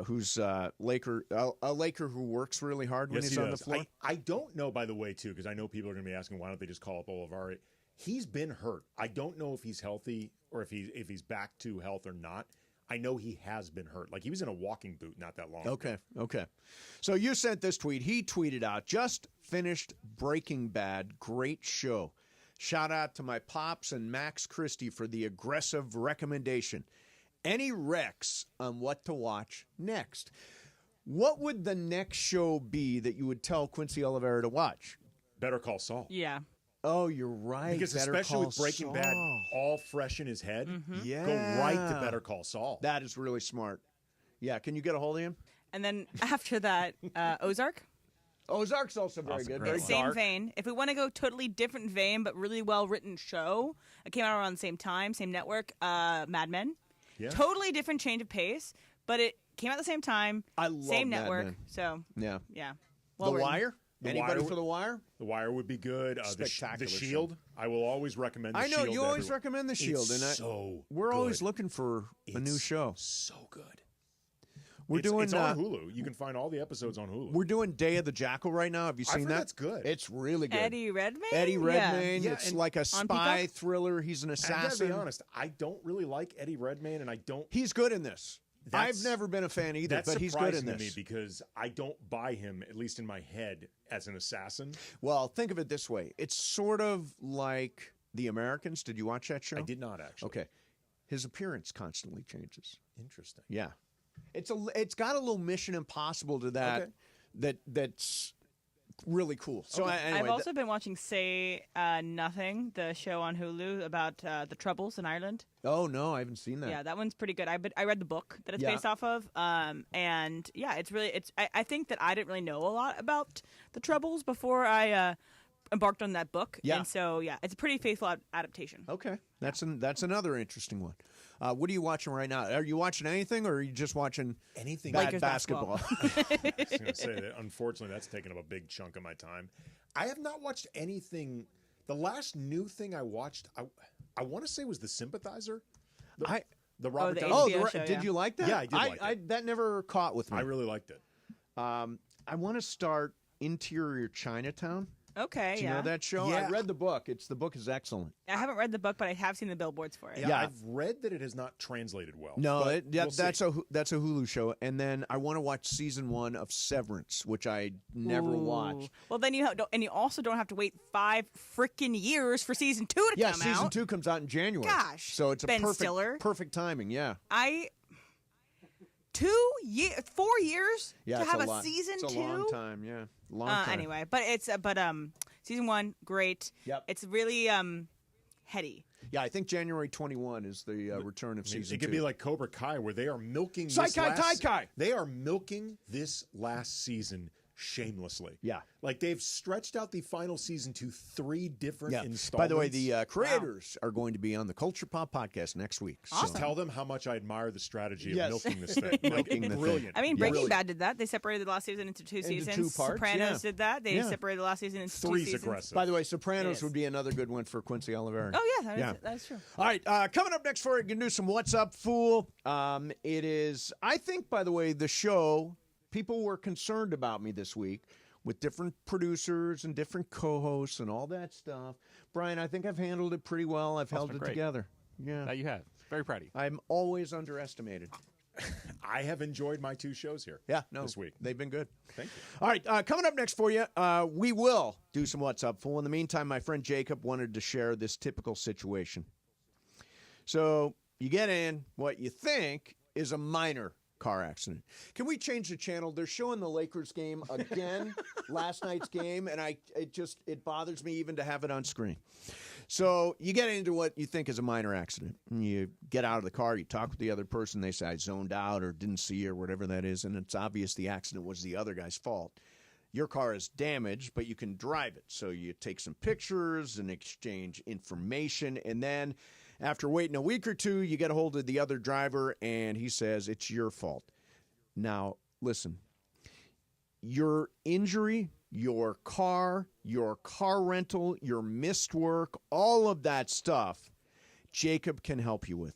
who's a Laker who works really hard when he's on the floor. I don't know, by the way, too, because I know people are going to be asking, why don't they just call up Oliveri? He's been hurt. I don't know if he's healthy or if he's back to health or not. I know he has been hurt. Like, he was in a walking boot not that long ago. Okay. So you sent this tweet. He tweeted out, just finished Breaking Bad. Great show. Shout out to my pops and Max Christie for the aggressive recommendation. Any recs on what to watch next? What would the next show be that you would tell Quincy Oliveri to watch? Better Call Saul. Yeah. Oh, you're right. Because Better especially Call with Breaking Saul. Bad all fresh in his head, Yeah. go right to Better Call Saul. That is really smart. Yeah, can you get a hold of him? And then after that, Ozark. Ozark's also very good. Very Same dark. vein. If we want to go totally different vein, but really well-written show, it came out around the same time, same network, Mad Men. Yeah. Totally different change of pace, but it came out at the same time, I love same Mad network. Men. So, Yeah. Well The written. Wire? Anybody for The Wire? The Wire would be good. The Spectacular Shield. I will always recommend The I know, Shield. you always recommend The Shield. It's and so we're always good. looking for a new show. So good. We're doing It's on Hulu. You can find all the episodes on Hulu. We're doing Day of the Jackal right now. Have you I've seen heard that? that's good. It's really good. Eddie Redmayne? Eddie Redmayne. Yeah, It's and like a on spy Peacock? thriller. He's an And I gotta assassin. be honest, I don't really like Eddie Redmayne, and I don't. He's good in this. That's- I've never been a fan either, That's but he's good in surprising to me this. because I don't buy him, at least in my head, as an assassin. Well, think of it this way. It's sort of like The Americans. Did you watch that show? I did not, actually. Okay. His appearance constantly changes. Interesting. Yeah. It's got a little Mission Impossible to that. That's really cool. So anyway, I've also been watching Say Nothing, the show on Hulu about the Troubles in Ireland. oh no, I haven't seen that. Yeah, that one's pretty good. I read the book that it's Yeah. based off of, and yeah, I think that I didn't really know a lot about the Troubles before I embarked on that book. Yeah. And so yeah, it's a pretty faithful adaptation. Okay, that's another interesting one. What are you watching right now? Are you watching anything, or are you just watching anything? bad Lakers basketball? I was going to say that, unfortunately, that's taken up a big chunk of my time. I have not watched anything. The last new thing I watched, I want to say, was The Sympathizer. The Robert the Downey. HBO show, did you like that? Yeah, I did like it. That never caught with me. I really liked it. I want to start Interior Chinatown. Okay, Do you yeah. know that show? Yeah. I read the book. The book is excellent. I haven't read the book, but I have seen the billboards for it. Yeah, Yeah. I've read that it has not translated well. No, but we'll see. that's a Hulu show. And then I want to watch season 1 of Severance, which I never Ooh. watched. Well, then you also don't have to wait 5 freaking years for season 2 to Yeah, come season out. 2 comes out in January. Gosh, so it's a Ben Stiller. perfect timing. Yeah, 4 years yeah. to it's have a a lot. season It's 2. a long time. Yeah, long time. Anyway, but season 1 great. Yep. It's really heady. Yeah, I think January 21 is the return of season 2. It could be like Cobra Kai, where they are milking They are milking this last season shamelessly. Yeah. Like they've stretched out the final season to 3 different installments. By the way, the creators are going to be on the Culture Pop podcast next week. Just tell them how much I admire the strategy Yes. of milking this thing. Milking the thing. Brilliant. I mean, Yeah. Breaking Brilliant. Bad did that. They separated the last season into 2 seasons. 2 parts, Sopranos yeah. did that. They Yeah. separated the last season into 2 Three's seasons. aggressive. By the way, Sopranos Yes. would be another good one for Quincy Oliveri. Oh yeah, that's true. All right, coming up next for it, going to do some What's Up, Fool. It is, I think, by the way, the show, people were concerned about me this week with different producers and different co-hosts and all that stuff. Brian, I think I've handled it pretty well. I've held it great. together. Yeah, That you have. Very proud of you. I'm always underestimated. I have enjoyed my 2 shows here. Yeah, no, this week. They've been good. Thank you. All right, coming up next for you, we will do some What's Up, Fool. In the meantime, my friend Jacob wanted to share this typical situation. So you get in what you think is a minor car accident. Can we change the channel? They're showing the Lakers game again, last night's game, and it bothers me even to have it on screen. So you get into what you think is a minor accident. And you get out of the car, you talk with the other person, they say, I zoned out or didn't see or whatever that is, and it's obvious the accident was the other guy's fault. Your car is damaged, but you can drive it. So you take some pictures and exchange information, and then after waiting a week or 2, you get a hold of the other driver, and he says it's your fault. Now, listen, your injury your car rental, your missed work, all of that stuff, Jacob can help you with.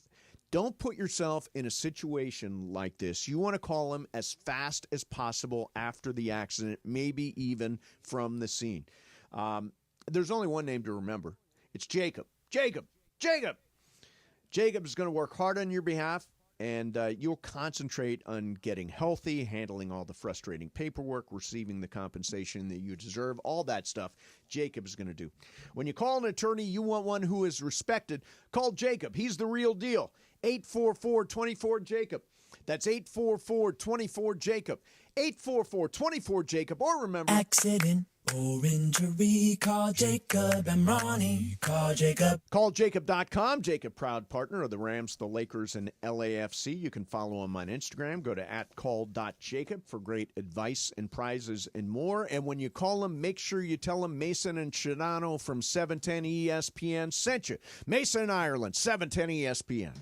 Don't put yourself in a situation like this. You want to call him as fast as possible after the accident, maybe even from the scene. There's only one name to remember. It's Jacob. Jacob is going to work hard on your behalf, and you'll concentrate on getting healthy, handling all the frustrating paperwork, receiving the compensation that you deserve, all that stuff Jacob is going to do. When you call an attorney, you want one who is respected. Call Jacob. He's the real deal. 844-24-JACOB. That's 844-24-JACOB. 844-24-JACOB. Or remember... Accident or injury, call Jacob and Ronnie. Call Jacob. CallJacob.com. Jacob, proud partner of the Rams, the Lakers, and LAFC. You can follow him on Instagram. Go to @call.jacob for great advice and prizes and more. And when you call him, make sure you tell him Mason and Shadano from 710 ESPN sent you. Mason, Ireland, 710 ESPN.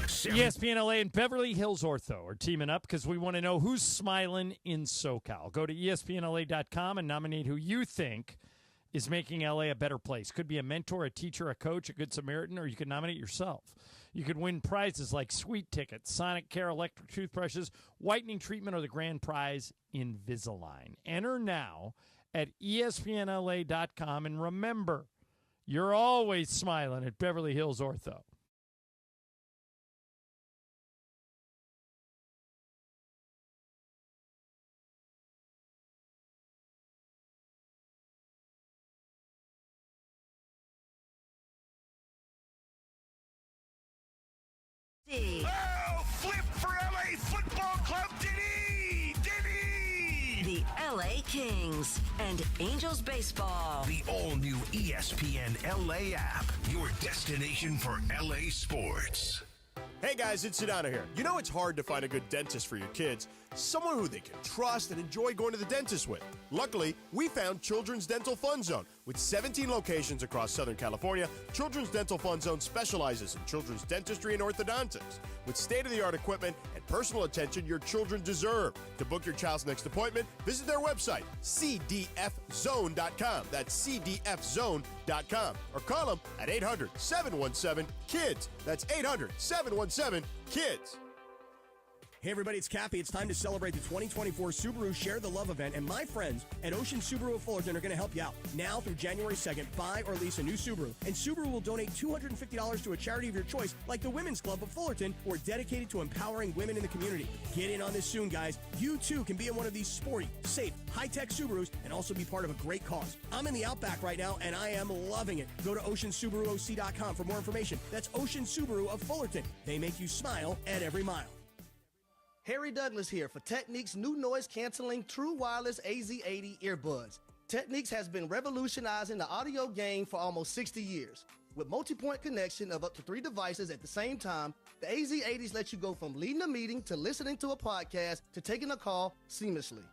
ESPN LA and Beverly Hills Ortho are teaming up because we want to know who's smiling in SoCal. Go to ESPNLA.com and nominate who you think is making LA a better place. Could be a mentor, a teacher, a coach, a good Samaritan, or you could nominate yourself. You could win prizes like sweet tickets, Sonic Care electric toothbrushes, whitening treatment, or the grand prize, Invisalign. Enter now at ESPNLA.com, and remember, you're always smiling at Beverly Hills Ortho. Oh, flip for LA Football Club, The LA Kings and Angels Baseball. The all-new ESPN LA app, your destination for LA sports. Hey guys, it's Sedano here. You know it's hard to find a good dentist for your kids, someone who they can trust and enjoy going to the dentist with. Luckily, we found Children's Dental Fun Zone. With 17 locations across Southern California, Children's Dental Fun Zone specializes in children's dentistry and orthodontics. With state-of-the-art equipment and personal attention your children deserve. To book your child's next appointment, visit their website, cdfzone.com. That's cdfzone.com. Or call them at 800-717-KIDS. That's 800-717-KIDS. Hey everybody, it's Cappy. It's time to celebrate the 2024 Subaru Share the Love event, and my friends at Ocean Subaru of Fullerton are going to help you out. Now through January 2nd, buy or lease a new Subaru, and Subaru will donate $250 to a charity of your choice, like the Women's Club of Fullerton, who are dedicated to empowering women in the community. Get in on this soon, guys. You too can be in one of these sporty, safe, high-tech Subarus and also be part of a great cause. I'm in the Outback right now, and I am loving it. Go to OceanSubaruOC.com for more information. That's Ocean Subaru of Fullerton. They make you smile at every mile. Harry Douglas here for Technique's new noise-canceling True Wireless AZ80 earbuds. Technique's has been revolutionizing the audio game for almost 60 years. With multi-point connection of up to 3 devices at the same time, the AZ80s let you go from leading a meeting to listening to a podcast to taking a call seamlessly.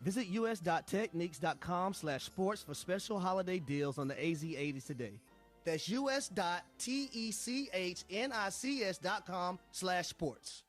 Visit us.techniques.com/sports for special holiday deals on the AZ80s today. That's us.technics.com/sports.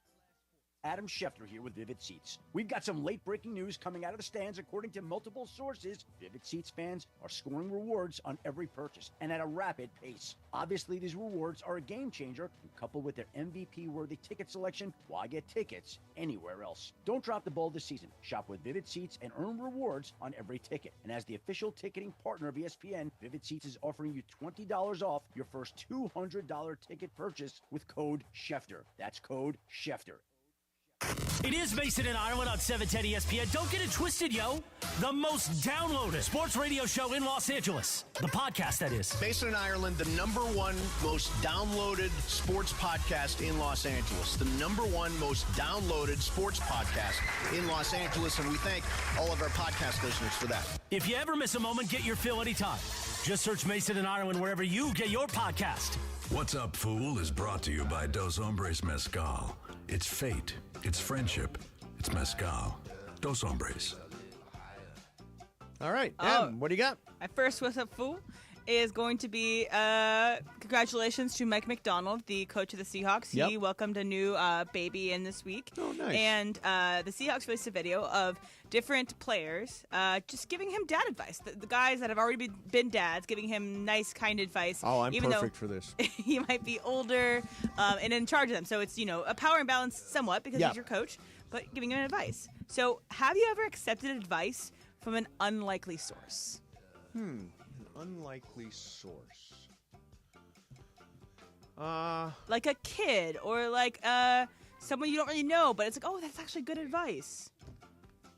Adam Schefter here with Vivid Seats. We've got some late-breaking news coming out of the stands. According to multiple sources, Vivid Seats fans are scoring rewards on every purchase and at a rapid pace. Obviously, these rewards are a game changer, and coupled with their MVP-worthy ticket selection, why get tickets anywhere else? Don't drop the ball this season. Shop with Vivid Seats and earn rewards on every ticket. And as the official ticketing partner of ESPN, Vivid Seats is offering you $20 off your first $200 ticket purchase with code Schefter. That's code Schefter. It is Mason in Ireland on 710 ESPN. Don't get it twisted, yo. The most downloaded sports radio show in Los Angeles. The podcast, that is. Mason in Ireland, the #1 most downloaded sports podcast in Los Angeles. The #1 most downloaded sports podcast in Los Angeles. And we thank all of our podcast listeners for that. If you ever miss a moment, get your fill anytime. Just search Mason in Ireland wherever you get your podcast. What's Up, Fool is brought to you by Dos Hombres Mezcal. It's fate. It's friendship. It's mezcal. Dos Hombres. All right. Em, what do you got? My first What's Up, Fool is going to be congratulations to Mike McDonald, the coach of the Seahawks. Yep. He welcomed a new baby in this week. Oh, nice. And the Seahawks released a video of different players just giving him dad advice. The guys that have already been dads giving him nice, kind advice. Oh, I'm even perfect for this. He might be older and in charge of them. So it's, a power imbalance somewhat because he's your coach, but giving him advice. So have you ever accepted advice from an unlikely source? An unlikely source. Like a kid or like someone you don't really know, but it's like, oh, that's actually good advice.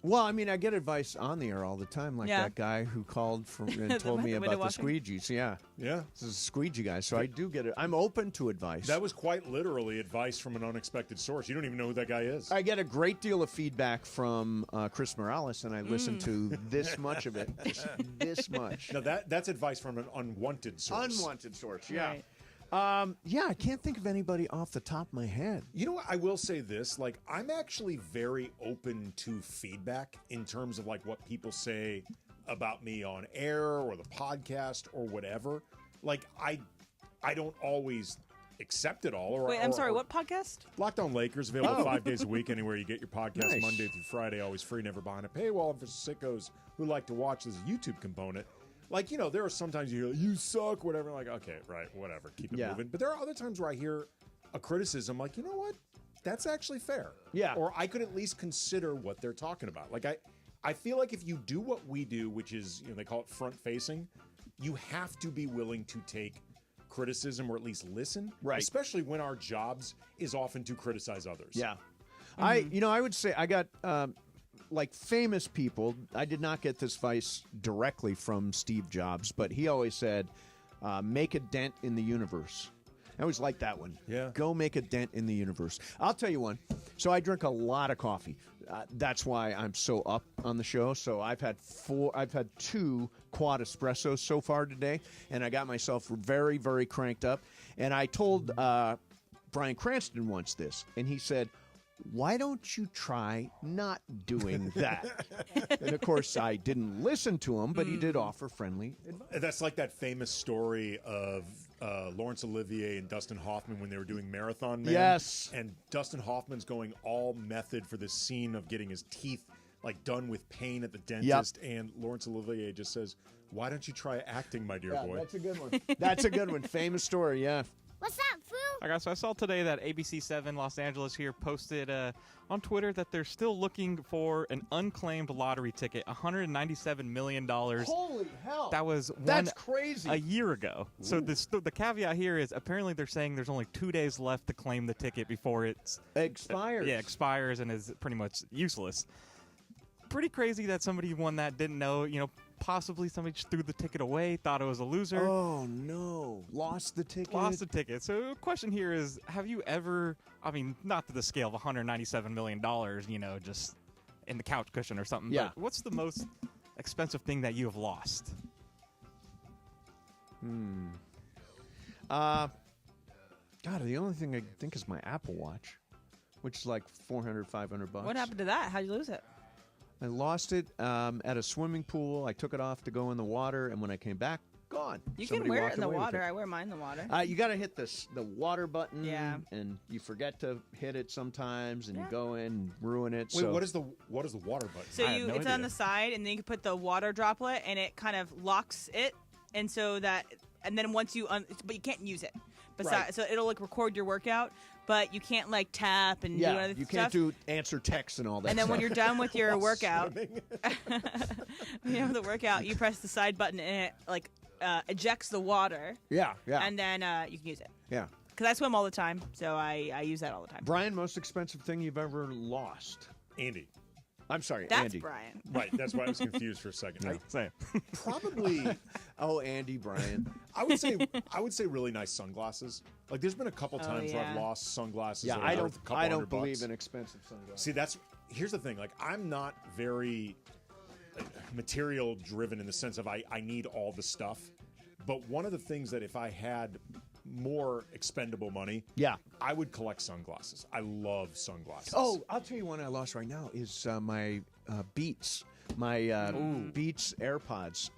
Well, I mean, I get advice on the air all the time, like that guy who called and told me about the squeegees. Yeah. This is a squeegee guy, so I do get it. I'm open to advice. That was quite literally advice from an unexpected source. You don't even know who that guy is. I get a great deal of feedback from Chris Morales, and I listen to this much of it. Just this much. Now, that's advice from an unwanted source. Unwanted source, yeah. Right. I can't think of anybody off the top of my head. You know what? I will say this. Like, I'm actually very open to feedback in terms of, like, what people say about me on air or the podcast or whatever. Like, I don't always accept it all. Wait, I'm sorry, what podcast? Locked On Lakers, available 5 days a week anywhere you get your podcast, Nice. Monday through Friday, always free, never behind a paywall. And for sickos who like to watch, there's a YouTube component. Like, there are sometimes you hear, you suck, whatever. Like, okay, right, whatever. Keep it moving. But there are other times where I hear a criticism like, you know what? That's actually fair. Yeah. Or I could at least consider what they're talking about. Like, I feel like if you do what we do, which is, they call it front-facing, you have to be willing to take criticism or at least listen. Right. Especially when our jobs is often to criticize others. Yeah. I would say I got... like famous people, I did not get this advice directly from Steve Jobs, but he always said, make a dent in the universe. I always liked that one. Yeah. Go make a dent in the universe. I'll tell you one. So I drink a lot of coffee. That's why I'm so up on the show. So I've had 2 quad espressos so far today, and I got myself very, very cranked up. And I told Bryan Cranston once this, and he said, why don't you try not doing that? And, of course, I didn't listen to him, but he did offer friendly advice. That's like that famous story of Laurence Olivier and Dustin Hoffman when they were doing Marathon Man. Yes. And Dustin Hoffman's going all method for this scene of getting his teeth, like, done with pain at the dentist. Yep. And Laurence Olivier just says, why don't you try acting, my dear boy? That's a good one. That's a good one. Famous story, yeah. What's up, Foo? All right, so I saw today that ABC7 Los Angeles here posted on Twitter that they're still looking for an unclaimed lottery ticket, $197 million. Holy hell. That's crazy. A year ago. Ooh. So the caveat here is apparently they're saying there's only 2 days left to claim the ticket before it expires. Expires and is pretty much useless. Pretty crazy that somebody won that, didn't know, possibly somebody just threw the ticket away, thought it was a loser. Oh, no. Lost the ticket. So the question here is, have you ever, not to the scale of $197 million, just in the couch cushion or something, but what's the most expensive thing that you have lost? God, the only thing I think is my Apple Watch, which is like $400, $500. What happened to that? How'd you lose it? I lost it at a swimming pool. I took it off to go in the water, and when I came back, gone. You can wear it in the water. I wear mine in the water. You got to hit the water button, Yeah. and you forget to hit it sometimes, and you go in and ruin it. Wait, what is the water button? So it's on the side, and then you can put the water droplet, and it kind of locks it, and then once you but you can't use it. Right. So it'll record your workout, but you can't tap and do other you stuff. can't answer texts and all that. And then when stuff. you're done with your workout, you press the side button and it ejects the water. Yeah. And then you can use it. Yeah. Because I swim all the time, so I use that all the time. Brian, most expensive thing you've ever lost? Andy. I'm sorry, That's Andy. Brian. Right, that's why I was confused for a second. No, same. Probably. Oh, Andy, Brian. I would say really nice sunglasses. Like, there's been a couple times where I've lost sunglasses. Yeah, that are worth a couple I don't $100. believe in expensive sunglasses. See, here's the thing. Like, I'm not very material driven in the sense of I need all the stuff. But one of the things that if I had more expendable money, I would collect sunglasses. I love sunglasses. Oh, I'll tell you one I lost right now is my Beats. My Beats AirPods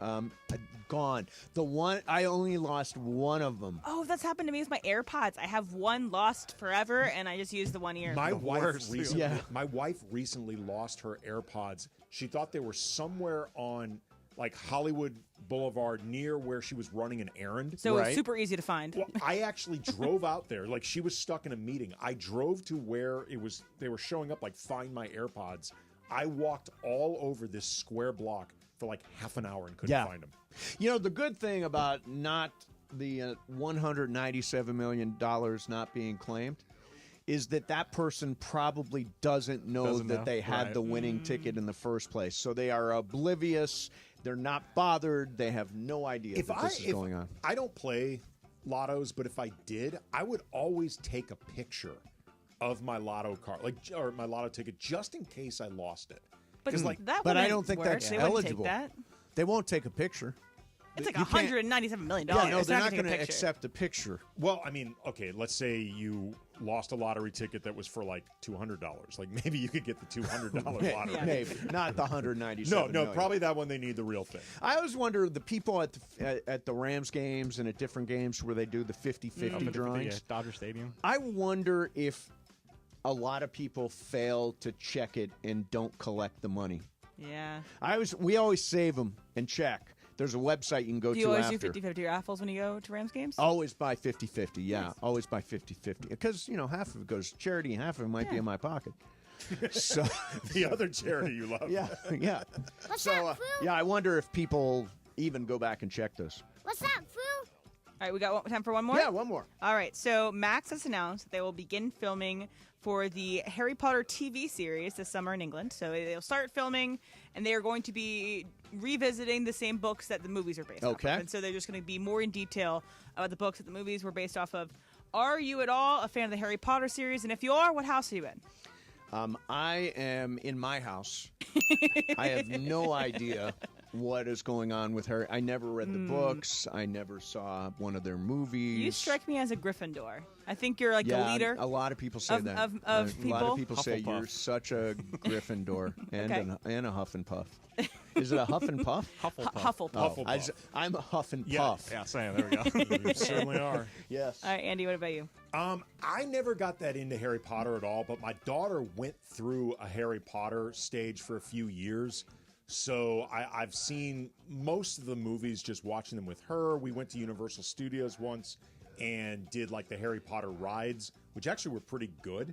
gone. The one I only lost one of them. Oh, that's happened to me with my AirPods. I have one lost forever, and I just use the one ear. My wife recently lost her AirPods. She thought they were somewhere on like Hollywood Boulevard near where she was running an errand. So it's super easy to find. Well, I actually drove out there. Like she was stuck in a meeting. I drove to where it was. They were showing up like find my AirPods. I walked all over this square block for like half an hour and couldn't find them. You know, the good thing about not the $197 million not being claimed is that person probably doesn't know that they had the winning ticket in the first place. So they are oblivious. They're not bothered. They have no idea that this is going on. I don't play lottos, but if I did, I would always take a picture of my lotto card, or my lotto ticket, just in case I lost it. But I don't think that's eligible. They won't take a picture. It's like $197 million. Yeah, no, they're not going to accept a picture. Well, I mean, okay, let's say you lost a lottery ticket that was for like $200. Like maybe you could get the $200 lottery. Maybe, not the $197 No, million. probably that one they need the real thing. I always wonder the people at the Rams games and at different games where they do the 50-50 drawings. Dodger Stadium. I wonder if a lot of people fail to check it and don't collect the money. Yeah. We always save them and check. There's a website you can go to after. Do you always do 50-50 raffles when you go to Rams games? Always buy 50-50, yeah. Nice. Always buy 50-50. Because, half of it goes to charity and half of it might be in my pocket. So the other charity you love. Yeah. What's that, Foo? I wonder if people even go back and check this. What's that, Foo? All right, we got time for one more? Yeah, one more. All right, so Max has announced that they will begin filming for the Harry Potter TV series this summer in England. So they'll start filming, and they are going to be revisiting the same books that the movies are based off of. And so they're just going to be more in detail about the books that the movies were based off of. Are you at all a fan of the Harry Potter series? And if you are, what house are you in? I am in my house. I have no idea what is going on with Harry. I never read the books. I never saw one of their movies. You strike me as a Gryffindor. I think you're like the leader. A lot of people say that. Of people. A lot of people say you're such a Gryffindor and a Huff and Puff. Is it a Huff and Puff? Hufflepuff. Oh, I'm a Huff and Puff. Yeah, same. There we go. You certainly are. Yes. All right, Andy, what about you? I never got that into Harry Potter at all, but my daughter went through a Harry Potter stage for a few years. So I've seen most of the movies just watching them with her. We went to Universal Studios once and did like the Harry Potter rides, which actually were pretty good.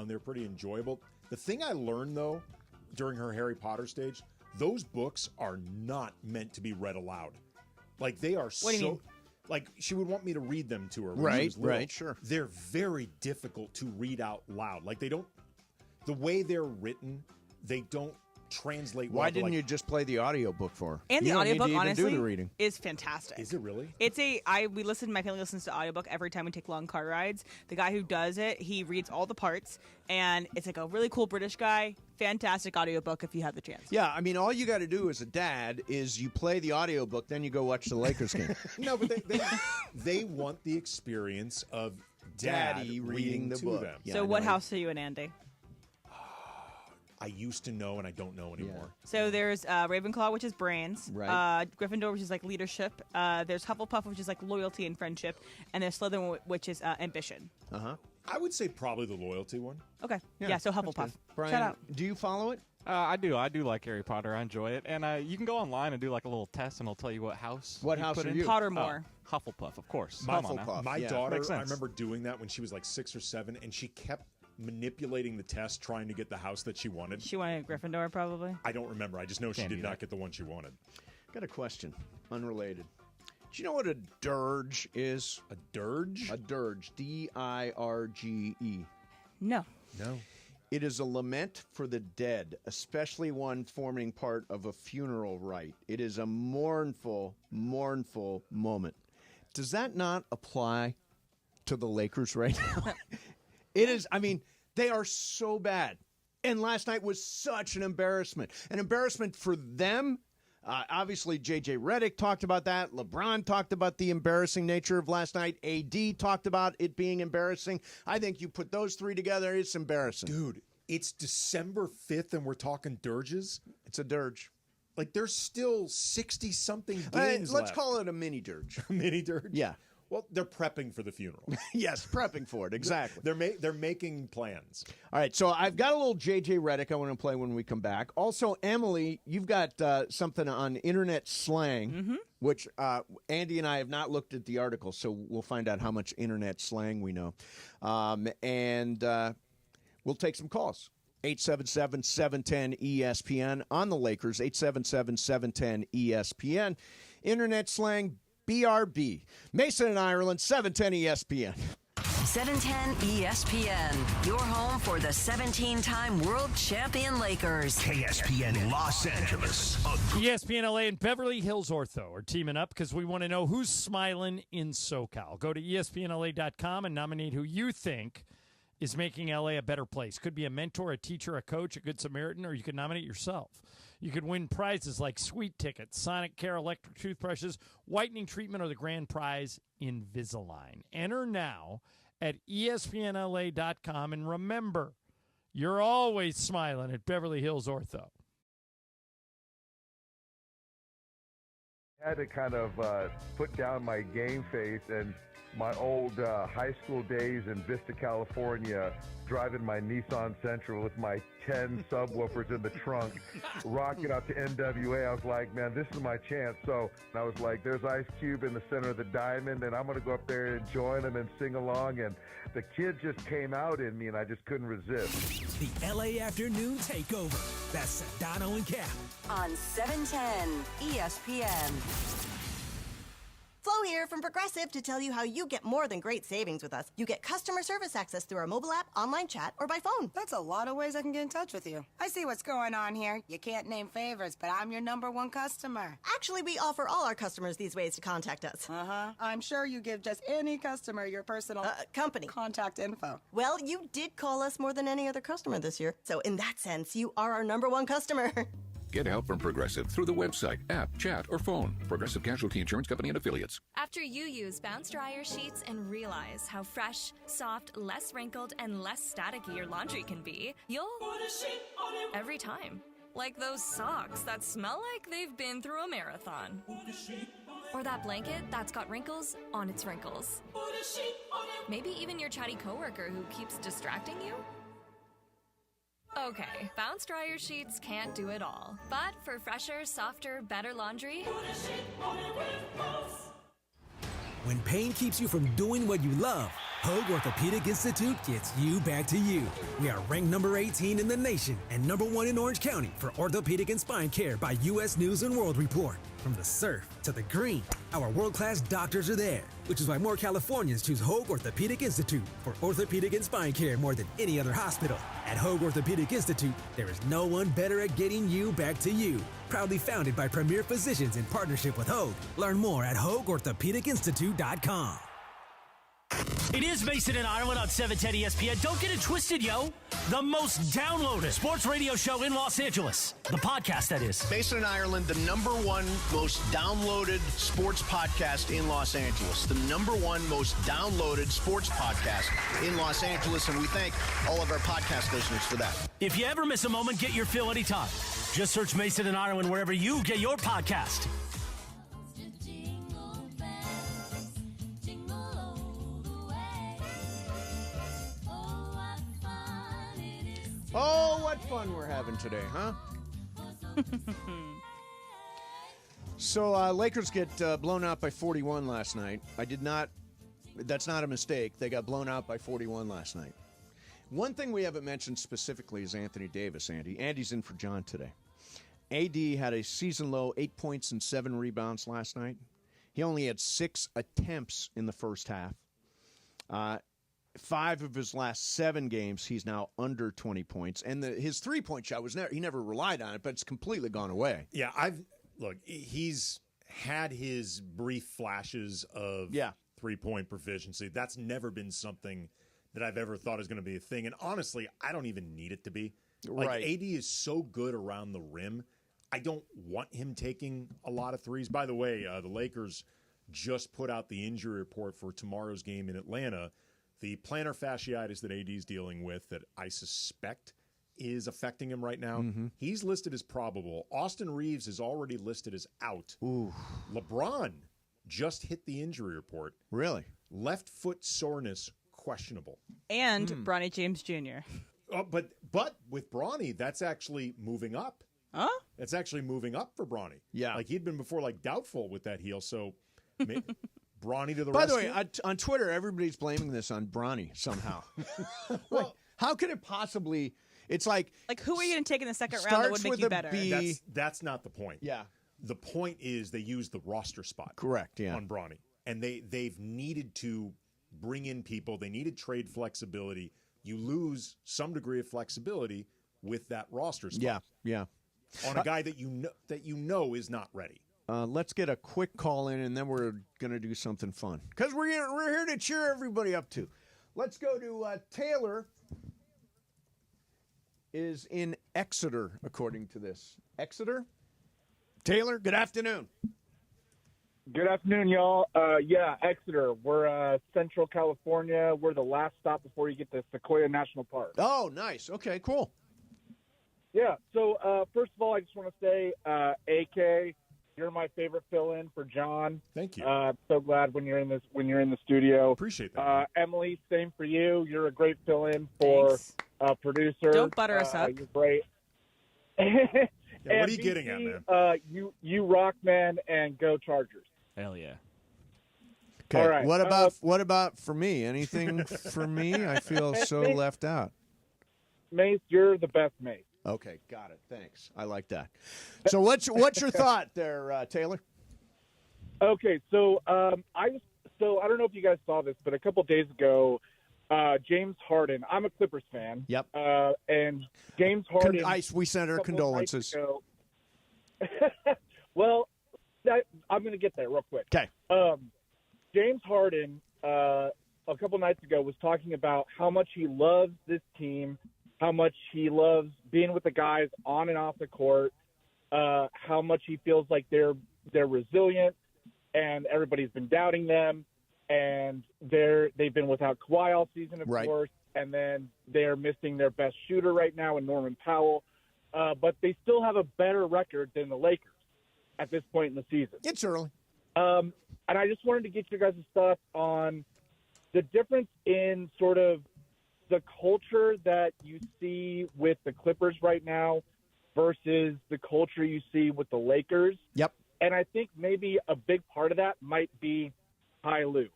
They were pretty enjoyable. The thing I learned, though, during her Harry Potter stage, those books are not meant to be read aloud. Like they are What do you mean? Like she would want me to read them to her. When Right, she was little. right, sure. They're very difficult to read out loud. Like they don't, the way they're written, they don't translate well. Why didn't you just play the audiobook for her? And the You don't need audiobook, to even honestly, do the reading. is fantastic. Is it really? My family listens to audiobook every time we take long car rides. The guy who does it, he reads all the parts, and it's like a really cool British guy. Fantastic audiobook if you have the chance. Yeah, I mean, all you got to do as a dad is you play the audiobook, then you go watch the Lakers game. No, but they want the experience of Daddy reading the to book. them. Yeah, So what house are you in, Andy? I used to know, and I don't know anymore. So there's Ravenclaw, which is brains. Right. Gryffindor, which is like leadership. There's Hufflepuff, which is like loyalty and friendship. And there's Slytherin, which is ambition. Uh-huh. I would say probably the loyalty one. Okay. Yeah, so Hufflepuff. Brian, Shout out. do you follow it? I do. I do like Harry Potter. I enjoy it. And you can go online and do like a little test, and it'll tell you what house. What you house put are in. you? Pottermore. Hufflepuff, of course. My daughter, Makes sense. I remember doing that when she was like 6 or 7, and she kept manipulating the test, trying to get the house that she wanted. She wanted Gryffindor, probably. I don't remember. I just know she did not get the one she wanted. Got a question, unrelated. Do you know what a dirge is? A dirge? A dirge. D-I-R-G-E. No. No. It is a lament for the dead, especially one forming part of a funeral rite. It is a mournful, mournful moment. Does that not apply to the Lakers right now? It is. I mean, they are so bad. And last night was such an embarrassment. An embarrassment for them. Obviously, J.J. Redick talked about that. LeBron talked about the embarrassing nature of last night. A.D. talked about it being embarrassing. I think you put those three together, it's embarrassing. Dude, it's December 5th and we're talking dirges? It's a dirge. Like, there's still 60-something games Let's left. call it a mini dirge. A mini dirge? Yeah. Well, they're prepping for the funeral. Yes, prepping for it. Exactly. They're making plans. All right, so I've got a little JJ Redick I want to play when we come back. Also, Emily, you've got something on internet slang, which Andy and I have not looked at the article, so we'll find out how much internet slang we know. And we'll take some calls. 877-710-ESPN on the Lakers, 877-710-ESPN. Internet slang, BRB. Mason and Ireland, 710 ESPN. 710 ESPN, your home for the 17-time world champion Lakers. KSPN Los Angeles. ESPN LA and Beverly Hills Ortho are teaming up because we want to know who's smiling in SoCal. Go to ESPNLA.com and nominate who you think is making LA a better place. Could be a mentor, a teacher, a coach, a good Samaritan, or you could nominate yourself. You could win prizes like sweet tickets, Sonic Care electric toothbrushes, whitening treatment, or the grand prize, Invisalign. Enter now at ESPNLA.com, and remember, you're always smiling at Beverly Hills Ortho. I had to kind of put down my game face and my old high school days in Vista, California, driving my Nissan Sentra with my 10 subwoofers in the trunk, rocking out to NWA. I was like, man, this is my chance. So I was like, there's Ice Cube in the center of the diamond, and I'm going to go up there and join them and sing along. And the kid just came out in me, and I just couldn't resist. The LA Afternoon Takeover. That's Sedano and Cap. On 710 ESPN. Flo here from Progressive to tell you how you get more than great savings with us. You get customer service access through our mobile app, online chat, or by phone. That's a lot of ways I can get in touch with you. I see what's going on here. You can't name favorites, but I'm your #1 customer. Actually, we offer all our customers these ways to contact us. I'm sure you give just any customer your personal company contact info. Well, you did call us more than any other customer this year. So in that sense, you are our #1 customer. Get help from Progressive through the website, app, chat, or phone. Progressive Casualty Insurance Company and Affiliates. After you use Bounce Dryer sheets and realize how fresh, soft, less wrinkled, and less staticky your laundry can be, you'll put a sheet on it every time. Like those socks that smell like they've been through a marathon. Or that blanket that's got wrinkles on its wrinkles. Maybe even your chatty coworker who keeps distracting you. Okay, Bounce Dryer sheets can't do it all. But for fresher, softer, better laundry, When pain keeps you from doing what you love, Hoag Orthopedic Institute gets you back to you. We are ranked number 18 in the nation and #1 in Orange County for orthopedic and spine care by U.S. News & World Report. From the surf to the green, our world-class doctors are there, which is why more Californians choose Hoag Orthopedic Institute for orthopedic and spine care more than any other hospital. At Hoag Orthopedic Institute, there is no one better at getting you back to you. Proudly founded by premier physicians in partnership with Hoag. Learn more at HoagOrthopedicInstitute.com. It is Mason and Ireland on 710 ESPN. Don't get it twisted, yo. The most downloaded sports radio show in Los Angeles. The podcast, that is. Mason and Ireland, the #1 most downloaded sports podcast in Los Angeles. The #1 most downloaded sports podcast in Los Angeles, and we thank all of our podcast listeners for that. If you ever miss a moment, get your fill anytime. Just search Mason and Ireland wherever you get your podcast. Oh, what fun we're having today, huh? So, Lakers get blown out by 41 last night. That's not a mistake. They got blown out by 41 last night. One thing we haven't mentioned specifically is Anthony Davis, Andy. Andy's in for John today. AD had a season-low 8 points and 7 rebounds last night. He only had 6 attempts in the first half. 5 of his last 7 games, he's now under 20 points. And his three-point shot he never relied on it, but it's completely gone away. Yeah, he's had his brief flashes of three-point proficiency. That's never been something that I've ever thought is going to be a thing. And honestly, I don't even need it to be. Right. AD is so good around the rim. I don't want him taking a lot of threes. By the way, the Lakers just put out the injury report for tomorrow's game in Atlanta. The plantar fasciitis that AD is dealing with that I suspect is affecting him right now. Mm-hmm. He's listed as probable. Austin Reeves is already listed as out. Ooh. LeBron just hit the injury report. Really? Left foot soreness, questionable. And Bronny James Jr. But with Bronny, that's actually moving up. Huh? It's actually moving up for Bronny. Yeah. Like he'd been before like doubtful with that heel, so Bronny to the By the rescue. way, on Twitter, everybody's blaming this on Bronny somehow. Well, how could it possibly? It's like who are you going to take in the second round that would make you better? That's not the point. Yeah. The point is they used the roster spot. Correct, yeah. On Bronny. And they've needed to bring in people. They needed trade flexibility. You lose some degree of flexibility with that roster spot. Yeah. On a guy that you know is not ready. Let's get a quick call in, and then we're going to do something fun. Because we're here to cheer everybody up, too. Let's go to Taylor is in Exeter, according to this. Exeter? Taylor, good afternoon. Good afternoon, y'all. Yeah, Exeter. We're Central California. We're the last stop before you get to Sequoia National Park. Oh, nice. Okay, cool. Yeah, so first of all, I just want to say, AK, you're my favorite fill-in for John. Thank you. So glad when you're in the studio. Appreciate that. Emily, same for you. You're a great fill-in for producer. Don't butter us up. You're great. Yeah, what are you getting at, man? You rock, man, and go Chargers. Hell yeah. Okay. All right. What about for me? Anything for me? I feel so left out. Mace, you're the best Mace. Okay, got it. Thanks. I like that. So what's your thought there, Taylor? Okay, so I don't know if you guys saw this, but a couple days ago, James Harden. I'm a Clippers fan. Yep. And James Harden. We send our condolences. Well, I'm going to get there real quick. Okay. James Harden, a couple nights ago, was talking about how much he loves this team, how much he loves being with the guys on and off the court, how much he feels like they're resilient, and everybody's been doubting them, and they've been without Kawhi all season, of course, and then they're missing their best shooter right now in Norman Powell, but they still have a better record than the Lakers at this point in the season. It's early. And I just wanted to get your guys' thoughts on the difference in sort of the culture that you see with the Clippers right now versus the culture you see with the Lakers. Yep. And I think maybe a big part of that might be Ty Lue.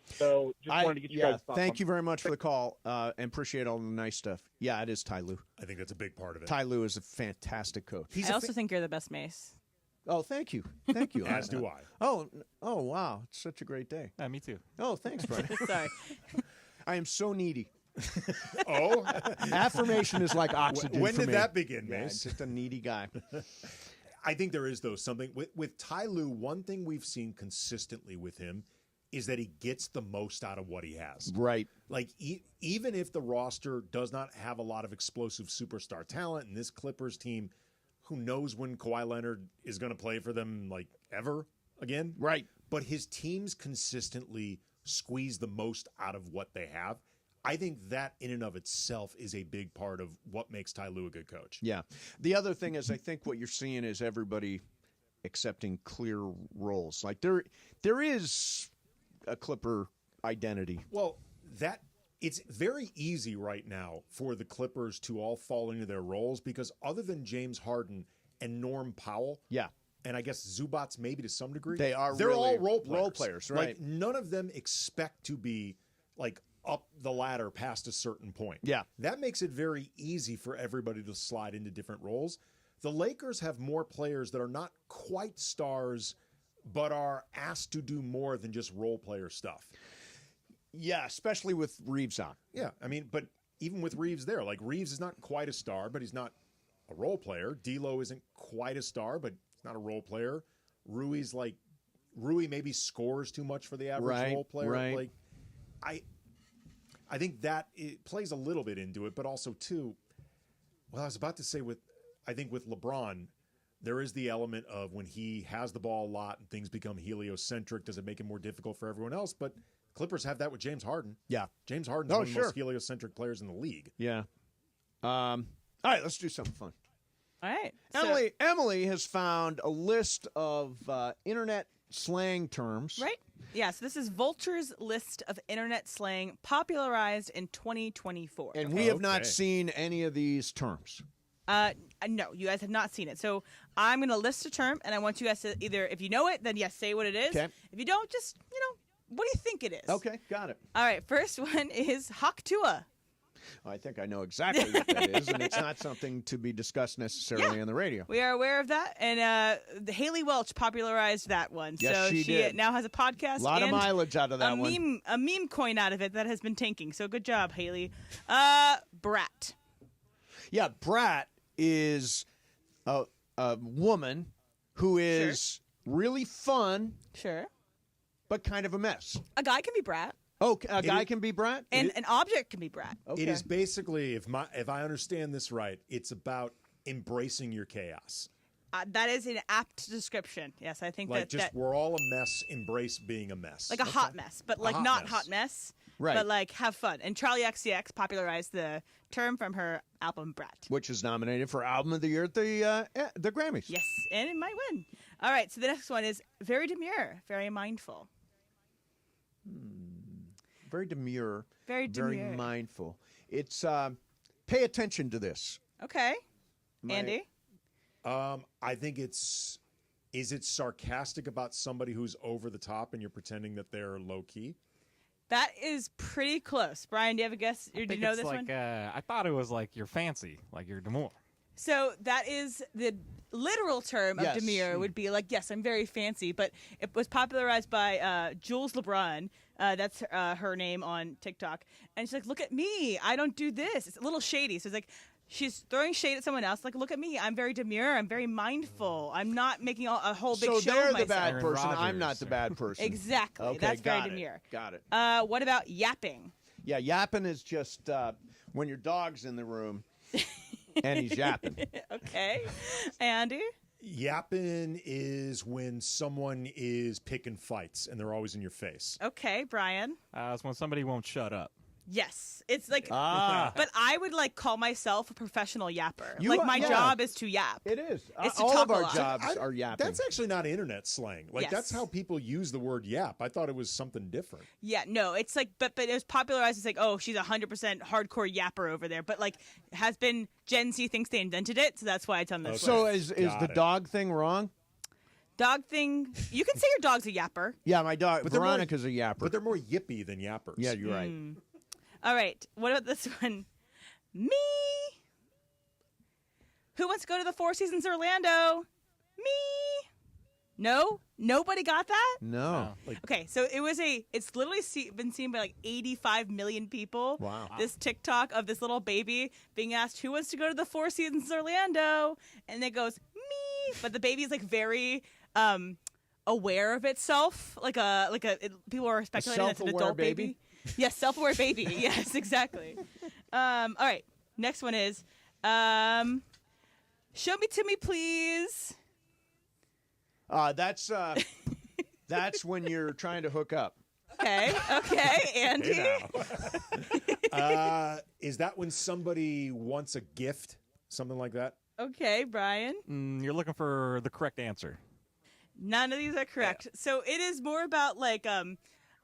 So just wanted to get you guys' thoughts. Thank you very much for the call and appreciate all the nice stuff. Yeah, it is Ty Lue. I think that's a big part of it. Ty Lue is a fantastic coach. I also think you're the best Mace. Oh, thank you. Thank you. As do I. Oh, wow. It's such a great day. Yeah, me too. Oh, thanks, Brian. Sorry. I am so needy. Oh? Affirmation is like oxygen When for did me. that begin, Yeah, Mace? just a needy guy. I think there is, though, something. With Ty Lue, one thing we've seen consistently with him is that he gets the most out of what he has. Right. Like, even if the roster does not have a lot of explosive superstar talent, and this Clippers team, who knows when Kawhi Leonard is going to play for them, like, ever again? Right. But his teams consistently squeeze the most out of what they have. I think that in and of itself is a big part of what makes Ty Lue a good coach. Yeah. The other thing is I think what you're seeing is everybody accepting clear roles. Like there is a Clipper identity. Well, it's very easy right now for the Clippers to all fall into their roles because other than James Harden and Norm Powell, and I guess Zubats maybe to some degree, they're really all role players, right? Like none of them expect to be like up the ladder past a certain point. Yeah. That makes it very easy for everybody to slide into different roles. The Lakers have more players that are not quite stars, but are asked to do more than just role player stuff. Yeah, especially with Reeves on. Yeah, I mean, but even with Reeves there, like Reeves is not quite a star, but he's not a role player. D'Lo isn't quite a star, but he's not a role player. Rui maybe scores too much for the average role player. Right. Like, I think that it plays a little bit into it, but also too, well, I was about to say I think with LeBron, there is the element of when he has the ball a lot and things become heliocentric, does it make it more difficult for everyone else? But Clippers have that with James Harden. Yeah. James Harden's one of the most heliocentric players in the league. Yeah. All right, let's do something fun. All right. Emily has found a list of internet slang terms. Right? Yeah, so this is Vulture's list of internet slang popularized in 2024. And we have not seen any of these terms. No, you guys have not seen it. So I'm going to list a term, and I want you guys to either, if you know it, then yes, say what it is. Okay. If you don't, just, what do you think it is? Okay, got it. All right, first one is Haktua. I think I know exactly what that is, and it's not something to be discussed necessarily on the radio. We are aware of that, and Haley Welch popularized that one. Yes, so she did. Now has a podcast. A lot of mileage out of that one. A meme coin out of it that has been tanking. So good job, Haley. Brat. Yeah, brat is a woman who is really fun. Sure. But kind of a mess. A guy can be brat. Oh, a guy can be brat? And an object can be brat. Okay. It is basically, if I understand this right, it's about embracing your chaos. That is an apt description. Yes, I think that we're all a mess. Embrace being a mess. Like a hot mess, but like not hot mess. Right. But like have fun. And Charli XCX popularized the term from her album Brat, which is nominated for Album of the Year at the Grammys. Yes, and it might win. All right, so the next one is very demure, very mindful. Very demure. Very demure. Very mindful. It's pay attention to this. Okay. Andy? I think is it sarcastic about somebody who's over the top and you're pretending that they're low key? That is pretty close. Brian, do you have a guess? Or do you know this one? I thought it was like you're fancy, like you're demure. So that is the literal term of demure would be like, yes, I'm very fancy, but it was popularized by Jules LeBron. That's her name on TikTok. And she's like, look at me. I don't do this. It's a little shady. So it's like she's throwing shade at someone else. Like, look at me. I'm very demure. I'm very mindful. I'm not making a whole big show of myself. So they're the bad person. I'm not the bad person. Exactly. Okay, that's very demure. Got it. What about yapping? Yeah, yapping is just when your dog's in the room and he's yapping. Okay. Andy? Yapping is when someone is picking fights and they're always in your face. Okay, Brian? It's when somebody won't shut up. Yes. It's like, but I would like call myself a professional yapper. My job is to yap. It is. It's to all talk of our a lot. jobs are yapping. That's actually not internet slang. Yes. That's how people use the word yap. I thought it was something different. Yeah, no, it's like, but it was popularized. It's like, oh, she's 100% hardcore yapper over there. But like, has been Gen Z thinks they invented it, so that's why it's on this list. So is the dog thing wrong? Dog thing, you can say your dog's a yapper. Yeah, my dog, Veronica's a yapper. But they're more yippy than yappers. Yeah, you're right. All right, what about this one? Me. Who wants to go to the Four Seasons Orlando? Me. No? Nobody got that? No. Okay, so it's literally been seen by like 85 million people. Wow. This TikTok of this little baby being asked, who wants to go to the Four Seasons Orlando? And it goes, me. But the baby is like very aware of itself. People are speculating that's an adult baby. Yes, self-aware baby. Yes, exactly. All right, next one is, show me to me, please. That's when you're trying to hook up. Okay, Andy. Is that when somebody wants a gift? Something like that? Okay, Brian. You're looking for the correct answer. None of these are correct. Yeah. So it is more about like,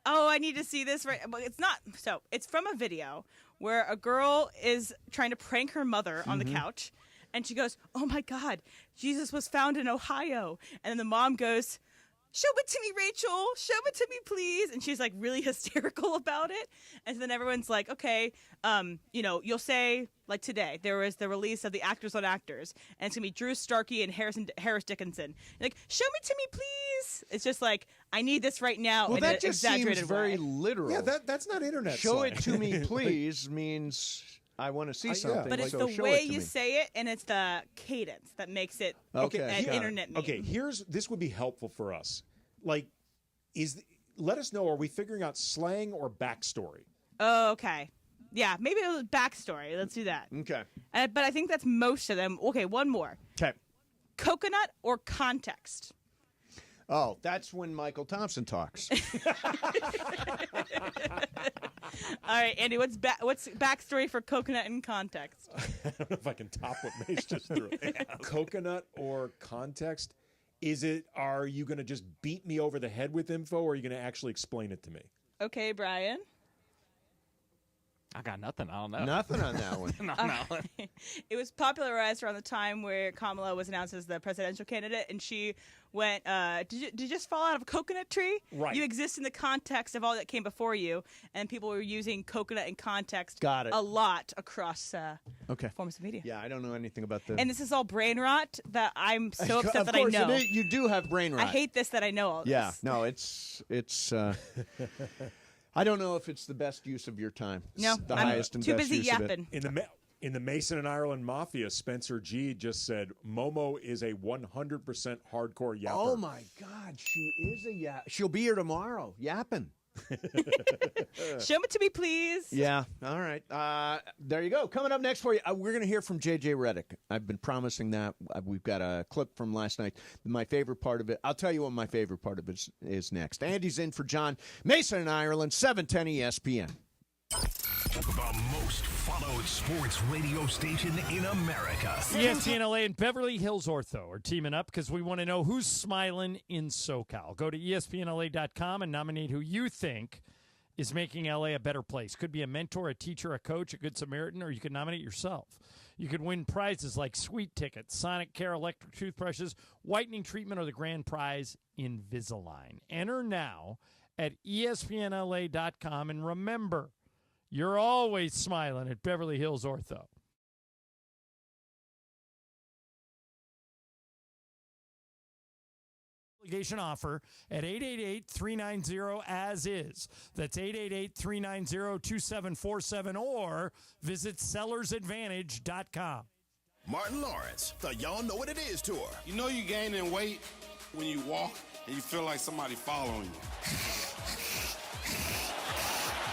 oh, I need to see this right. But it's not. So it's from a video where a girl is trying to prank her mother on the couch. And she goes, oh, my God, Jesus was found in Ohio. And then the mom goes, show it to me, Rachel. Show it to me, please. And she's like really hysterical about it. And so then everyone's like, okay, you'll say like today there was the release of the Actors on Actors. And it's going to be Drew Starkey and Harris Dickinson. Like, show me to me, please. It's just like, I need this right now. Well, in that an just exaggerated seems very way. literal. Yeah, that's not internet Show slang. it to me, please means I want to see something. But it's so the show way it to you me. say it, and it's the cadence that makes it an internet meme. Okay, this would be helpful for us. Like, let us know, are we figuring out slang or backstory? Oh, okay. Yeah, maybe it was backstory. Let's do that. Okay. But I think that's most of them. Okay, one more. Okay. Coconut or context? Oh, that's when Michael Thompson talks. All right, Andy, what's backstory for coconut in context? I don't know if I can top what Mace just threw. Coconut or context? Are you going to just beat me over the head with info, or are you going to actually explain it to me? Okay, Brian. I got nothing. I don't know. Nothing on that one. It was popularized around the time where Kamala was announced as the presidential candidate, and she went, did you just fall out of a coconut tree? Right. You exist in the context of all that came before you, and people were using coconut in context Got it. a lot across forms of media. Yeah, I don't know anything about the... And this is all brain rot that I'm so upset that I know. Of course, you do have brain rot. I hate this that I know all this. Yeah, no, it's I don't know if it's the best use of your time. No, the I'm highest and too best busy use yapping. Of it. In the Mason and Ireland Mafia, Spencer G just said Momo is a 100% hardcore yapper. Oh my God, she is a yap. She'll be here tomorrow, yapping. Show it to me, please. Yeah, all right. There you go. Coming up next for you, we're going to hear from J.J. Redick. I've been promising that. We've got a clip from last night. My favorite part of it, I'll tell you what my favorite part of it is next. Andy's in for John. Mason in Ireland, 710 ESPN. The most followed sports radio station in America. ESPN LA and Beverly Hills Ortho are teaming up because we want to know who's smiling in SoCal. Go to ESPNLA.com and nominate who you think is making LA a better place. Could be a mentor, a teacher, a coach, a good Samaritan, or you could nominate yourself. You could win prizes like sweet tickets, Sonic Care electric toothbrushes, whitening treatment, or the grand prize, Invisalign. Enter now at ESPNLA.com, and remember, you're always smiling at Beverly Hills Ortho. Obligation offer at 888-390-AS-IS. That's 888-390-2747, or visit sellersadvantage.com. Martin Lawrence, the Y'all Know What It Is tour. You know you gaining weight when you walk and you feel like somebody following you.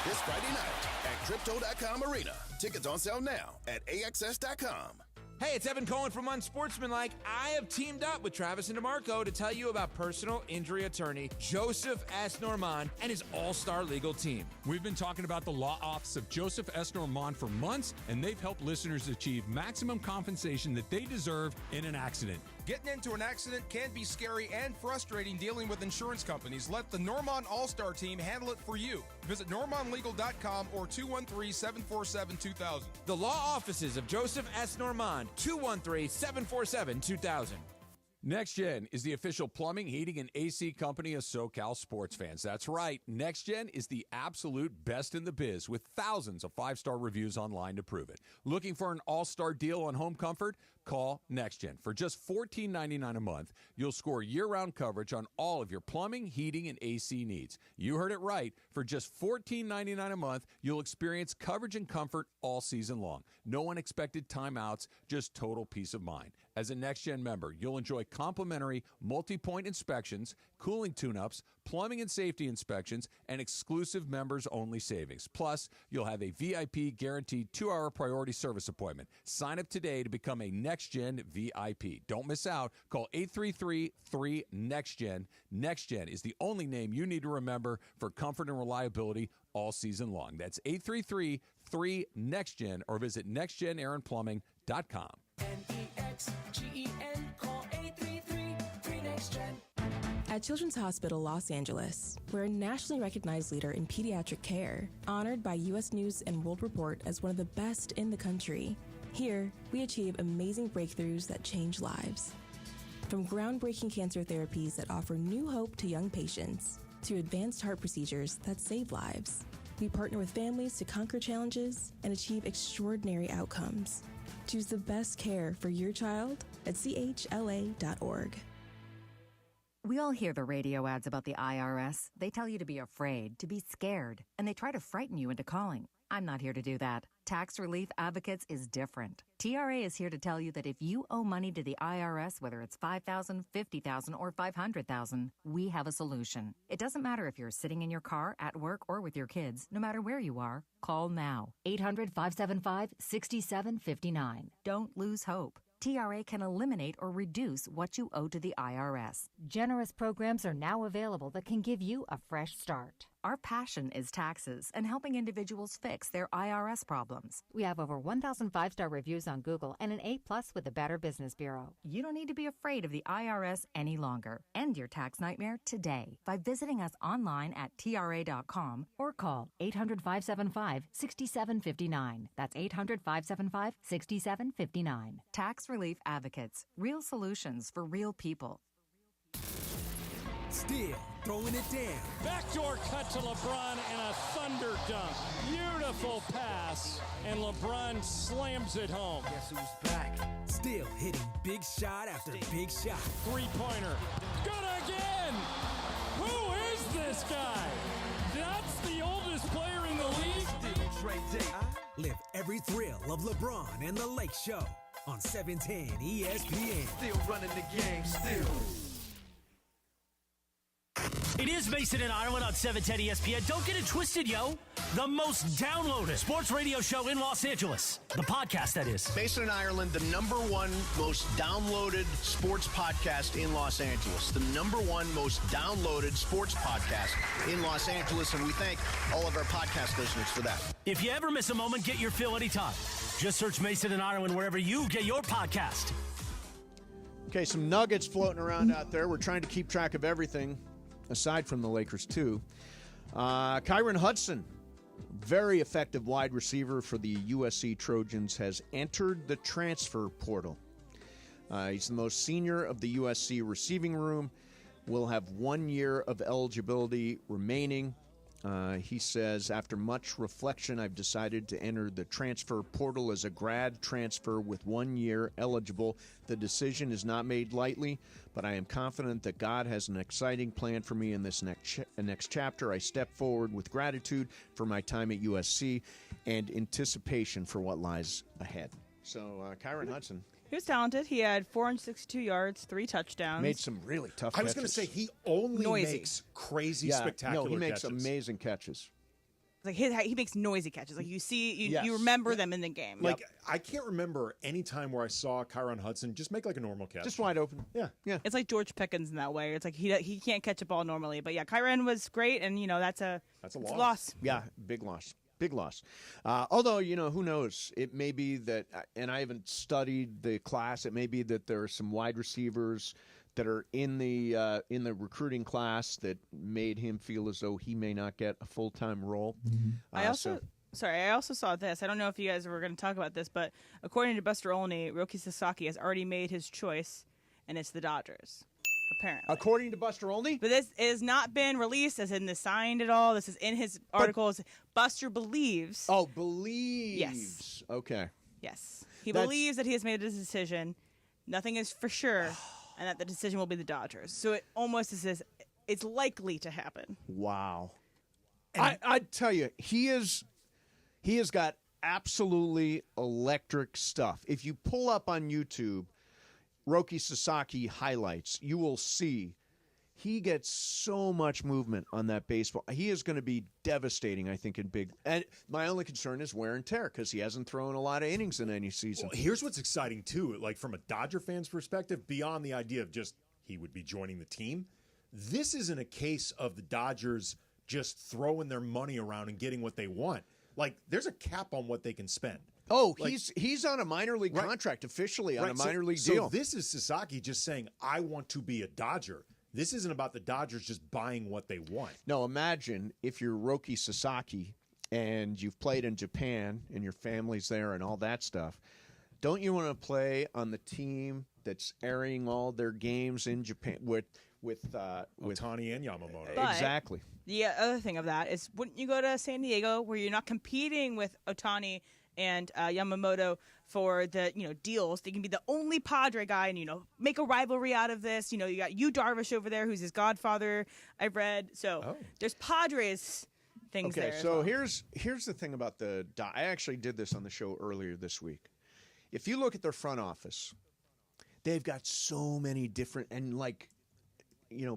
This Friday night at Crypto.com Arena. Tickets on sale now at AXS.com. Hey, it's Evan Cohen from Unsportsmanlike. I have teamed up with Travis and DeMarco to tell you about personal injury attorney Joseph S. Normand and his all-star legal team. We've been talking about the law office of Joseph S. Normand for months, and they've helped listeners achieve maximum compensation that they deserve in an accident. Getting into an accident can be scary and frustrating dealing with insurance companies. Let the Normand All-Star team handle it for you. Visit normandlegal.com or 213-747-2000. The law offices of Joseph S. Normand, 213-747-2000. NextGen is the official plumbing, heating, and AC company of SoCal sports fans. That's right. NextGen is the absolute best in the biz with thousands of five-star reviews online to prove it. Looking for an all-star deal on home comfort? Call NextGen. For just $14.99 a month, you'll score year-round coverage on all of your plumbing, heating, and AC needs. You heard it right. For just $14.99 a month, you'll experience coverage and comfort all season long. No unexpected timeouts, just total peace of mind. As a NextGen member, you'll enjoy complimentary multi-point inspections, cooling tune-ups, plumbing and safety inspections, and exclusive members-only savings. Plus, you'll have a VIP guaranteed 2-hour priority service appointment. Sign up today to become a NextGen VIP. Don't miss out. Call 833-3NEXTGEN. NextGen is the only name you need to remember for comfort and reliability all season long. That's 833-3NEXTGEN, or visit nextgenaironplumbing.com. NEXGEN, call 833-3NEXTGEN. At Children's Hospital Los Angeles, we're a nationally recognized leader in pediatric care, honored by U.S. News and World Report as one of the best in the country. Here, we achieve amazing breakthroughs that change lives. From groundbreaking cancer therapies that offer new hope to young patients, to advanced heart procedures that save lives, we partner with families to conquer challenges and achieve extraordinary outcomes. Choose the best care for your child at chla.org. We all hear the radio ads about the IRS. They tell you to be afraid, to be scared, and they try to frighten you into calling. I'm not here to do that. Tax Relief Advocates is different. TRA is here to tell you that if you owe money to the IRS, whether it's $5,000, $50,000, or $500,000, we have a solution. It doesn't matter if you're sitting in your car, at work, or with your kids. No matter where you are, call now. 800-575-6759. Don't lose hope. TRA can eliminate or reduce what you owe to the IRS. Generous programs are now available that can give you a fresh start. Our passion is taxes and helping individuals fix their IRS problems. We have over 1,000 5-star reviews on Google and an A+ with the Better Business Bureau. You don't need to be afraid of the IRS any longer. End your tax nightmare today by visiting us online at TRA.com or call 800-575-6759. That's 800-575-6759. Tax Relief Advocates. Real solutions for real people. Still throwing it down. Backdoor cut to LeBron and a thunder dunk. Beautiful pass, and LeBron slams it home. Guess who's back? Still hitting big shot after big shot. Three-pointer. Good again! Who is this guy? That's the oldest player in the league? Live every thrill of LeBron and the Lake Show on 710 ESPN. Still running the game, still. It is Mason and Ireland on 710 ESPN. Don't get it twisted, yo. The most downloaded sports radio show in Los Angeles. The podcast, that is. Mason and Ireland, the #1 most downloaded sports podcast in Los Angeles. The #1 most downloaded sports podcast in Los Angeles, and we thank all of our podcast listeners for that. If you ever miss a moment, get your fill anytime. Just search Mason and Ireland wherever you get your podcast. Okay, some nuggets floating around out there. We're trying to keep track of everything, aside from the Lakers, too. Kyron Hudson, very effective wide receiver for the USC Trojans, has entered the transfer portal. He's the most senior of the USC receiving room, will have 1 year of eligibility remaining. He says, after much reflection, I've decided to enter the transfer portal as a grad transfer with 1 year eligible. The decision is not made lightly, but I am confident that God has an exciting plan for me in this next chapter. I step forward with gratitude for my time at USC and anticipation for what lies ahead. So, Kyron Hudson. He was talented. He had 462 yards, 3 touchdowns. Made some really tough catches. I was going to say, he only makes crazy, spectacular No, he makes catches. amazing catches. Like he makes noisy catches. Like you see, you remember them in the game. Like, I can't remember any time where I saw Kyron Hudson just make like a normal catch. Just wide open. Yeah. It's like George Pickens in that way. It's like he can't catch a ball normally. But yeah, Kyron was great, and that's a loss. Yeah, big loss. Big loss. Although, who knows? It may be that, and I haven't studied the class, it may be that there are some wide receivers that are in the recruiting class that made him feel as though he may not get a full-time role. I also saw this. I don't know if you guys were going to talk about this, but according to Buster Olney, Roki Sasaki has already made his choice, and it's the Dodgers. Apparently. According to Buster Olney? But this has not been released as in the signed at all. This is in his articles. Buster believes. Oh, believes. Yes. Okay. Yes. He believes that he has made a decision. Nothing is for sure, and that the decision will be the Dodgers. So it almost is it's likely to happen. Wow. I tell you, he has got absolutely electric stuff. If you pull up on YouTube Roki Sasaki highlights, you will see he gets so much movement on that baseball. He is going to be devastating, I think, in big. And my only concern is wear and tear because he hasn't thrown a lot of innings in any season. Well, here's what's exciting, too. Like, from a Dodger fan's perspective, beyond the idea of just he would be joining the team, this isn't a case of the Dodgers just throwing their money around and getting what they want. Like, there's a cap on what they can spend. Oh, like, he's on a minor league contract, officially on a minor league deal. So this is Sasaki just saying, I want to be a Dodger. This isn't about the Dodgers just buying what they want. No, imagine if you're Roki Sasaki and you've played in Japan and your family's there and all that stuff. Don't you want to play on the team that's airing all their games in Japan with Ohtani and Yamamoto? But exactly. The other thing of that is, wouldn't you go to San Diego where you're not competing with Ohtani and Yamamoto for the deals? They can be the only Padre guy and make a rivalry out of this. You got Darvish over there, who's his godfather, I've read. So there's Padres things there. Okay, so here's the thing about I actually did this on the show earlier this week. If you look at their front office, they've got so many different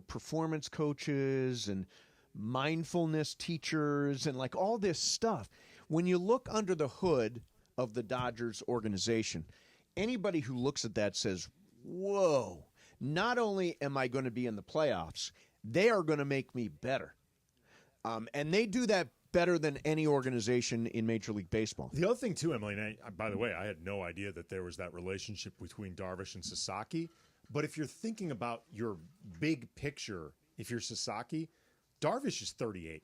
performance coaches and mindfulness teachers and like all this stuff. When you look under the hood of the Dodgers organization, anybody who looks at that says, whoa, not only am I going to be in the playoffs, they are going to make me better. And they do that better than any organization in Major League Baseball. The other thing, too, Emily, and by the way, I had no idea that there was that relationship between Darvish and Sasaki. But if you're thinking about your big picture, if you're Sasaki, Darvish is 38.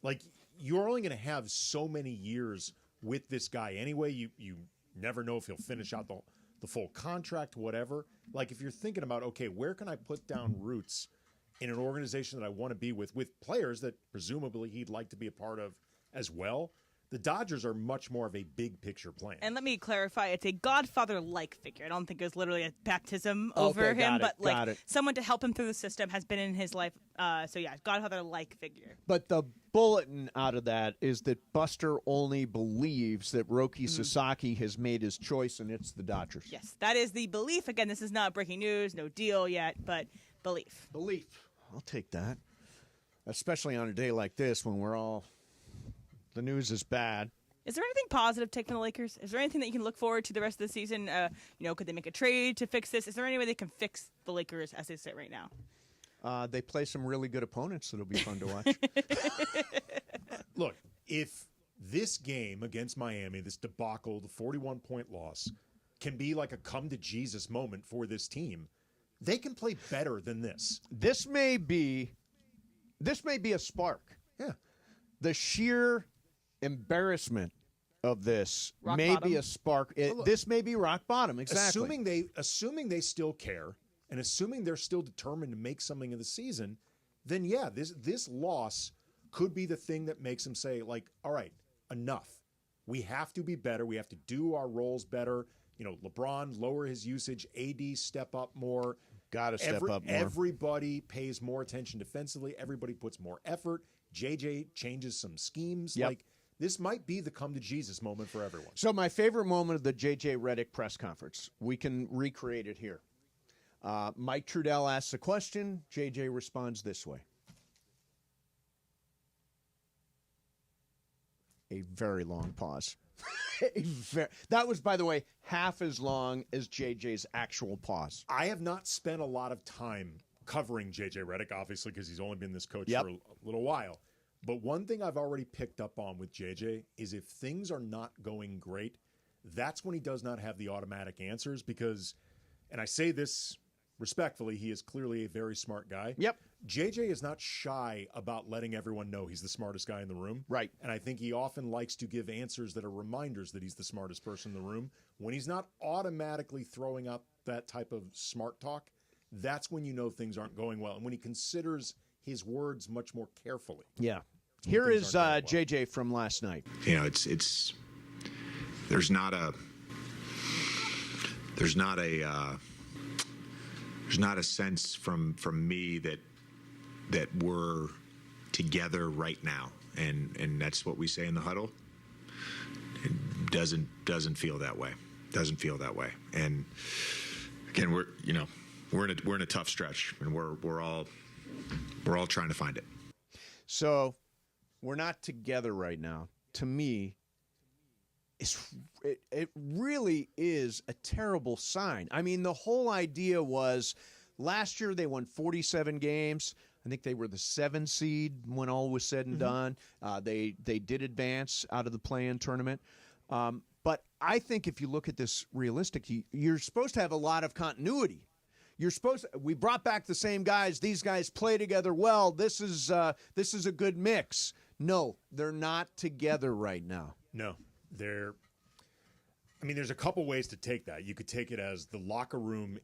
Like, you're only going to have so many years with this guy anyway. You never know if he'll finish out the full contract, whatever. Like, if you're thinking about, okay, where can I put down roots in an organization that I want to be with players that presumably he'd like to be a part of as well, the Dodgers are much more of a big picture plan. And let me clarify, it's a Godfather-like figure. I don't think it was literally a baptism over him, but like someone to help him through the system has been in his life. So yeah, Godfather-like figure. But the bulletin out of that is that Buster only believes that Roki Sasaki has made his choice, and it's the Dodgers. Yes, that is the belief. Again, this is not breaking news, no deal yet, but belief. Belief. I'll take that, especially on a day like this when the news is bad. Is there anything positive take from the Lakers? Is there anything that you can look forward to the rest of the season? Could they make a trade to fix this? Is there any way they can fix the Lakers as they sit right now? They play some really good opponents that'll be fun to watch. Look, if this game against Miami, this debacle, the 41-point loss, can be like a come-to-Jesus moment for this team, they can play better than this. This may be a spark. Yeah. The sheer embarrassment of this rock may bottom. Be a spark. This may be rock bottom. Exactly. Assuming they still care and assuming they're still determined to make something of the season, then yeah, this loss could be the thing that makes them say, like, all right, enough. We have to be better. We have to do our roles better. LeBron lower his usage. AD step up more. Got to step up more. Everybody pays more attention defensively. Everybody puts more effort. JJ changes some schemes. Yep. Like, this might be the come-to-Jesus moment for everyone. So my favorite moment of the J.J. Redick press conference, we can recreate it here. Mike Trudell asks a question. J.J. responds this way. A very long pause. That was, by the way, half as long as JJ's actual pause. I have not spent a lot of time covering J.J. Redick, obviously, because he's only been this coach for a little while. But one thing I've already picked up on with J.J. is if things are not going great, that's when he does not have the automatic answers because, and I say this respectfully, he is clearly a very smart guy. Yep. JJ is not shy about letting everyone know he's the smartest guy in the room. Right. And I think he often likes to give answers that are reminders that he's the smartest person in the room. When he's not automatically throwing up that type of smart talk, that's when you know things aren't going well. And when he considers his words much more carefully. Yeah. Here is JJ from last night. It's there's not a sense from me that we're together right now, and that's what we say in the huddle. It doesn't feel that way. Doesn't feel that way. And again, we're in a tough stretch, and we're all trying to find it. So we're not together right now. To me, it really is a terrible sign. I mean, the whole idea was last year they won 47 games. I think they were the 7 seed when all was said and done. They did advance out of the play-in tournament. But I think if you look at this realistically, you're supposed to have a lot of continuity. We brought back the same guys. These guys play together well. This is a good mix. No, they're not together right now. No, there's a couple ways to take that. You could take it as the locker room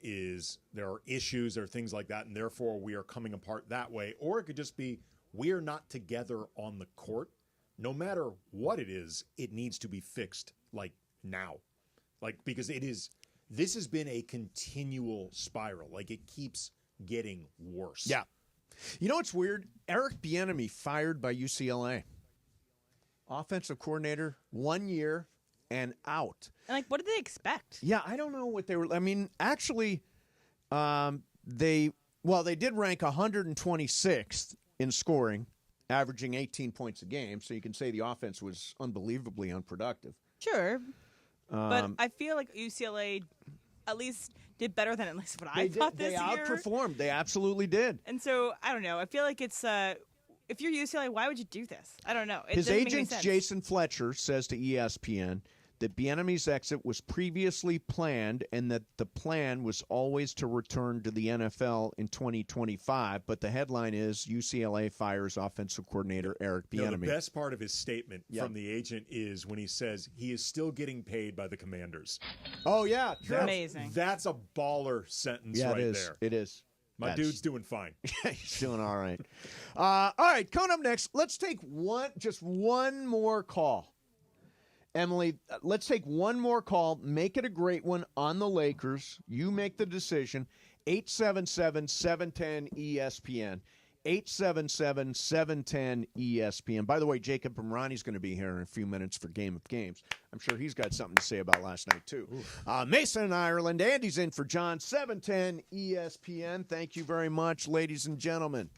there are issues or things like that, and therefore we are coming apart that way. Or it could just be we are not together on the court. No matter what it is, it needs to be fixed like now. Because this has been a continual spiral. It keeps getting worse. Yeah. You know what's weird? Eric Bieniemy fired by UCLA. Offensive coordinator, 1 year and out. And what did they expect? Yeah, I don't know what they were. I mean, actually, they did rank 126th in scoring, averaging 18 points a game. So you can say the offense was unbelievably unproductive. Sure. But I feel like UCLA at least did better than at least what I thought this year. They outperformed. They absolutely did. And so, I don't know. I feel like it's if you're UCLA, why would you do this? I don't know. His agent, Jason Fletcher, says to ESPN that Bieniemy's exit was previously planned and that the plan was always to return to the NFL in 2025. But the headline is UCLA fires offensive coordinator Eric Bieniemy. The best part of his statement from the agent is when he says he is still getting paid by the Commanders. Oh, yeah. Amazing. That's a baller sentence there. It is. My dude's doing fine. He's doing all right. All right, coming up next, let's take one more call. Emily, let's take one more call. Make it a great one on the Lakers. You make the decision. 877-710-ESPN. 877-710-ESPN. By the way, Jacob Imrani's going to be here in a few minutes for Game of Games. I'm sure he's got something to say about last night, too. Mason in Ireland. Andy's in for John. 710-ESPN. Thank you very much, ladies and gentlemen.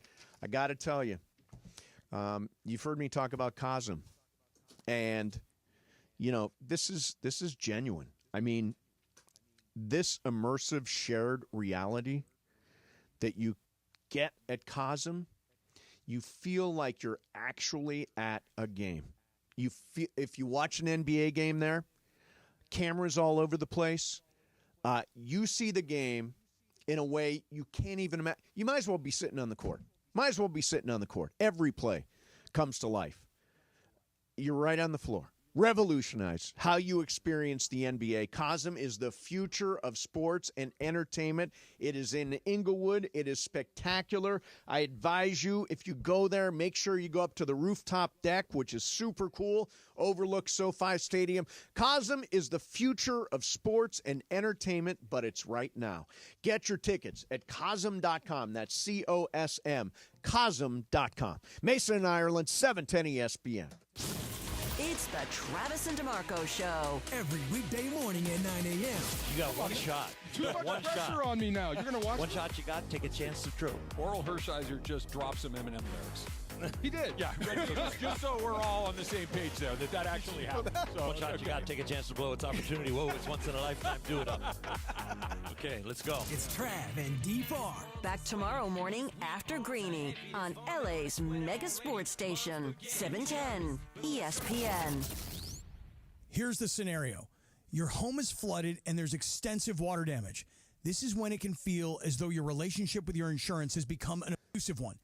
I got to tell you, you've heard me talk about Cosm. And this is genuine. I mean, this immersive shared reality that you get at Cosm, you feel like you're actually at a game. You feel, if you watch an NBA game there, cameras all over the place. You see the game in a way you can't even imagine. You might as well be sitting on the court. Every play comes to life. You're right on the floor. Revolutionize how you experience the NBA. Cosm is the future of sports and entertainment. It is in Inglewood. It is spectacular. I advise you, if you go there, make sure you go up to the rooftop deck, which is super cool, overlooks SoFi Stadium. Cosm is the future of sports and entertainment, but it's right now. Get your tickets at Cosm.com. That's C-O-S-M, Cosm.com. Mason in Ireland, 710 ESPN. It's the Travis and DeMarco Show. Every weekday morning at 9 a.m. You got one shot. Too much pressure on me now. You're going to watch one shot you got, take a chance to true. Oral Hershiser just dropped some M&M lyrics. He did. Yeah, just so we're all on the same page there, that actually happened. So, one shot you got, take a chance to blow. It's opportunity. Whoa, it's once in a lifetime. Do it up. Okay, let's go. It's Trav and D-Far. Back tomorrow morning after Greeny on LA's mega sports station, 710 ESPN. Here's the scenario. Your home is flooded and there's extensive water damage. This is when it can feel as though your relationship with your insurance has become an abusive one.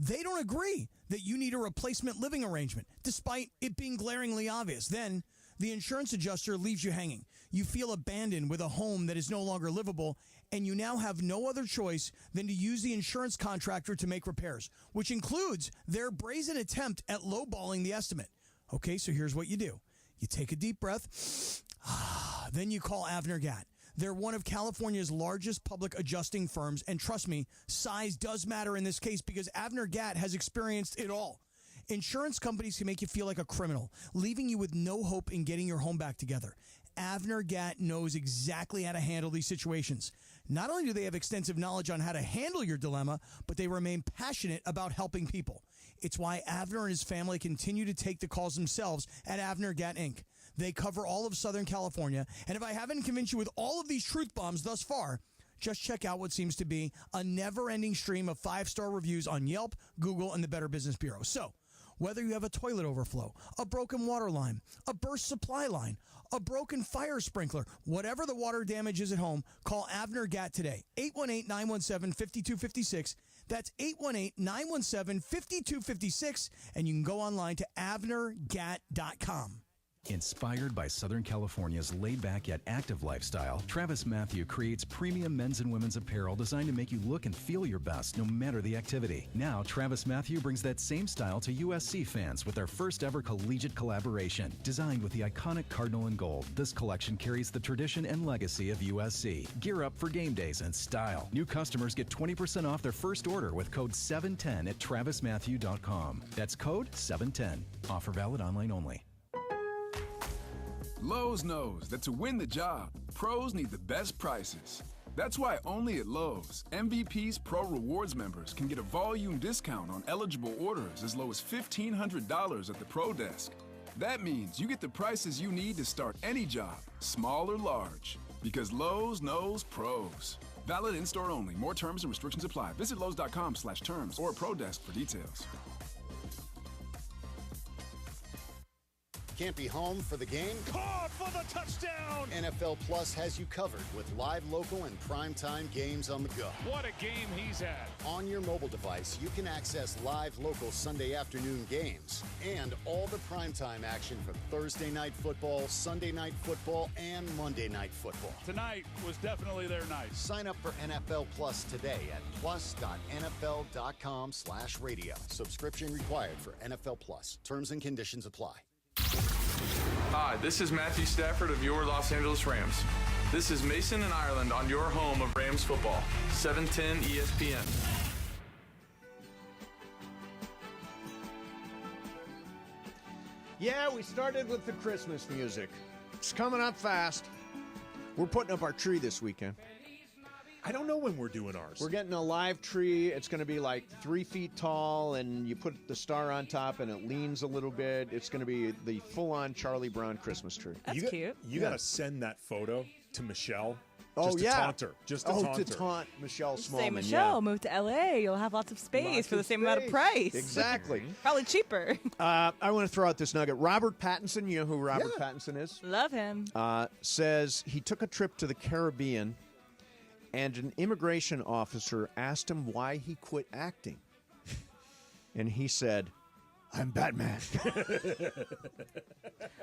They don't agree that you need a replacement living arrangement, despite it being glaringly obvious. Then, the insurance adjuster leaves you hanging. You feel abandoned with a home that is no longer livable, and you now have no other choice than to use the insurance contractor to make repairs, which includes their brazen attempt at lowballing the estimate. Okay, so here's what you do. You take a deep breath, then you call Avner Gatt. They're one of California's largest public adjusting firms, and trust me, size does matter in this case because Avner Gatt has experienced it all. Insurance companies can make you feel like a criminal, leaving you with no hope in getting your home back together. Avner Gatt knows exactly how to handle these situations. Not only do they have extensive knowledge on how to handle your dilemma, but they remain passionate about helping people. It's why Avner and his family continue to take the calls themselves at Avner Gatt Inc. They cover all of Southern California, and if I haven't convinced you with all of these truth bombs thus far, just check out what seems to be a never-ending stream of 5-star reviews on Yelp, Google, and the Better Business Bureau. So, whether you have a toilet overflow, a broken water line, a burst supply line, a broken fire sprinkler, whatever the water damage is at home, call Avner Gatt today. 818-917-5256. That's 818-917-5256, and you can go online to avnergatt.com. Inspired by Southern California's laid-back yet active lifestyle, Travis Matthew creates premium men's and women's apparel designed to make you look and feel your best no matter the activity. Now, Travis Matthew brings that same style to USC fans with their first-ever collegiate collaboration. Designed with the iconic Cardinal and Gold, this collection carries the tradition and legacy of USC. Gear up for game days in style. New customers get 20% off their first order with code 710 at travismatthew.com. That's code 710. Offer valid online only. Lowe's knows that to win the job, pros need the best prices. That's why only at Lowe's, MVP's Pro Rewards members can get a volume discount on eligible orders as low as $1,500 at the Pro Desk. That means you get the prices you need to start any job, small or large. Because Lowe's knows pros. Valid in-store only. More terms and restrictions apply. Visit Lowe's.com/terms or Pro Desk for details. Can't be home for the game? Caught for the touchdown! NFL Plus has you covered with live, local, and primetime games on the go. What a game he's had. On your mobile device, you can access live, local Sunday afternoon games and all the primetime action from Thursday night football, Sunday night football, and Monday night football. Tonight was definitely their night. Sign up for NFL Plus today at plus.nfl.com/radio. Subscription required for NFL Plus. Terms and conditions apply. Hi, this is Matthew Stafford of your Los Angeles Rams. This is Mason in Ireland on your home of Rams football, 710 ESPN. Yeah, we started with the Christmas music. It's coming up fast. We're putting up our tree this weekend. I don't know when we're doing ours. We're getting a live tree. It's going to be like 3 feet tall, and you put the star on top, and it leans a little bit. It's going to be the full-on Charlie Brown Christmas tree. That's cute. You got to send that photo to Michelle. Oh, just yeah. to taunt her. Just to taunt her. To taunt Michelle Smallman. Say, Michelle, move to L.A. You'll have lots of space for the same amount of price. Exactly. Probably cheaper. I want to throw out this nugget. Robert Pattinson, you know who Robert Pattinson is? Love him. Says he took a trip to the Caribbean, and an immigration officer asked him why he quit acting. And he said, I'm Batman.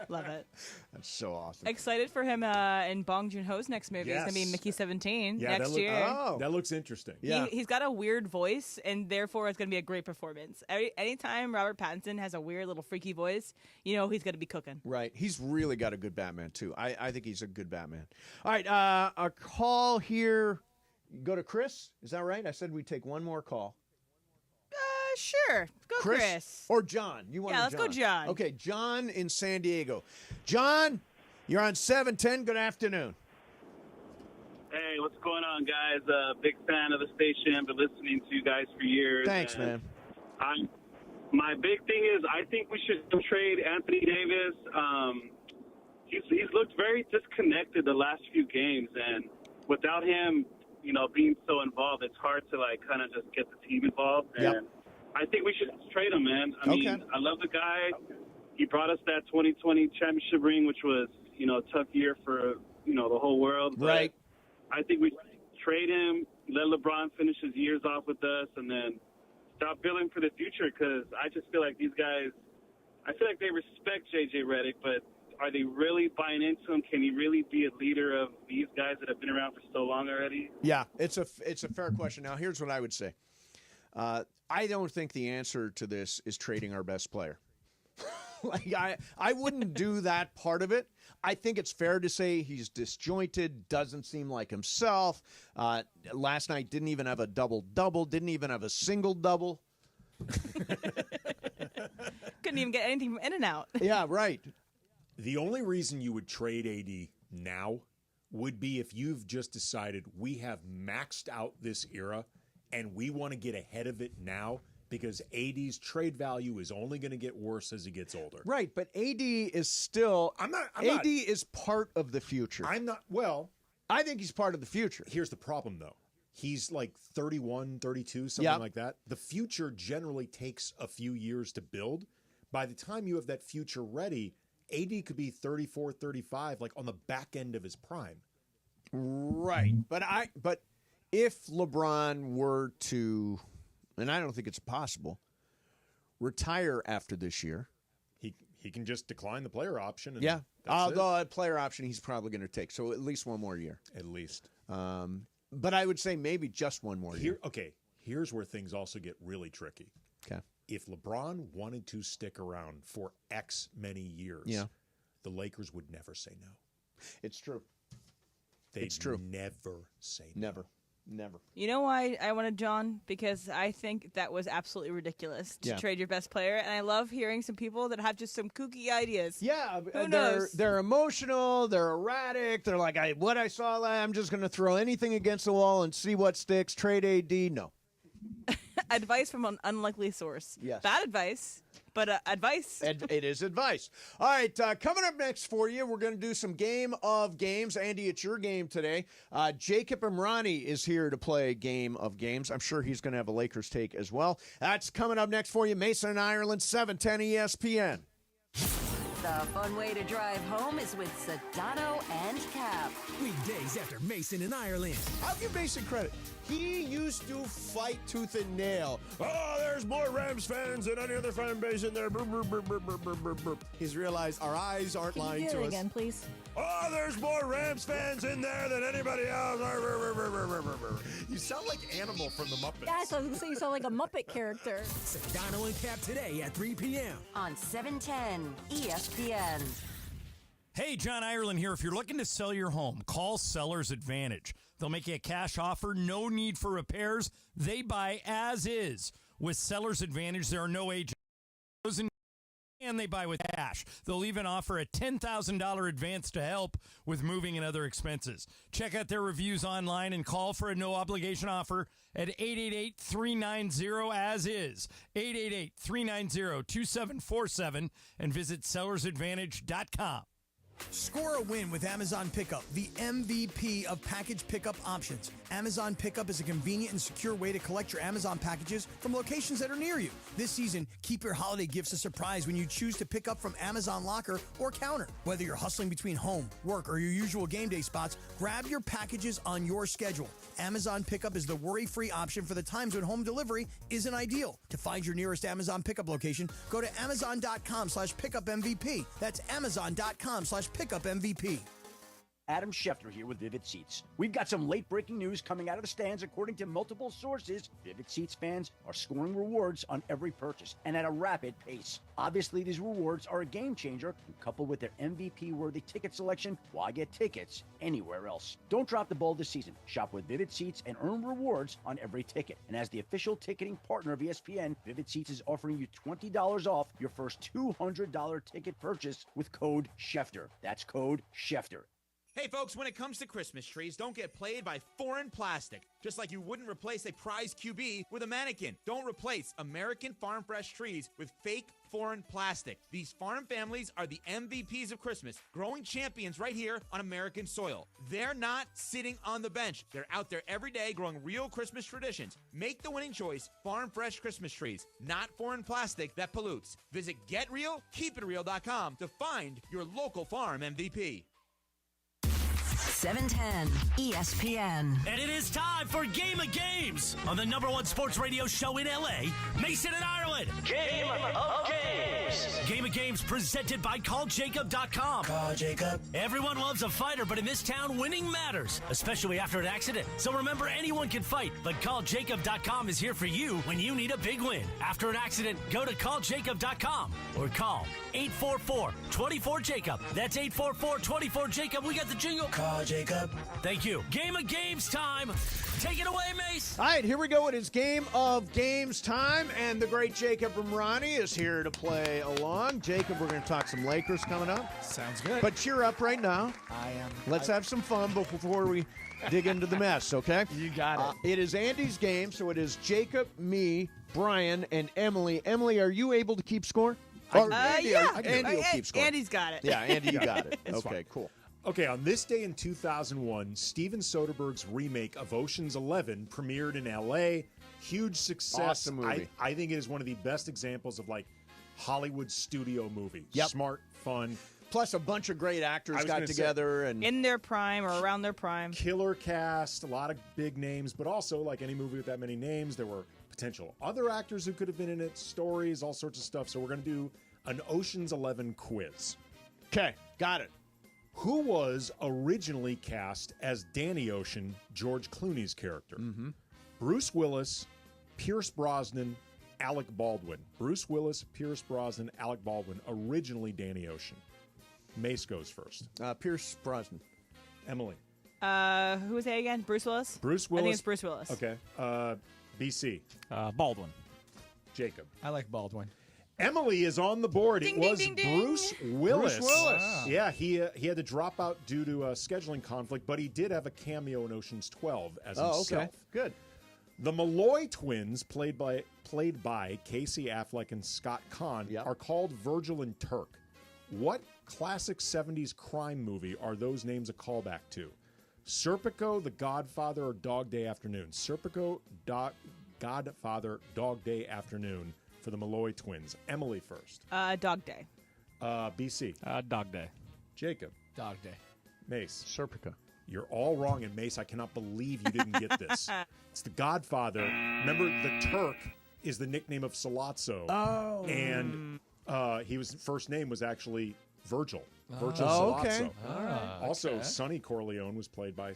Love it. That's so awesome. Excited for him in Bong Joon-ho's next movie. It's going to be Mickey 17 next year. That looks interesting. He's got a weird voice, and therefore it's going to be a great performance. Anytime Robert Pattinson has a weird little freaky voice, you know he's going to be cooking. Right. He's really got a good Batman, too. I think he's a good Batman. All right. A call here. Go to Chris. Is that right? I said we'd take one more call. Sure. Go Chris. Or John. You want let's go John. Okay, John in San Diego. John, you're on 710. Good afternoon. Hey, what's going on, guys? Big fan of the station. Been listening to you guys for years. Thanks, man. My big thing is I think we should trade Anthony Davis. He's looked very disconnected the last few games, and without him, being so involved, it's hard to kind of just get the team involved. And I think we should trade him, man. I mean, I love the guy. He brought us that 2020 championship ring, which was, a tough year for, the whole world. But right. I think we trade him, let LeBron finish his years off with us, and then stop building for the future, because I just feel like these guys, I feel like they respect J.J. Redick, but are they really buying into him? Can he really be a leader of these guys that have been around for so long already? Yeah, it's a fair question. Now, here's what I would say. I don't think the answer to this is trading our best player. I wouldn't do that part of it. I think it's fair to say he's disjointed, doesn't seem like himself. Last night didn't even have a double-double, didn't even have a single-double. Couldn't even get anything from in and out. Yeah, right. The only reason you would trade AD now would be if you've just decided we have maxed out this era and we want to get ahead of it now because AD's trade value is only going to get worse as he gets older. Right, but AD is still... AD is part of the future. I'm not... Well... I think he's part of the future. Here's the problem, though. He's like 31, 32, something like that. The future generally takes a few years to build. By the time you have that future ready, AD could be 34, 35, like on the back end of his prime. Right. But if LeBron were to, and I don't think it's possible, retire after this year. He can just decline the player option. And although a player option he's probably going to take. So at least one more year. At least. But I would say maybe just one more year. Okay, here's where things also get really tricky. Okay. If LeBron wanted to stick around for X many years, the Lakers would never say no. It's true. It's true. Never say no. Never. You know why I wanted John? Because I think that was absolutely ridiculous to trade your best player. And I love hearing some people that have just some kooky ideas. Yeah. Who knows? They're emotional. They're erratic. They're like, what I saw, I'm just going to throw anything against the wall and see what sticks. Trade AD? No. advice from an unlikely source. Yes. Bad advice, but advice. It is advice. All right, coming up next for you, we're going to do some Game of Games. Andy, it's your game today. Jacob Imrani is here to play Game of Games. I'm sure he's going to have a Lakers take as well. That's coming up next for you. Mason and Ireland, 710 ESPN. The fun way to drive home is with Sedano and Cap. Weekdays after Mason in Ireland. I'll give Mason credit. He used to fight tooth and nail. Oh, there's more Rams fans than any other fan base in there. He's realized our eyes aren't lying to us. Can you do it again, please? Oh, there's more Rams fans in there than anybody else. You sound like Animal from the Muppets. Yeah, so I was going to say you sound like a Muppet character. Sedano and Cap today at 3 p.m. on 710 ESPN. Hey, John Ireland here. If you're looking to sell your home, call Seller's Advantage. They'll make you a cash offer, no need for repairs. They buy as is. With Seller's Advantage, there are no agents, and they buy with cash. They'll even offer a $10,000 advance to help with moving and other expenses. Check out their reviews online and call for a no-obligation offer at 888-390-AS-IS, 888-390-2747, and visit sellersadvantage.com. Score a win with Amazon Pickup, the MVP of package pickup options. Amazon Pickup is a convenient and secure way to collect your Amazon packages from locations that are near you. This season, keep your holiday gifts a surprise when you choose to pick up from Amazon Locker or Counter. Whether you're hustling between home, work, or your usual game day spots, grab your packages on your schedule. Amazon Pickup is the worry-free option for the times when home delivery isn't ideal. To find your nearest Amazon Pickup location, go to amazon.com/pickupmvp. That's amazon.com/pickupmvp. Adam Schefter here with Vivid Seats. We've got some late-breaking news coming out of the stands. According to multiple sources, Vivid Seats fans are scoring rewards on every purchase and at a rapid pace. Obviously, these rewards are a game changer, and coupled with their MVP-worthy ticket selection, why get tickets anywhere else? Don't drop the ball this season. Shop with Vivid Seats and earn rewards on every ticket. And as the official ticketing partner of ESPN, Vivid Seats is offering you $20 off your first $200 ticket purchase with code Schefter. That's code Schefter. Hey folks, when it comes to Christmas trees, don't get played by foreign plastic. Just like you wouldn't replace a prize QB with a mannequin. Don't replace American Farm Fresh trees with fake foreign plastic. These farm families are the MVPs of Christmas, growing champions right here on American soil. They're not sitting on the bench. They're out there every day growing real Christmas traditions. Make the winning choice, Farm Fresh Christmas trees, not foreign plastic that pollutes. Visit GetRealKeepItReal.com to find your local farm MVP. 710 ESPN. And it is time for Game of Games on the #1 sports radio show in L.A., Mason and Ireland. Game of Games. Game of Games presented by CallJacob.com. Call Jacob. Everyone loves a fighter, but in this town, winning matters, especially after an accident. So remember, anyone can fight, but CallJacob.com is here for you when you need a big win. After an accident, go to CallJacob.com or call 844-24-JACOB. That's 844-24-JACOB. We got the jingle. Call Jacob. Thank you. Game of Games time. Take it away, Mace. All right, here we go. It is Game of Games time, and the great Jacob Imrani is here to play along. Jacob, we're going to talk some Lakers coming up. Sounds good. But cheer up right now. I am. Let's have some fun before we dig into the mess, okay? You got it. It is Andy's game, so it is Jacob, me, Brian, and Emily. Emily, are you able to keep score? Andy, yeah. Andy will keep score. Andy's got it. Yeah, Andy, you got it. It's Okay, fine. cool. Okay, on this day in 2001, Steven Soderbergh's remake of Ocean's 11 premiered in L.A. Huge success. Awesome movie. I think it is one of the best examples of, like, Hollywood studio movie. Yep. Smart, fun. Plus, a bunch of great actors got together. And in their prime or around their prime. Killer cast, a lot of big names, but also, like any movie with that many names, there were potential other actors who could have been in it, stories, all sorts of stuff. So we're going to do an Ocean's 11 quiz. Okay, got it. Who was originally cast as Danny Ocean, George Clooney's character? Mm-hmm. Bruce Willis, Pierce Brosnan, Alec Baldwin. Bruce Willis, Pierce Brosnan, Alec Baldwin, originally Danny Ocean. Mace goes first. Pierce Brosnan. Emily. Who was it again? Bruce Willis? Bruce Willis. I think it's Bruce Willis. Okay. BC. Baldwin. Jacob. I like Baldwin. Emily is on the board. Ding, It was ding, ding, ding. Bruce Willis. Bruce Willis. Wow. Yeah, he had to drop out due to a scheduling conflict, but he did have a cameo in Ocean's 12 as himself. Okay, good. The Malloy twins, played by Casey Affleck and Scott Conn, are called Virgil and Turk. What classic 70s crime movie are those names a callback to? Serpico, The Godfather, or Dog Day Afternoon? Serpico, Godfather, Dog Day Afternoon for the Malloy twins. Emily first. Dog Day. BC. Dog Day. Jacob. Dog Day. Mace. Serpico. You're all wrong, and Mace, I cannot believe you didn't get this. It's The Godfather. Remember, the Turk is the nickname of Sollozzo. Oh. And his first name was actually Virgil. Virgil Oh, Sollozzo. okay. Also, Sonny Corleone was played by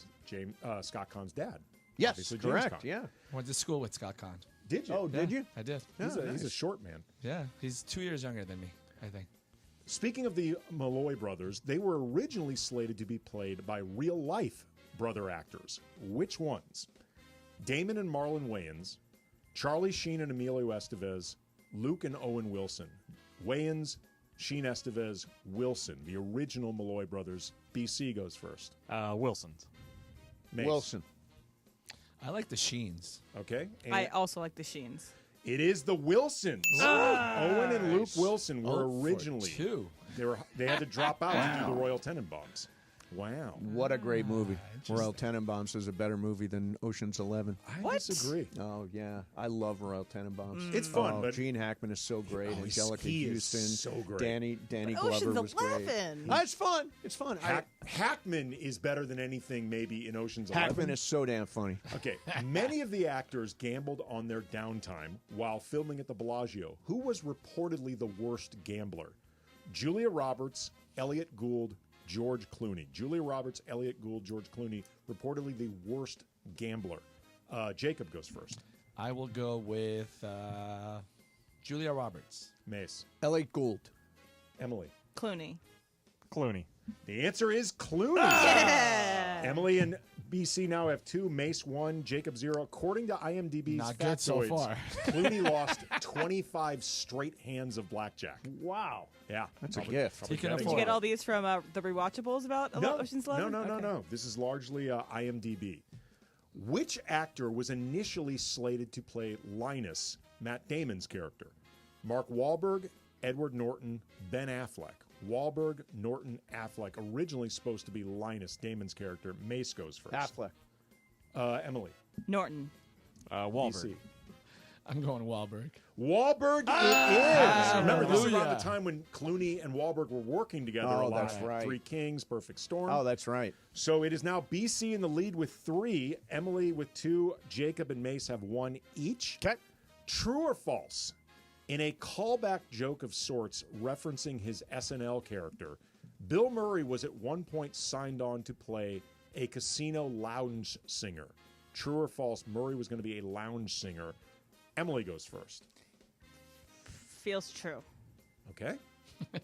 Scott Conn's dad. Yes, Obviously, James correct. Conn. Yeah. Went to school with Scott Conn. Did you? Oh, did you? I did. He's a nice. short man. Yeah, he's 2 years younger than me, I think. Speaking of the Malloy brothers, they were originally slated to be played by real-life brother actors. Which ones? Damon and Marlon Wayans, Charlie Sheen and Emilio Estevez, Luke and Owen Wilson. Wayans, Sheen, Estevez, Wilson, the original Malloy brothers. BC goes first. Wilson's. Mace. Wilson. I like the Sheens. Okay. And I also like the Sheens. it is the Wilsons. Owen and Luke Wilson were Oh, for originally two. They had to drop out to do the Royal Tenenbaums. Wow. What a great movie. Royal Tenenbaums is a better movie than Ocean's 11. I disagree. Oh, yeah. I love Royal Tenenbaums. It's fun, but Gene Hackman is so great. Angelica he is Houston. so great. Danny But Glover Ocean's was great. 11. It's fun. It's fun. Hackman is better than anything maybe in Ocean's 11. Hackman is so damn funny. Okay, many of the actors gambled on their downtime while filming at the Bellagio. Who was reportedly the worst gambler? Julia Roberts, Elliot Gould, George Clooney. Julia Roberts, Elliot Gould, George Clooney, reportedly the worst gambler. Jacob goes first. I will go with Julia Roberts. Mace. Elliot Gould. Emily. Clooney. Clooney. The answer is Clooney. Yeah. Emily and BC now have 2, Mace 1, Jacob 0. According to IMDb's Not good so factoids, far. Clooney lost 25 straight hands of blackjack. Wow. Yeah. That's a gift. He can Did you afford get it. all these from the rewatchables about Ocean's 11? No. This is largely IMDb. Which actor was initially slated to play Linus, Matt Damon's character? Mark Wahlberg, Edward Norton, Ben Affleck. Wahlberg, Norton, Affleck. Originally supposed to be Linus, Damon's character. Mace goes first. Affleck. Emily. Norton. Wahlberg. BC. I'm going Wahlberg. Wahlberg it is. Remember, this is around the time when Clooney and Wahlberg were working together a lot. That's right. Three Kings, Perfect Storm. Oh, that's right. So it is now BC in the lead with 3, Emily with 2, Jacob and Mace have 1 each. Okay. True or false? In a callback joke of sorts referencing his SNL character, Bill Murray was at one point signed on to play a casino lounge singer. True or false? Murray was going to be a lounge singer. Emily goes first. Feels true. Okay. I'm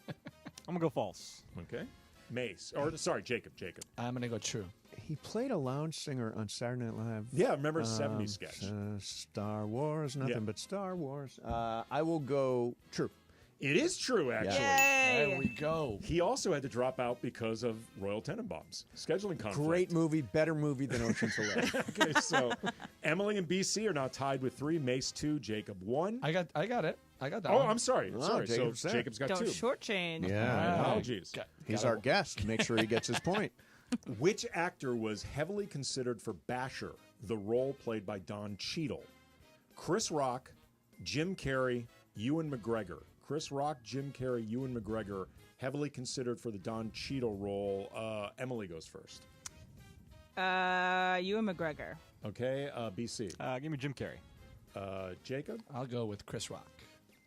going to go false. Okay. Mace. Or, sorry, Jacob. I'm going to go true. He played a lounge singer on Saturday Night Live. Yeah, remember 70s sketch. Star Wars, nothing but Star Wars. I will go true. It is true, actually. Yay! There we go. He also had to drop out because of Royal Tenenbaums. Scheduling conflict. Great movie, better movie than Ocean's 11. Okay, so Emily and BC are now tied with 3, Mace 2, Jacob 1. I got it. I got that Oh, one. I'm sorry. Jacob's So there. Jacob's got Don't 2. shortchange. Yeah. Apologies. He's our guest. Make sure he gets his point. Which actor was heavily considered for Basher, the role played by Don Cheadle? Chris Rock, Jim Carrey, Ewan McGregor. Chris Rock, Jim Carrey, Ewan McGregor, heavily considered for the Don Cheadle role. Emily goes first. Ewan McGregor. Okay, BC. Give me Jim Carrey. Jacob? I'll go with Chris Rock.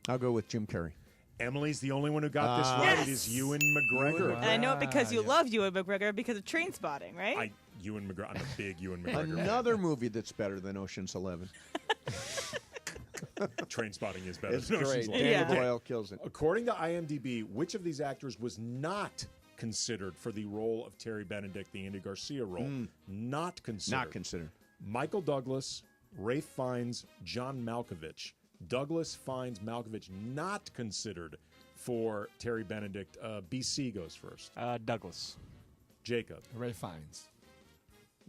I'll go with Jim Carrey. Emily's the only one who got this right. Yes! It is Ewan McGregor. And I know it because you love Ewan McGregor because of Train Spotting, right? Ewan McGregor. I'm a big Ewan McGregor Another movie that's better than Ocean's 11. Train Spotting is better It's than Ocean's great. 11. Danny Boyle kills it. According to IMDb, which of these actors was not considered for the role of Terry Benedict, the Andy Garcia role? Not considered. Not considered. Michael Douglas, Rafe Fiennes, John Malkovich. Douglas, Fiennes, Malkovich not considered for Terry Benedict. BC goes first. Douglas. Jacob. Ray Fiennes.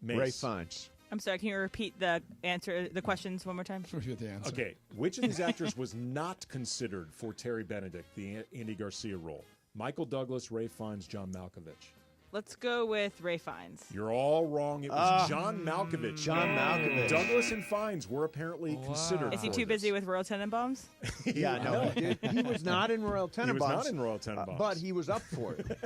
Mace. Ray Fiennes. I'm sorry, can you repeat the questions one more time? Repeat the answer. Okay, which of these actors was not considered for Terry Benedict, the Andy Garcia role? Michael Douglas, Ray Fiennes, John Malkovich. Let's go with Ray Fiennes. You're all wrong. It was John Malkovich. John Malkovich. Douglas and Fiennes were apparently considered. Is he for too busy this. with Royal Tenenbaums? Yeah, no, he was not in Royal Tenenbaums. He was not in Royal Tenenbaums. But he was up for it.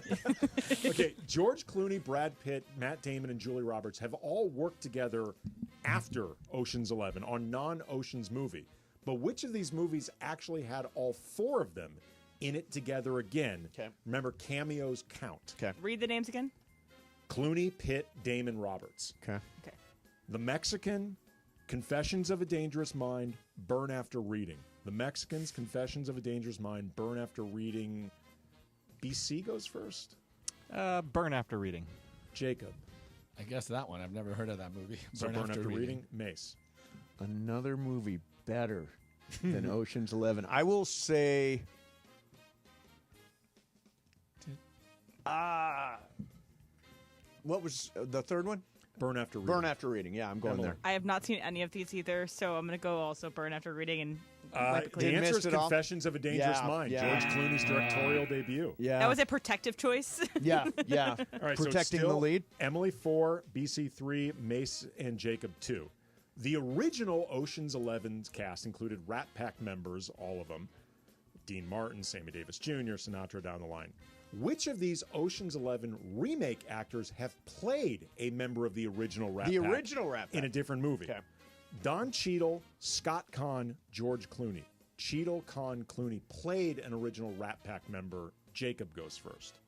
Okay, George Clooney, Brad Pitt, Matt Damon, and Julie Roberts have all worked together after Ocean's 11 on non-Ocean's movie. But which of these movies actually had all four of them in it together again? Okay. Remember, cameos count. Okay. Read the names again. Clooney, Pitt, Damon, Roberts. Okay. Okay. The Mexican, Confessions of a Dangerous Mind, Burn After Reading. The Mexicans, Confessions of a Dangerous Mind, Burn After Reading. BC goes first. Burn After Reading. Jacob. I guess that one. I've never heard of that movie. So Burn After Reading. Mace. Another movie better than Ocean's 11. I will say... what was the third one? Burn After Reading. Burn After Reading. Yeah, I'm going there. I have not seen any of these either, so I'm going to go also Burn After Reading and The answer is Confessions of a Dangerous Mind. Yeah. George Clooney's directorial debut. Yeah. That was a protective choice. Yeah. All right, Protecting so it's the lead. Emily 4, BC 3, Mace, and Jacob 2. The original Ocean's 11's cast included Rat Pack members, all of them. Dean Martin, Sammy Davis Jr., Sinatra down the line. Which of these Ocean's 11 remake actors have played a member of the original Rat Pack? The original Rat Pack. In a different movie. Okay. Don Cheadle, Scott Conn, George Clooney. Cheadle, Conn, Clooney played an original Rat Pack member. Jacob goes first.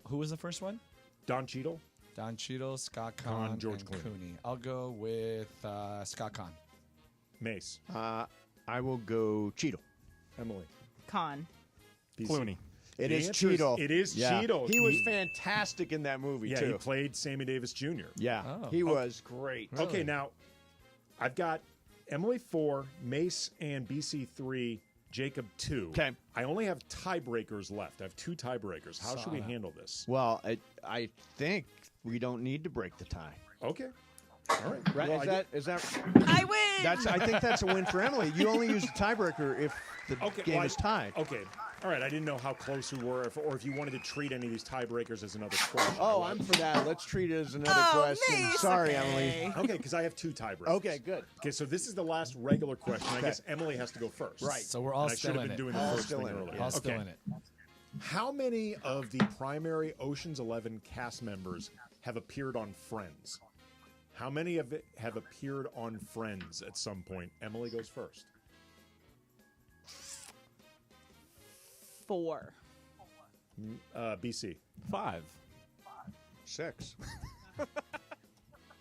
Who was the first one? Don Cheadle. Don Cheadle, Scott Conn, George and Clooney. I'll go with Scott Conn. Mace. I will go Cheadle. Emily. Con. Clooney. It The is answer is- Cheadle. it is Cheadle. He was fantastic in that movie, Yeah, too. he played Sammy Davis Jr. Yeah, Oh. he was great. Okay, now I've got Emily 4, Mace and BC 3, Jacob 2. Okay. I only have tiebreakers left. I have two tiebreakers. How should we Saw that. handle this? Well, I think we don't need to break the tie. Okay. All right. Right? Well, is that? I win. I think that's a win for Emily. You only use the tiebreaker if the game is tied. Okay. All right. I didn't know how close we were, or if you wanted to treat any of these tiebreakers as another question. Oh, I'm for that. Let's treat it as another question. Mace, Sorry, okay. Emily. Okay, because I have two tiebreakers. Okay, good. Okay, so this is the last regular question. I guess Emily has to go first. Right. So we're all And I should still have in been it. doing the All first still thing in it. earlier. All still Okay. in it. How many of the primary Ocean's 11 cast members have appeared on Friends? How many of it have appeared on Friends at some point? Emily goes first. 4. BC. 5. 6.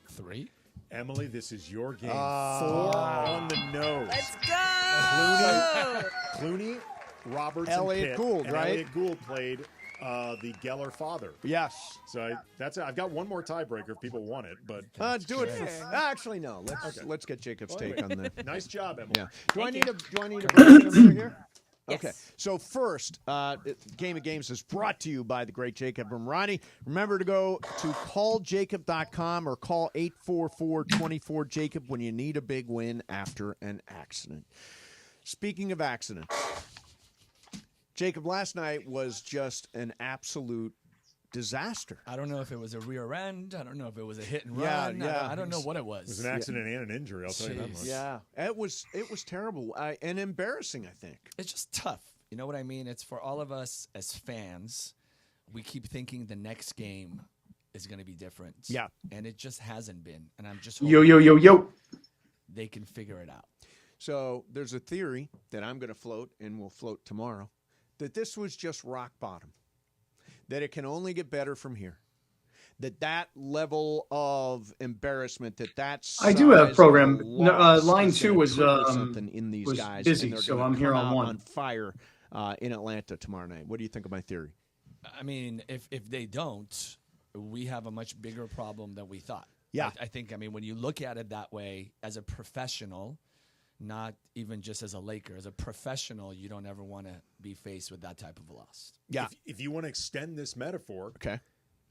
3. Emily, this is your game. 4 Ah. on the nose. Let's go. Clooney, Roberts, Elliot and Pitt. Gould, and right? Elliot Gould played the Geller father. Yes. So that's it. I've got one more tiebreaker if people want it, but Do it for. Actually, no. Let's get Jacob's take on the. nice job, Emily. Yeah. Do I Thank need a break over here? Yes. Okay. So first, Game of Games is brought to you by the great Jacob Ramrani. Remember to go to calljacob.com or call 844-24-JACOB when you need a big win after an accident. Speaking of accidents, Jacob, last night was just an absolute disaster. I don't know if it was a rear end. I don't know if it was a hit and Yeah, run. yeah. I don't know what it was. It was an accident and an injury, I'll tell you that much. Yeah, it was terrible and embarrassing, I think. It's just tough. You know what I mean? It's for all of us as fans. We keep thinking the next game is going to be different. Yeah. And it just hasn't been. And I'm just hoping they can figure it out. So there's a theory that I'm going to float and will float tomorrow that this was just rock bottom, that it can only get better from here, that level of embarrassment, that I do have size program. of No, loss line is 2 gonna was trigger something in these was guys, busy, and they're so gonna I'm here come on out 1. on fire in Atlanta tomorrow night. What do you think of my theory? I mean, if they don't, we have a much bigger problem than we thought. Yeah. I think, when you look at it that way, as a professional, not even just as a Laker, as a professional, you don't ever want to be faced with that type of a loss. Yeah. If you want to extend this metaphor, okay,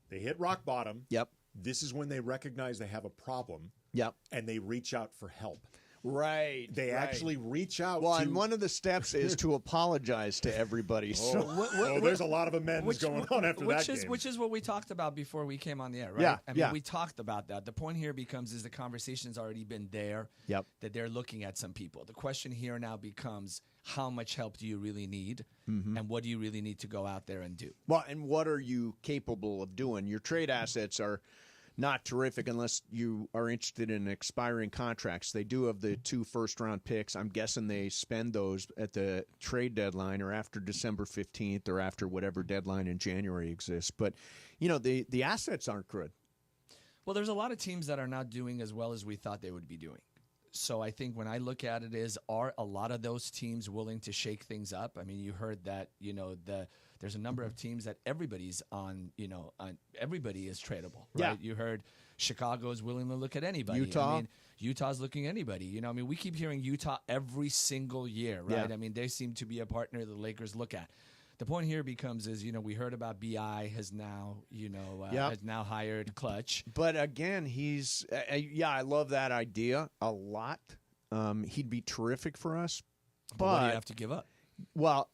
they hit rock bottom. Yep. this is when they recognize they have a problem. Yep. And they reach out for help. Right. They actually reach out. Well, to... and one of the steps is to apologize to everybody. There's a lot of amends going on after that game. Which is what we talked about before we came on the air, right? Yeah, we talked about that. The point here becomes is the conversation's already been there. Yep. That they're looking at some people. The question here now becomes how much help do you really need, Mm-hmm. and what do you really need to go out there and do? Well, and what are you capable of doing? Your trade assets are not terrific unless you are interested in expiring contracts. They do have the 2 first-round picks. I'm guessing they spend those at the trade deadline or after December 15th or after whatever deadline in January exists. But, the assets aren't good. Well, there's a lot of teams that are not doing as well as we thought they would be doing. So I think when I look at it are a lot of those teams willing to shake things up? I mean, you heard that, there's a number of teams that everybody's on, everybody is tradable, right? Yeah. You heard Chicago is willing to look at anybody. Utah. I mean, Utah's looking at anybody. We keep hearing Utah every single year, right? Yeah. I mean, they seem to be a partner the Lakers look at. The point here becomes is, we heard about BI has now, has now hired Clutch. But again, he's I love that idea a lot. He'd be terrific for us. But what do you have to give up? Well,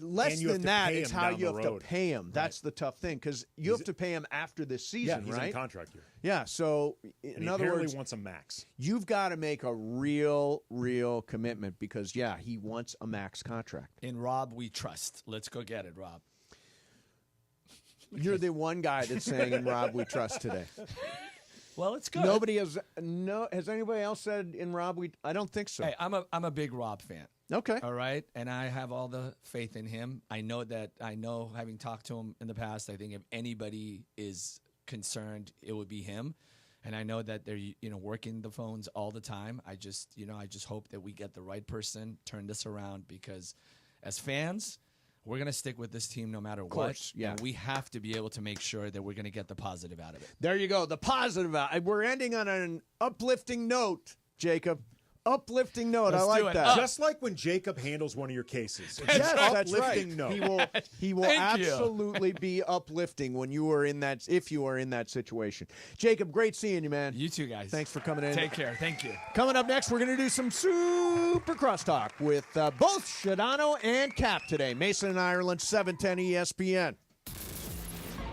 less than that, it's how you have to pay him. That's Right. the tough thing because you have to pay him after this season, he's right? in contract year. Yeah, so And in he other apparently words, wants a max. you've got to make a real commitment because, he wants a max contract. In Rob, we trust. Let's go get it, Rob. You're the one guy that's saying in Rob we trust today. Well, it's good. Nobody has anybody else said in Rob we? I don't think so. Hey, I'm a big Rob fan. Okay. All right. And I have all the faith in him. I know having talked to him in the past, I think if anybody is concerned, it would be him. And I know that they're, working the phones all the time. I just hope that we get the right person, turn this around because as fans, we're going to stick with this team no matter what. Yeah. And we have to be able to make sure that we're going to get the positive out of it. There you go. The positive out. We're ending on an uplifting note, Jacob. Uplifting note. Let's I like do it. that. Just like when Jacob handles one of your cases. Yes, that's right. Uplifting note. He will absolutely be uplifting when you are in that. If you are in that situation, Jacob, great seeing you, man. You too, guys. Thanks for coming in. Take care. Thank you. Coming up next, we're going to do some super crosstalk with both Shadano and Cap today. Mason and Ireland, 710 ESPN.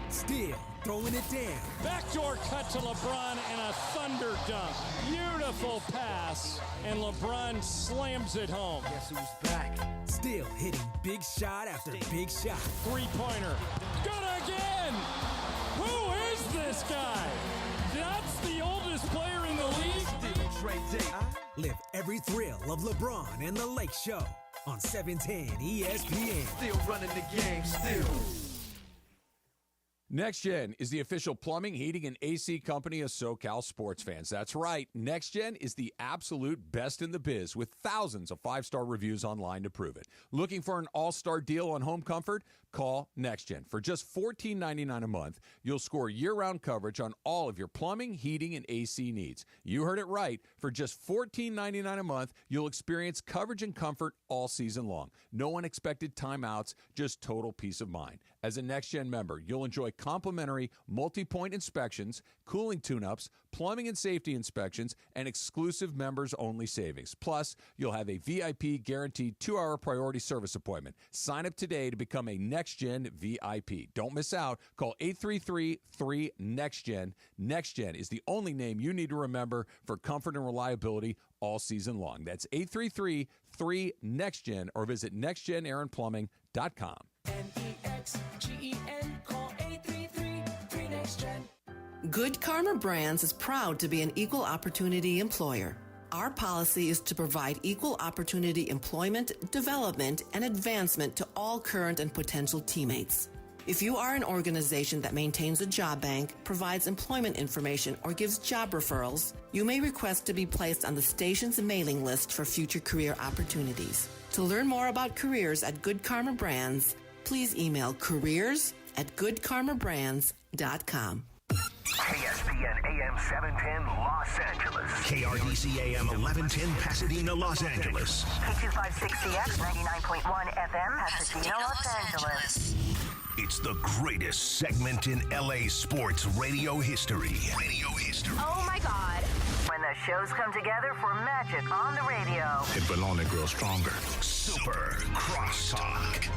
Still throwing it down. Backdoor cut to LeBron and a thunder dunk. Beautiful pass, and LeBron slams it home. Guess who's back? Still hitting big shot after big shot. Three-pointer. Good again! Who is this guy? That's the oldest player in the league? Live every thrill of LeBron and the Lake Show on 710 ESPN. Still running the game, still. NextGen is the official plumbing, heating, and AC company of SoCal sports fans. That's right. NextGen is the absolute best in the biz with thousands of 5-star reviews online to prove it. Looking for an all-star deal on home comfort? Call NextGen. For just $14.99 a month, you'll score year-round coverage on all of your plumbing, heating, and AC needs. You heard it right. For just $14.99 a month, you'll experience coverage and comfort all season long. No unexpected timeouts, just total peace of mind. As a NextGen member, you'll enjoy complimentary multi-point inspections, cooling tune-ups, plumbing and safety inspections, and exclusive members-only savings. Plus, you'll have a VIP guaranteed 2-hour priority service appointment. Sign up today to become a NextGen VIP. Don't miss out. Call 833-3NEXTGEN. NextGen is the only name you need to remember for comfort and reliability all season long. That's 833-3NEXTGEN or visit nextgenaironplumbing.com. NEXGEN, call 833-3NEXTGEN. Good Karma Brands is proud to be an equal opportunity employer. Our policy is to provide equal opportunity employment, development, and advancement to all current and potential teammates. If you are an organization that maintains a job bank, provides employment information, or gives job referrals, you may request to be placed on the station's mailing list for future career opportunities. To learn more about careers at Good Karma Brands, please email careers@goodkarmabrands.com. ESPN AM 710 Los Angeles. KRDC AM 1110 Pasadena, Los Angeles. K256CX 99.1 FM Pasadena, Los Angeles. It's the greatest segment in LA sports radio history. Oh my God. When the shows come together for magic on the radio. It will only grow stronger. Super Crosstalk.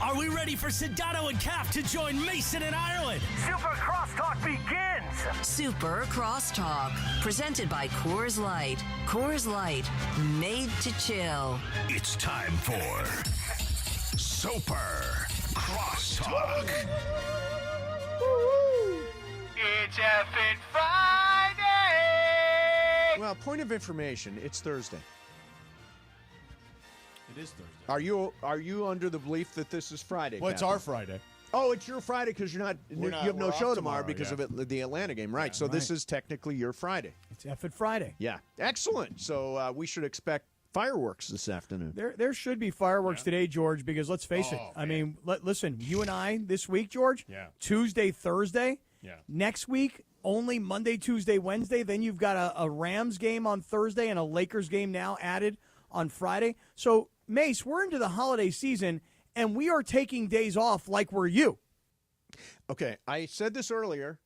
Are we ready for Sedano and Cap to join Mason in Ireland? Super Crosstalk begins. Super Crosstalk. Presented by Coors Light. Coors Light. Made to chill. It's time for Super Crosstalk. It's effing Friday. Well, point of information, it's Thursday. It is Thursday. Are you under the belief that this is Friday? Well, it's Captain? our Friday. Oh, it's your Friday because you have we're no show off tomorrow because yeah. of the Atlanta game, right? So this is technically your Friday. It's Effort Friday. Yeah, excellent. So we should expect fireworks this afternoon. There should be fireworks today, George, because let's face it. I mean, listen, you and I this week, George, Tuesday, Thursday. Yeah. Next week, only Monday, Tuesday, Wednesday. Then you've got a Rams game on Thursday and a Lakers game now added on Friday. So, Mace, we're into the holiday season, and we are taking days off like we're you. Okay, I said this earlier.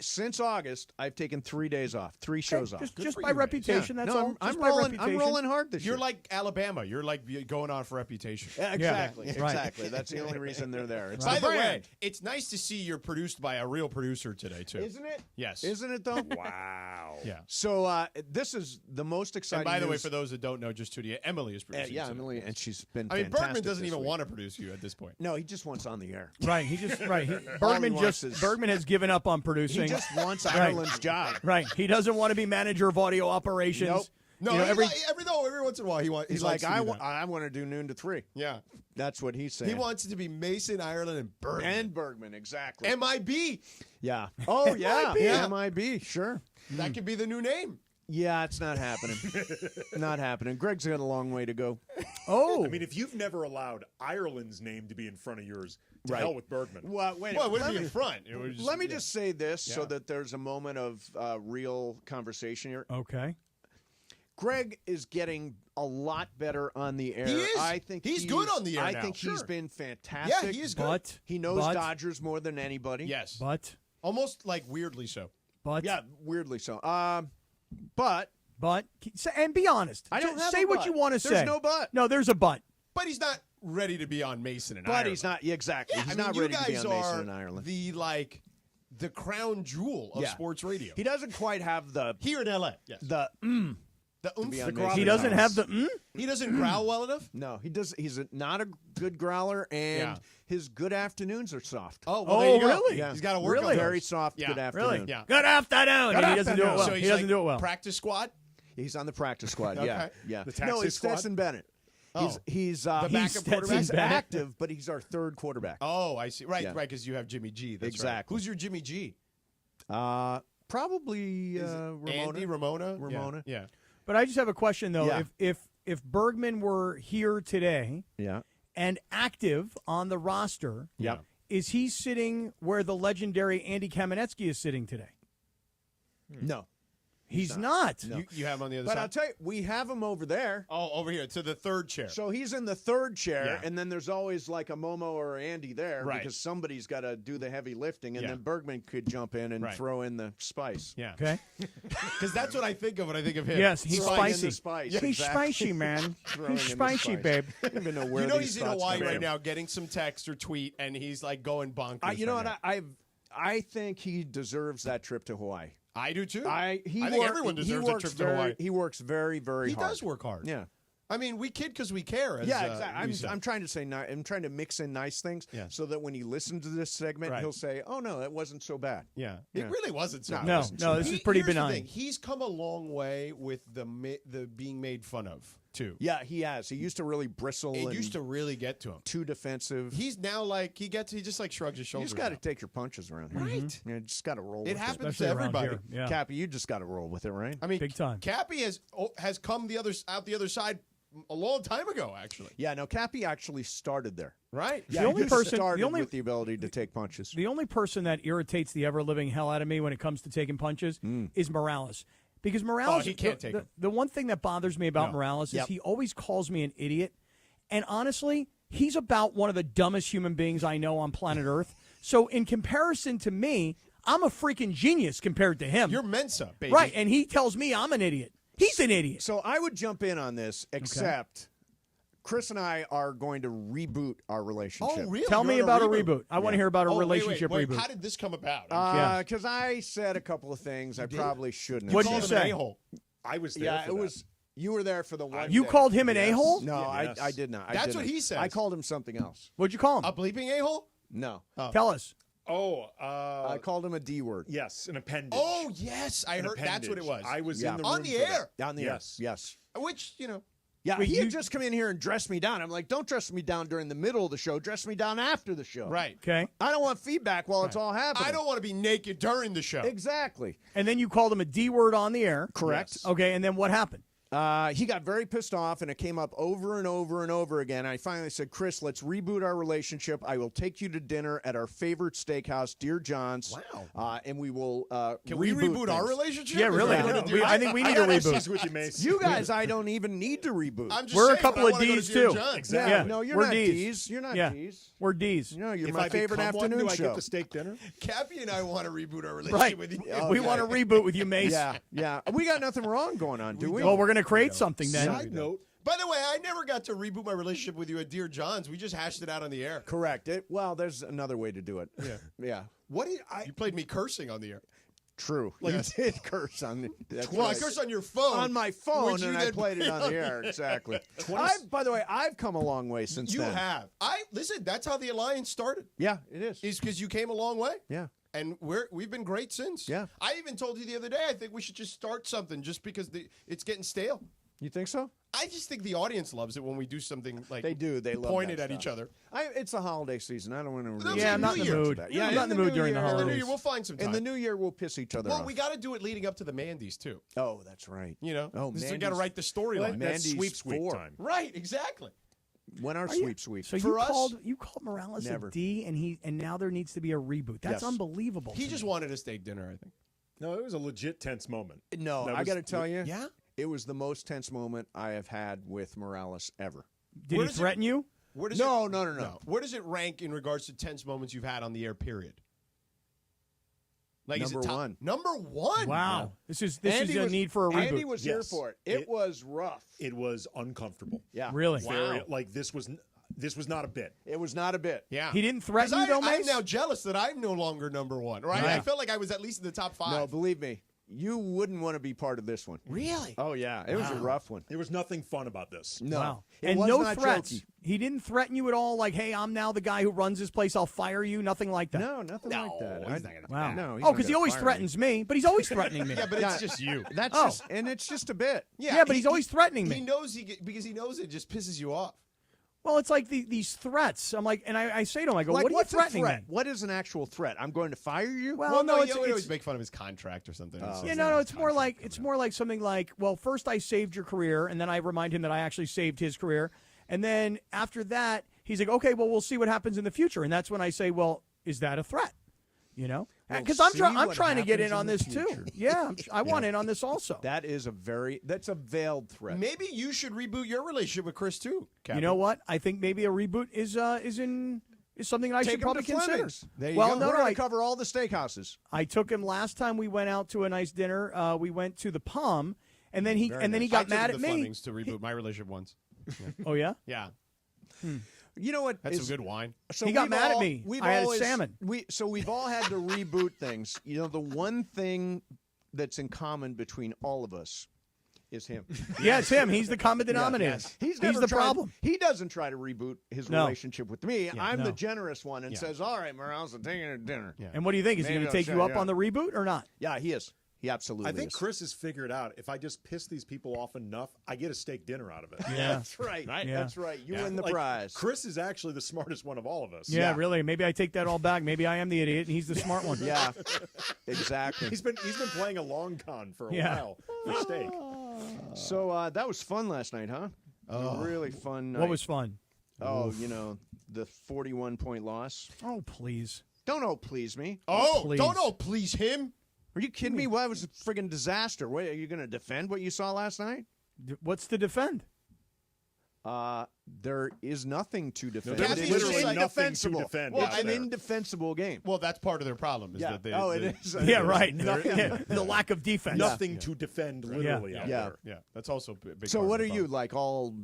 Since August, I've taken 3 days off, 3 shows off. Just by reputation, that's all. I'm Just by rolling. I'm reputation. rolling hard this year. You're like Alabama. You're like going on for reputation. Yeah, exactly. Exactly. That's the only reason they're there. It's By the way, brand. it's nice to see you're produced by a real producer today too. Isn't it? Yes. Isn't it though? Wow. Yeah. So this is the most exciting. And by the way, news. for those that don't know, just Tudia, Emily is producing. yeah, today. Emily, and she's been. I mean, fantastic Bergman doesn't this even week. want to produce you at this point. No, he just wants on the air. Right. He just All he Bergman wants is- Bergman has given up on producing. He just wants Right. Ireland's job. Right. He doesn't want to be manager of audio operations. Nope. No, You know, every once in a while He's likes like, to do that. I want to do noon to 3. Yeah. That's what he's saying. He wants it to be Mason, Ireland, and Bergman. And Bergman, exactly. MIB. Yeah. Oh, yeah. MIB. MIB, sure. That could be the new name. Yeah, it's not happening. Not happening. Greg's got a long way to go. Oh. I mean, if you've never allowed Ireland's name to be in front of yours, to Right. hell with Bergman. Well, wait. Well, it wouldn't let be me- in front. It would just, Let me just say this so Yeah. that there's a moment of real conversation here. Okay. Greg is getting a lot better on the air. He is. I think He's good on the air I now. think he's Sure. been fantastic. Yeah, he is good. But He knows but, Dodgers more than anybody. Yes. But Almost like weirdly so. but Yeah, weirdly so. But and be honest. I don't Just have say a what but. you want to say. There's no but. No, there's a but. But he's not ready to be on Mason and But Ireland. he's not. Yeah, exactly. Yeah, he's I mean, not you ready to be guys on Mason are and Ireland. the crown jewel of Yeah. sports radio. He doesn't quite have the Here in LA. Yes. the The oomph, be the on growl. Mason He doesn't have the. He doesn't growl well enough. No, he does. He's not a good growler, and Yeah. his good afternoons are soft. Oh, well, there you go. really? Yeah. He's got to work Really? on Very those. soft. Yeah. Good afternoon. Really? Yeah. Good afternoon. And he doesn't do it well. So He he's doesn't like do it well. Practice squad. He's on the practice squad. Okay. Yeah, yeah. The No, taxi it's squad? Stetson Bennett. Oh. He's The backup quarterback? He's Bennett. active, but he's our third quarterback. Oh, I see. Right, Yeah. right, because you have Jimmy G. That's Exactly. Right. Who's your Jimmy G? Probably Ramona. Andy Ramona. Ramona. Yeah. But I just have a question though. Yeah. If Bergman were here today Yeah. and active on the roster, Yeah. is he sitting where the legendary Andy Kamenetsky is sitting today? No. He's not. No. You have him on the other But side. I'll tell you, we have him over there. Oh, over here to the third chair. So he's in the third chair, Yeah. and then there's always like a Momo or Andy there Right. because somebody's got to do the heavy lifting, and Yeah. then Bergman could jump in and Right. throw in the spice. Yeah. Okay. Because that's what I think of when I think of him. Yes, he's Throwing in spicy. the spice. He's exactly. spicy, man. Throwing He's in the spicy, spice. babe. I don't even know where You know these he's in thoughts Hawaii come right from. now getting some text or tweet, and he's like going bonkers. You know right what? now. I think he deserves that trip to Hawaii. I do too. I think everyone deserves a trip to Hawaii. He works very, very He hard. does work hard. Yeah. I mean, we kid because we care. As, Yeah, exactly. we said. I'm trying to say, I'm trying to mix in nice things, Yeah. so that when he listens to this segment, Right. he'll say, "Oh no, that wasn't so bad." Yeah, Yeah. it really wasn't so. No, bad. No, Listen, no, this is pretty here's the benign. thing. He's come a long way with the being made fun of too. Yeah, he has. He used to really bristle. It and used to really get to him. too defensive. He's now like he just like shrugs his You shoulders. just got to now. take your punches around here. Right. You just got to roll. It with happens Especially to around everybody. here. Yeah. Cappy, you just got to roll with it, right? I mean, Big time. Cappy has come out the other side a long time ago, actually. Yeah, no, Cappy actually started there. Right? Yeah, The only he person- started the only- with the ability to take punches. The only person that irritates the ever-living hell out of me when it comes to taking punches is Morales. Because Morales, he can't take 'em. the one thing that bothers me about No. Morales is Yep. he always calls me an idiot. And honestly, he's about one of the dumbest human beings I know on planet Earth. So in comparison to me, I'm a freaking genius compared to him. You're Mensa, baby. Right, and he tells me I'm an idiot. He's an idiot. So I would jump in on this, except Chris and I are going to reboot our relationship. Oh, really? Tell me You're on about a reboot. I want to hear about a relationship wait. reboot. How did this come about? Because I said a couple of things I probably shouldn't have. What'd you said. say? I was there. Yeah, for it that. was. You were there for the one. You day. called him an a-hole? No, Yes. I did not. I That's didn't. what he says. I called him something else. What'd you call him? A bleeping a-hole? No. Tell us. I called him a D word. Yes, an appendage. Oh, yes. I heard that's what it was. I was Yeah. in the On room the for air. that. On the Yes. air. Yes. Which, Yeah, Wait, he you- had just come in here and dressed me down. I'm like, don't dress me down during the middle of the show. Dress me down after the show. Right. Okay. I don't want feedback while it's all happening. I don't want to be naked during the show. Exactly. And then you called him a D word on the air. Correct. Yes. Okay, and then what happened? He got very pissed off, and it came up over and over and over again. I finally said, Chris, let's reboot our relationship. I will take you to dinner at our favorite steakhouse, Dear John's. Wow. And we will Can we reboot our things. relationship? Yeah, really. I think we need a got issues reboot. with you, Mace. You guys, I don't even need to reboot. I'm just We're saying, a couple I of wanna go to D's, Dear too. John. Exactly. Yeah. No, you're We're not D's. D's. You're not Yeah. D's. We're D's. No, you're If my I favorite become one, afternoon do I show. get the steak dinner? Cappy and I want to reboot our relationship Right. with you. We want to reboot with you, Mace. Yeah. We got nothing wrong going on, do we? Well, we're going to create something then. Side note. By the way, I never got to reboot my relationship with you at Dear John's. We just hashed it out on the air. Correct. Well, there's another way to do it. Yeah. What did you played me cursing on the air? True. Yes. You did curse on the. That's Well, right. I cursed on your phone. On my phone, which you and I then played it on the air. Exactly. By the way, I've come a long way since You then. have. Listen. That's how the alliance started. Yeah, it is. Is because you came a long way. Yeah. And we've been great since. Yeah. I even told you the other day. I think we should just start something, just because it's getting stale. You think so? I just think the audience loves it when we do something like They do. They love pointed that at each stuff. other. It's the holiday season. I don't want to. Yeah, I'm not in the mood. Yeah, I'm not in the mood during the In the new holidays. year, we'll find some time. In the new year, we'll piss each other Well, off. we got to do it leading up to the Mandy's too. Oh, that's right. You know, Oh, we got to Mandy's- write the storyline. Mandy's Sweeps week 4. time. Right, exactly. When our Are you- sweep. So For us- you called Morales Never. a D, and now there needs to be a reboot. That's Yes. unbelievable. He to just me. wanted a steak dinner, I think. No, it was a legit tense moment. No, That I was- got to tell you. Yeah? It was the most tense moment I have had with Morales ever. Did Where he does threaten you? Where does No. Where does it rank in regards to tense moments you've had on the air? Period. Like is it Number top- one. Number one. Wow. This is Andy a was- need for a reboot. Andy was here Yes. for it. It was rough. It was uncomfortable. Yeah. Really? Very, like this was not a bit. It was not a bit. Yeah. He didn't threaten you, though, I'm Mace? now jealous that I'm no longer number one. Right? Yeah. I felt like I was at least in the top 5. No, believe me, you wouldn't want to be part of this one. Really? Oh yeah, it was a rough one. There was nothing fun about this. No, Wow. it And was no not threats. jokey. He didn't threaten you at all. Like, hey, I'm now the guy who runs this place. I'll fire you. Nothing like that. No, nothing like that. he's not gonna do Wow. No, he's Oh, not because he gonna always fire threatens me, but he's always threatening me. Yeah, but it's just you. That's Oh. just, and it's just a bit. Yeah, but he's always threatening me. He knows because he knows it just pisses you off. Well, it's like these threats. I'm like, and I say to him, I go, Like, what are you what's a threatening threat? me? What is an actual threat? I'm going to fire you. Well, no, you it's always make fun of his contract or something. It's Oh. yeah, just- no, it's more like something like, well, first I saved your career, and then I remind him that I actually saved his career, and then after that, he's like, okay, well, we'll see what happens in the future, and that's when I say, well, is that a threat? You know, because We'll I'm see trying to what get in happens on in this the too. future. Yeah, I want in on this also. That's a veiled threat. Maybe you should reboot your relationship with Chris too. Captain. You know what? I think maybe a reboot is something I Take should him probably to consider. Fleming's. There you well, go. no, We're no, going I to cover all the steakhouses. I took him last time we went out to a nice dinner. We went to the Palm, and then he got I mad took at the me. Flemings to reboot my relationship once. Oh yeah, Yeah, You know what? that's some good wine. So He got we've mad at all- me. We've I had always, salmon. We've all had to reboot things. You know, the one thing that's in common between all of us is him. yeah, it's him. He's the common denominator. He's the problem. He doesn't try to reboot his No. relationship with me. I'm no. the generous one and Yeah. says, "All right, Morales, I'm taking you to dinner." Yeah. And what do you think? Is he Maybe going to take I'll you say, up yeah. on the reboot or not? Yeah, he is. He absolutely I think is. Chris has figured out if I just piss these people off enough, I get a steak dinner out of it. Yeah. That's right. Yeah. That's right. You win the Like, prize. Chris is actually the smartest one of all of us. Yeah, really. Maybe I take that all back. Maybe I am the idiot and he's the smart one. Yeah, exactly. He's been playing a long con for a Yeah. while for steak. So that was fun last night, huh? Really fun night. What was fun? Oh, you know, the 41-point loss. Oh, please. Don't please me. Oh, please. don't please him. Are you kidding me? Well, that was a friggin' disaster. What, are you going to defend what you saw last night? What's to defend? There is nothing to defend. there's It's literally nothing to indefensible. defend. It's an indefensible game. Well, that's part of their problem. Is that they, it is. Yeah, right. The lack of defense. Nothing to defend, literally. Out there. Yeah, that's also a big. So part what of are the you problem. like? All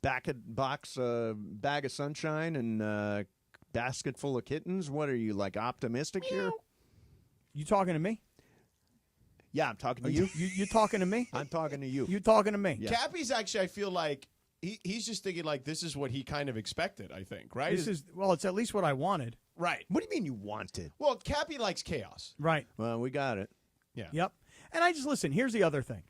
bag of sunshine and basket full of kittens? What are you like? Optimistic here? You talking to me? Yeah, I'm talking to you. You talking to me? I'm talking to you. You talking to me? Yeah. Cappy's actually, I feel like he's just thinking like this is what he kind of expected. I think, right? It's at least what I wanted. Right. What do you mean you wanted? Well, Cappy likes chaos. Right. Well, we got it. Yeah. Yep. And I just listen. Here's the other thing.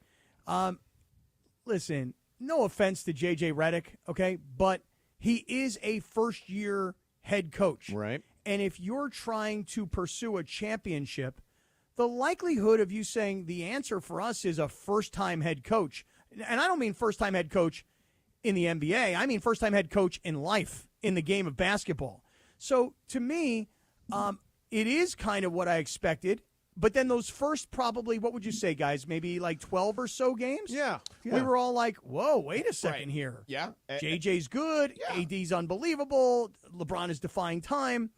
Listen. No offense to JJ Redick, okay, but he is a first-year head coach. Right. And if you're trying to pursue a championship, the likelihood of you saying the answer for us is a first-time head coach, and I don't mean first-time head coach in the NBA, I mean first-time head coach in life, in the game of basketball. So to me, it is kind of what I expected. But then those first probably, what would you say, guys, maybe like 12 or so games? Yeah. We were all like, whoa, wait a second here. Yeah. JJ's good. Yeah. AD's unbelievable. LeBron is defying time.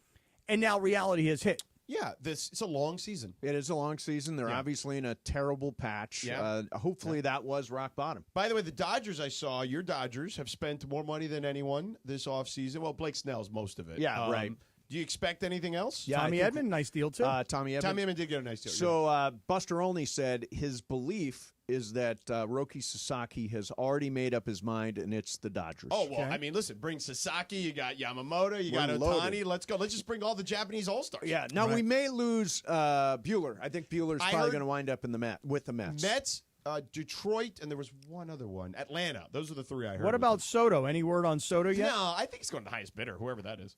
And now reality has hit. Yeah, it's a long season. It is a long season. They're obviously in a terrible patch. Yeah. Hopefully that was rock bottom. By the way, the Dodgers, I saw, your Dodgers have spent more money than anyone this offseason. Well, Blake Snell's most of it. Yeah, right. Do you expect anything else? Yeah, Tommy Edman, nice deal, too. Tommy Edman. Tommy Edman did get a nice deal. So Buster Olney said his belief is that Roki Sasaki has already made up his mind, and it's the Dodgers. Oh, well, I mean, listen, bring Sasaki, you got Yamamoto, you got We're Ohtani. loaded. Let's go. Let's just bring all the Japanese All-Stars. Yeah, now we may lose Bueller. I think Bueller's I probably heard- going to wind up in with the Mets. Mets, Detroit, and there was one other one. Atlanta. Those are the three I heard. What about Soto? Any word on Soto yet? No, I think he's going to the highest bidder, whoever that is.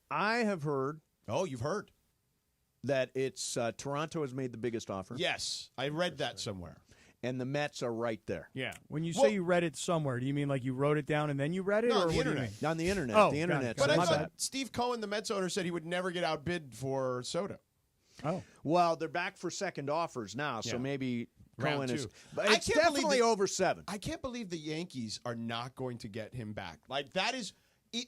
I have heard. Oh, you've heard? That it's Toronto has made the biggest offer. Yes, I read that somewhere. And the Mets are right there. Yeah. When you say you read it somewhere, do you mean like you wrote it down and then you read it? No, or on the what do you internet. mean? On the internet. Oh, the got it, internet. got But it. I says thought that. Steve Cohen, the Mets owner, said he would never get outbid for Soto. Oh. Well, they're back for second offers now, so Yeah. maybe Round Cohen is. two. But I it's can't believe definitely that- over 7. I can't believe the Yankees are not going to get him back. Like, that is it,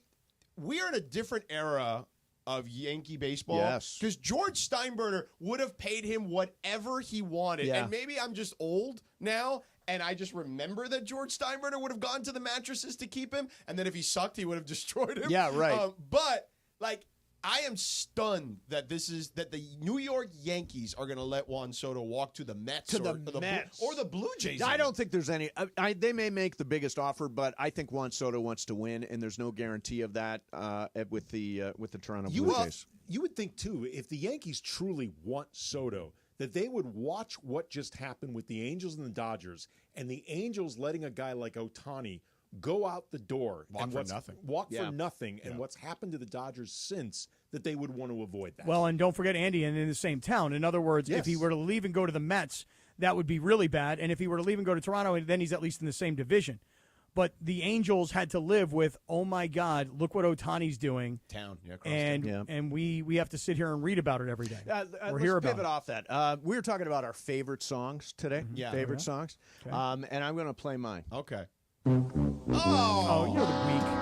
we are in a different era of Yankee baseball. Yes. Because George Steinbrenner would have paid him whatever he wanted. Yeah. And maybe I'm just old now, and I just remember that George Steinbrenner would have gone to the mattresses to keep him, and then if he sucked, he would have destroyed him. Yeah, right. But, like, I am stunned that the New York Yankees are going to let Juan Soto walk to the Mets or the Blue Jays. I don't think there's any. They may make the biggest offer, but I think Juan Soto wants to win, and there's no guarantee of that with the Toronto Blue Jays. You would think, too, if the Yankees truly want Soto, that they would watch what just happened with the Angels and the Dodgers, and the Angels letting a guy like Ohtani go out the door. Walk for nothing. For nothing, and what's happened to the Dodgers since, that they would want to avoid that. Well, and don't forget Andy, and in the same town. In other words, if he were to leave and go to the Mets, that would be really bad. And if he were to leave and go to Toronto, then he's at least in the same division. But the Angels had to live with, oh my God, look what Otani's doing. And we have to sit here and read about it every day. Or Let's hear about pivot it. off that. We were talking about our favorite songs today. Yeah. Favorite songs. Okay. And I'm going to play mine. Okay. Oh, you're the weak.